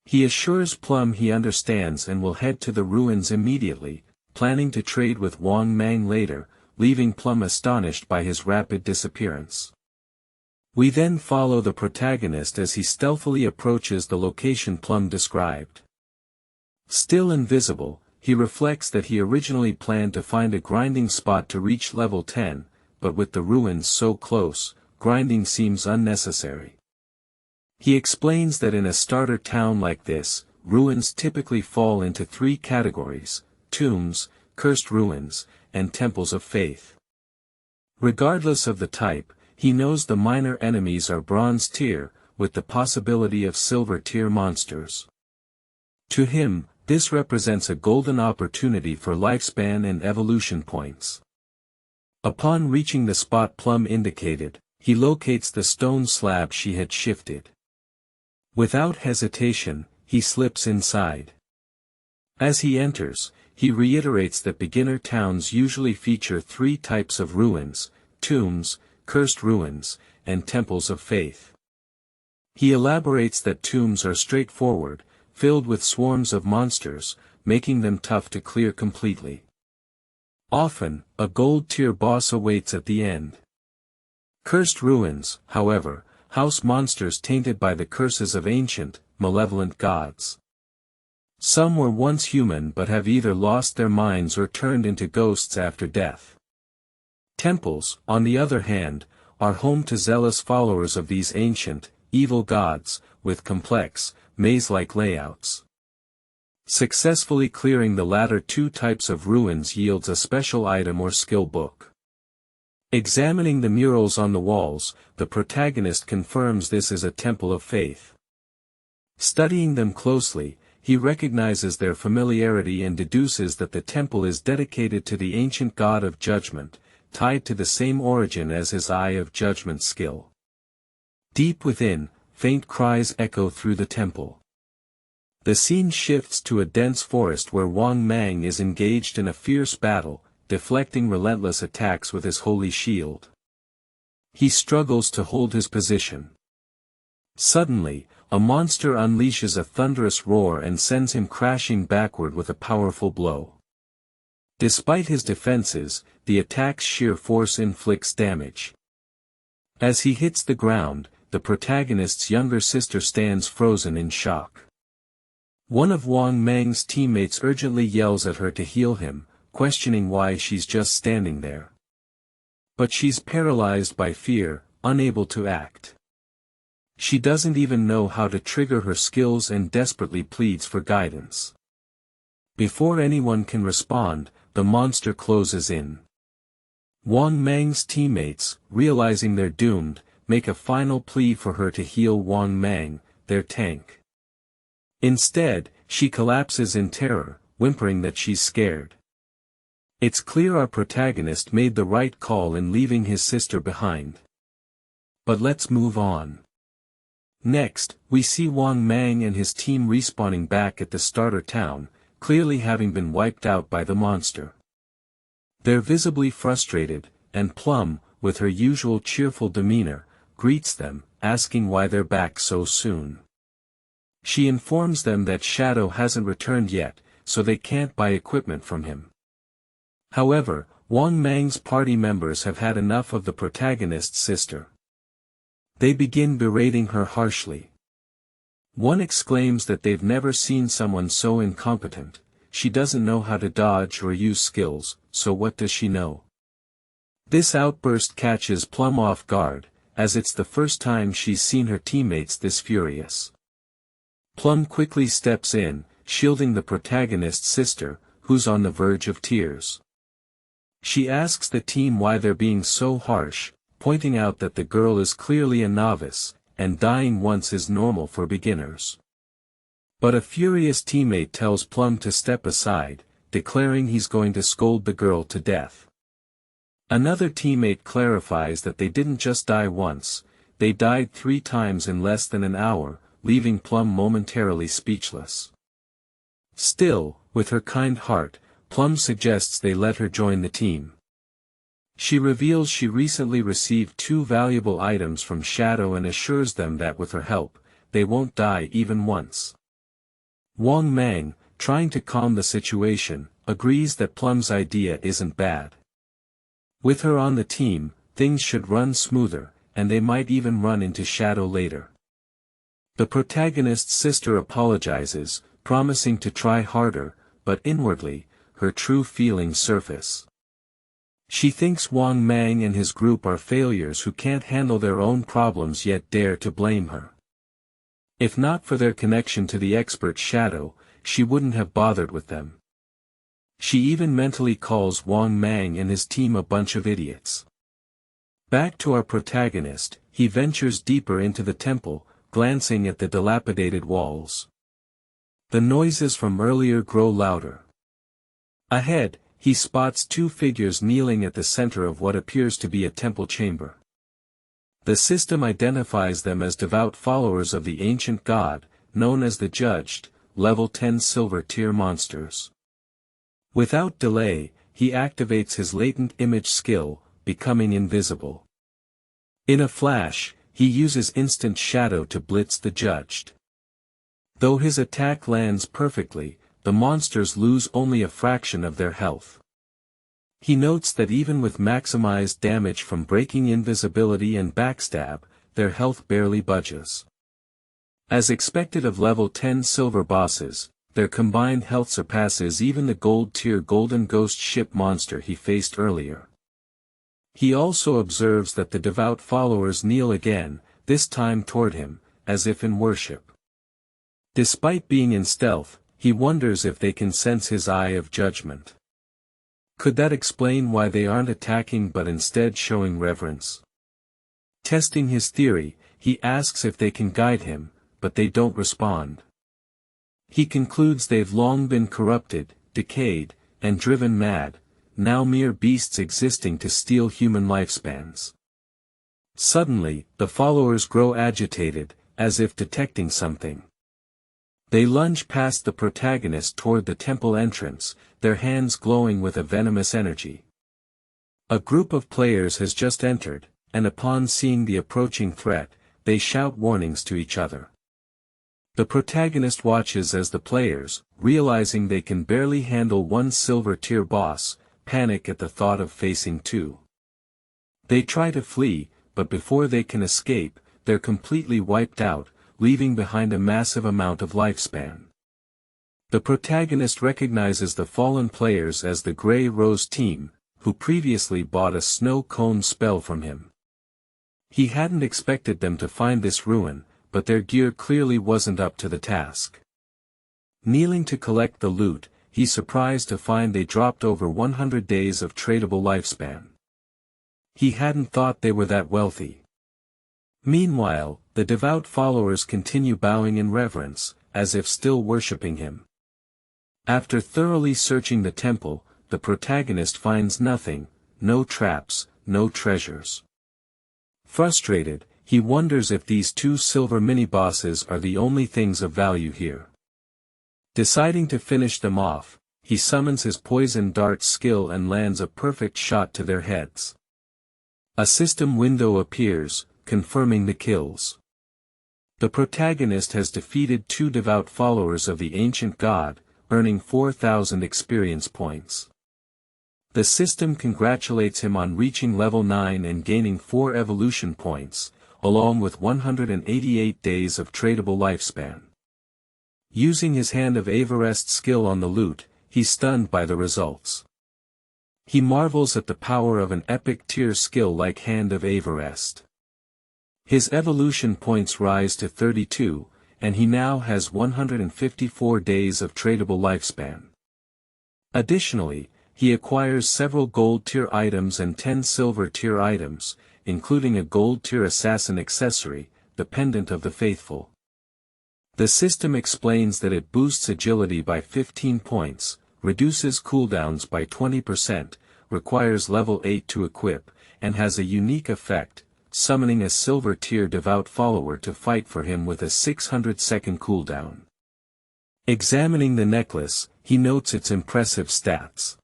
Speaker 1: He assures Plum he understands and will head to the ruins immediately, planning to trade with Wang Mang later, leaving Plum astonished by his rapid disappearance. We then follow the protagonist as he stealthily approaches the location Plum described. Still invisible, he reflects that he originally planned to find a grinding spot to reach level 10, but with the ruins so close, grinding seems unnecessary. He explains that in a starter town like this, ruins typically fall into 3 categories: tombs, cursed ruins, and temples of faith. Regardless of the type, he knows the minor enemies are bronze tier, with the possibility of silver tier monsters. To him, this represents a golden opportunity for lifespan and evolution points. Upon reaching the spot Plum indicated, he locates the stone slab she had shifted. Without hesitation, he slips inside. As he enters, he reiterates that beginner towns usually feature 3 types of ruins: tombs, cursed ruins, and temples of faith. He elaborates that tombs are straightforward, filled with swarms of monsters, making them tough to clear completely. Often, a gold-tier boss awaits at the end. Cursed ruins, however, house monsters tainted by the curses of ancient, malevolent gods. Some were once human but have either lost their minds or turned into ghosts after death. Temples, on the other hand, are home to zealous followers of these ancient, evil gods, with complex, maze-like layouts. Successfully clearing the latter 2 types of ruins yields a special item or skill book. Examining the murals on the walls, the protagonist confirms this is a temple of faith. Studying them closely, he recognizes their familiarity and deduces that the temple is dedicated to the ancient god of judgment, tied to the same origin as his Eye of Judgment skill. Deep within, faint cries echo through the temple. The scene shifts to a dense forest where Wang Mang is engaged in a fierce battle, deflecting relentless attacks with his holy shield. He struggles to hold his position. Suddenly, a monster unleashes a thunderous roar and sends him crashing backward with a powerful blow. Despite his defenses, the attack's sheer force inflicts damage. As he hits the ground, the protagonist's younger sister stands frozen in shock. One of Wang Mang's teammates urgently yells at her to heal him, questioning why she's just standing there. But she's paralyzed by fear, unable to act. She doesn't even know how to trigger her skills and desperately pleads for guidance. Before anyone can respond, the monster closes in. Wang Mang's teammates, realizing they're doomed, make a final plea for her to heal Wang Mang, their tank. Instead, She collapses in terror, whimpering that she's scared. It's clear our protagonist made the right call in leaving his sister behind. But let's move on. Next, we see Wang Mang and his team respawning back at the starter town, clearly having been wiped out by the monster. They're visibly frustrated, and Plum, with her usual cheerful demeanor, greets them, asking why they're back so soon. She informs them that Shadow hasn't returned yet, so they can't buy equipment from him. However, Wang Mang's party members have had enough of the protagonist's sister. They begin berating her harshly. One exclaims that they've never seen someone so incompetent. She doesn't know how to dodge or use skills, so what does she know? This outburst catches Plum off guard, as it's the first time she's seen her teammates this furious. Plum quickly steps in, shielding the protagonist's sister, who's on the verge of tears. She asks the team why they're being so harsh, pointing out that the girl is clearly a novice, and dying once is normal for beginners. But a furious teammate tells Plum to step aside, declaring he's going to scold the girl to death. Another teammate clarifies that they didn't just die once, they died 3 times in less than an hour, leaving Plum momentarily speechless. Still, with her kind heart, Plum suggests they let her join the team. She reveals she recently received 2 valuable items from Shadow and assures them that with her help, they won't die even once. Wang Mang, trying to calm the situation, agrees that Plum's idea isn't bad. With her on the team, things should run smoother, and they might even run into Shadow later. The protagonist's sister apologizes, promising to try harder, but inwardly, her true feelings surface. She thinks Wang Mang and his group are failures who can't handle their own problems yet dare to blame her. If not for their connection to the expert Shadow, she wouldn't have bothered with them. She even mentally calls Wang Mang and his team a bunch of idiots. Back to our protagonist, he ventures deeper into the temple, glancing at the dilapidated walls. The noises from earlier grow louder. Ahead, he spots 2 figures kneeling at the center of what appears to be a temple chamber. The system identifies them as devout followers of the ancient god, known as the Judged, level 10 silver tier monsters. Without delay, he activates his latent image skill, becoming invisible. In a flash, he uses instant shadow to blitz the Judged. Though his attack lands perfectly, the monsters lose only a fraction of their health. He notes that even with maximized damage from breaking invisibility and backstab, their health barely budges. As expected of level 10 silver bosses, their combined health surpasses even the gold tier golden ghost ship monster he faced earlier. He also observes that the devout followers kneel again, this time toward him, as if in worship. Despite being in stealth, he wonders if they can sense his eye of judgment. Could that explain why they aren't attacking but instead showing reverence? Testing his theory, he asks if they can guide him, but they don't respond. He concludes they've long been corrupted, decayed, and driven mad, now mere beasts existing to steal human lifespans. Suddenly, the followers grow agitated, as if detecting something. They lunge past the protagonist toward the temple entrance, their hands glowing with a venomous energy. A group of players has just entered, and upon seeing the approaching threat, they shout warnings to each other. The protagonist watches as the players, realizing they can barely handle one silver tier boss, panic at the thought of facing 2. They try to flee, but before they can escape, they're completely wiped out, leaving behind a massive amount of lifespan. The protagonist recognizes the fallen players as the Grey Rose team, who previously bought a snow cone spell from him. He hadn't expected them to find this ruin, but their gear clearly wasn't up to the task. Kneeling to collect the loot, he's surprised to find they dropped over 100 days of tradable lifespan. He hadn't thought they were that wealthy. Meanwhile, the devout followers continue bowing in reverence, as if still worshipping him. After thoroughly searching the temple, the protagonist finds nothing, no traps, no treasures. Frustrated, he wonders if these two silver mini-bosses are the only things of value here. Deciding to finish them off, he summons his poison dart skill and lands a perfect shot to their heads. A system window appears, confirming the kills. The protagonist has defeated two devout followers of the ancient god, earning 4,000 experience points. The system congratulates him on reaching level 9 and gaining 4 evolution points, along with 188 days of tradable lifespan. Using his Hand of Averest skill on the loot, he's stunned by the results. He marvels at the power of an epic tier skill like Hand of Averest. His evolution points rise to 32, and he now has 154 days of tradable lifespan. Additionally, he acquires several gold tier items and 10 silver tier items, including a gold tier assassin accessory, the Pendant of the Faithful. The system explains that it boosts agility by 15 points, reduces cooldowns by 20%, requires level 8 to equip, and has a unique effect, summoning a silver tier devout follower to fight for him with a 600-second cooldown. Examining the necklace, he notes its impressive stats.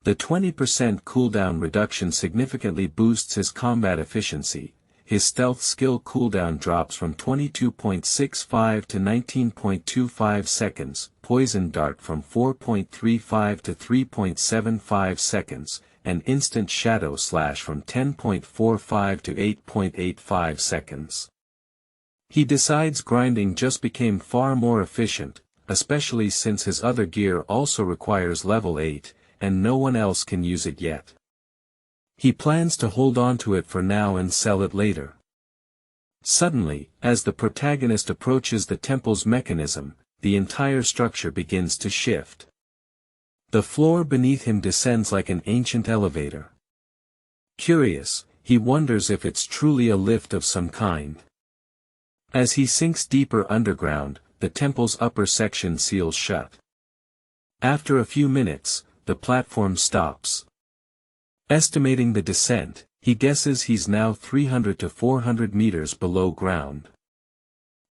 Speaker 1: The 20% cooldown reduction significantly boosts his combat efficiency. His stealth skill cooldown drops from 22.65 to 19.25 seconds, poison dart from 4.35 to 3.75 seconds, and instant shadow slash from 10.45 to 8.85 seconds. He decides grinding just became far more efficient, especially since his other gear also requires level 8, and no one else can use it yet. He plans to hold on to it for now and sell it later. Suddenly, as the protagonist approaches the temple's mechanism, the entire structure begins to shift. The floor beneath him descends like an ancient elevator. Curious, he wonders if it's truly a lift of some kind. As he sinks deeper underground, the temple's upper section seals shut. After a few minutes, the platform stops. Estimating the descent, he guesses he's now 300 to 400 meters below ground.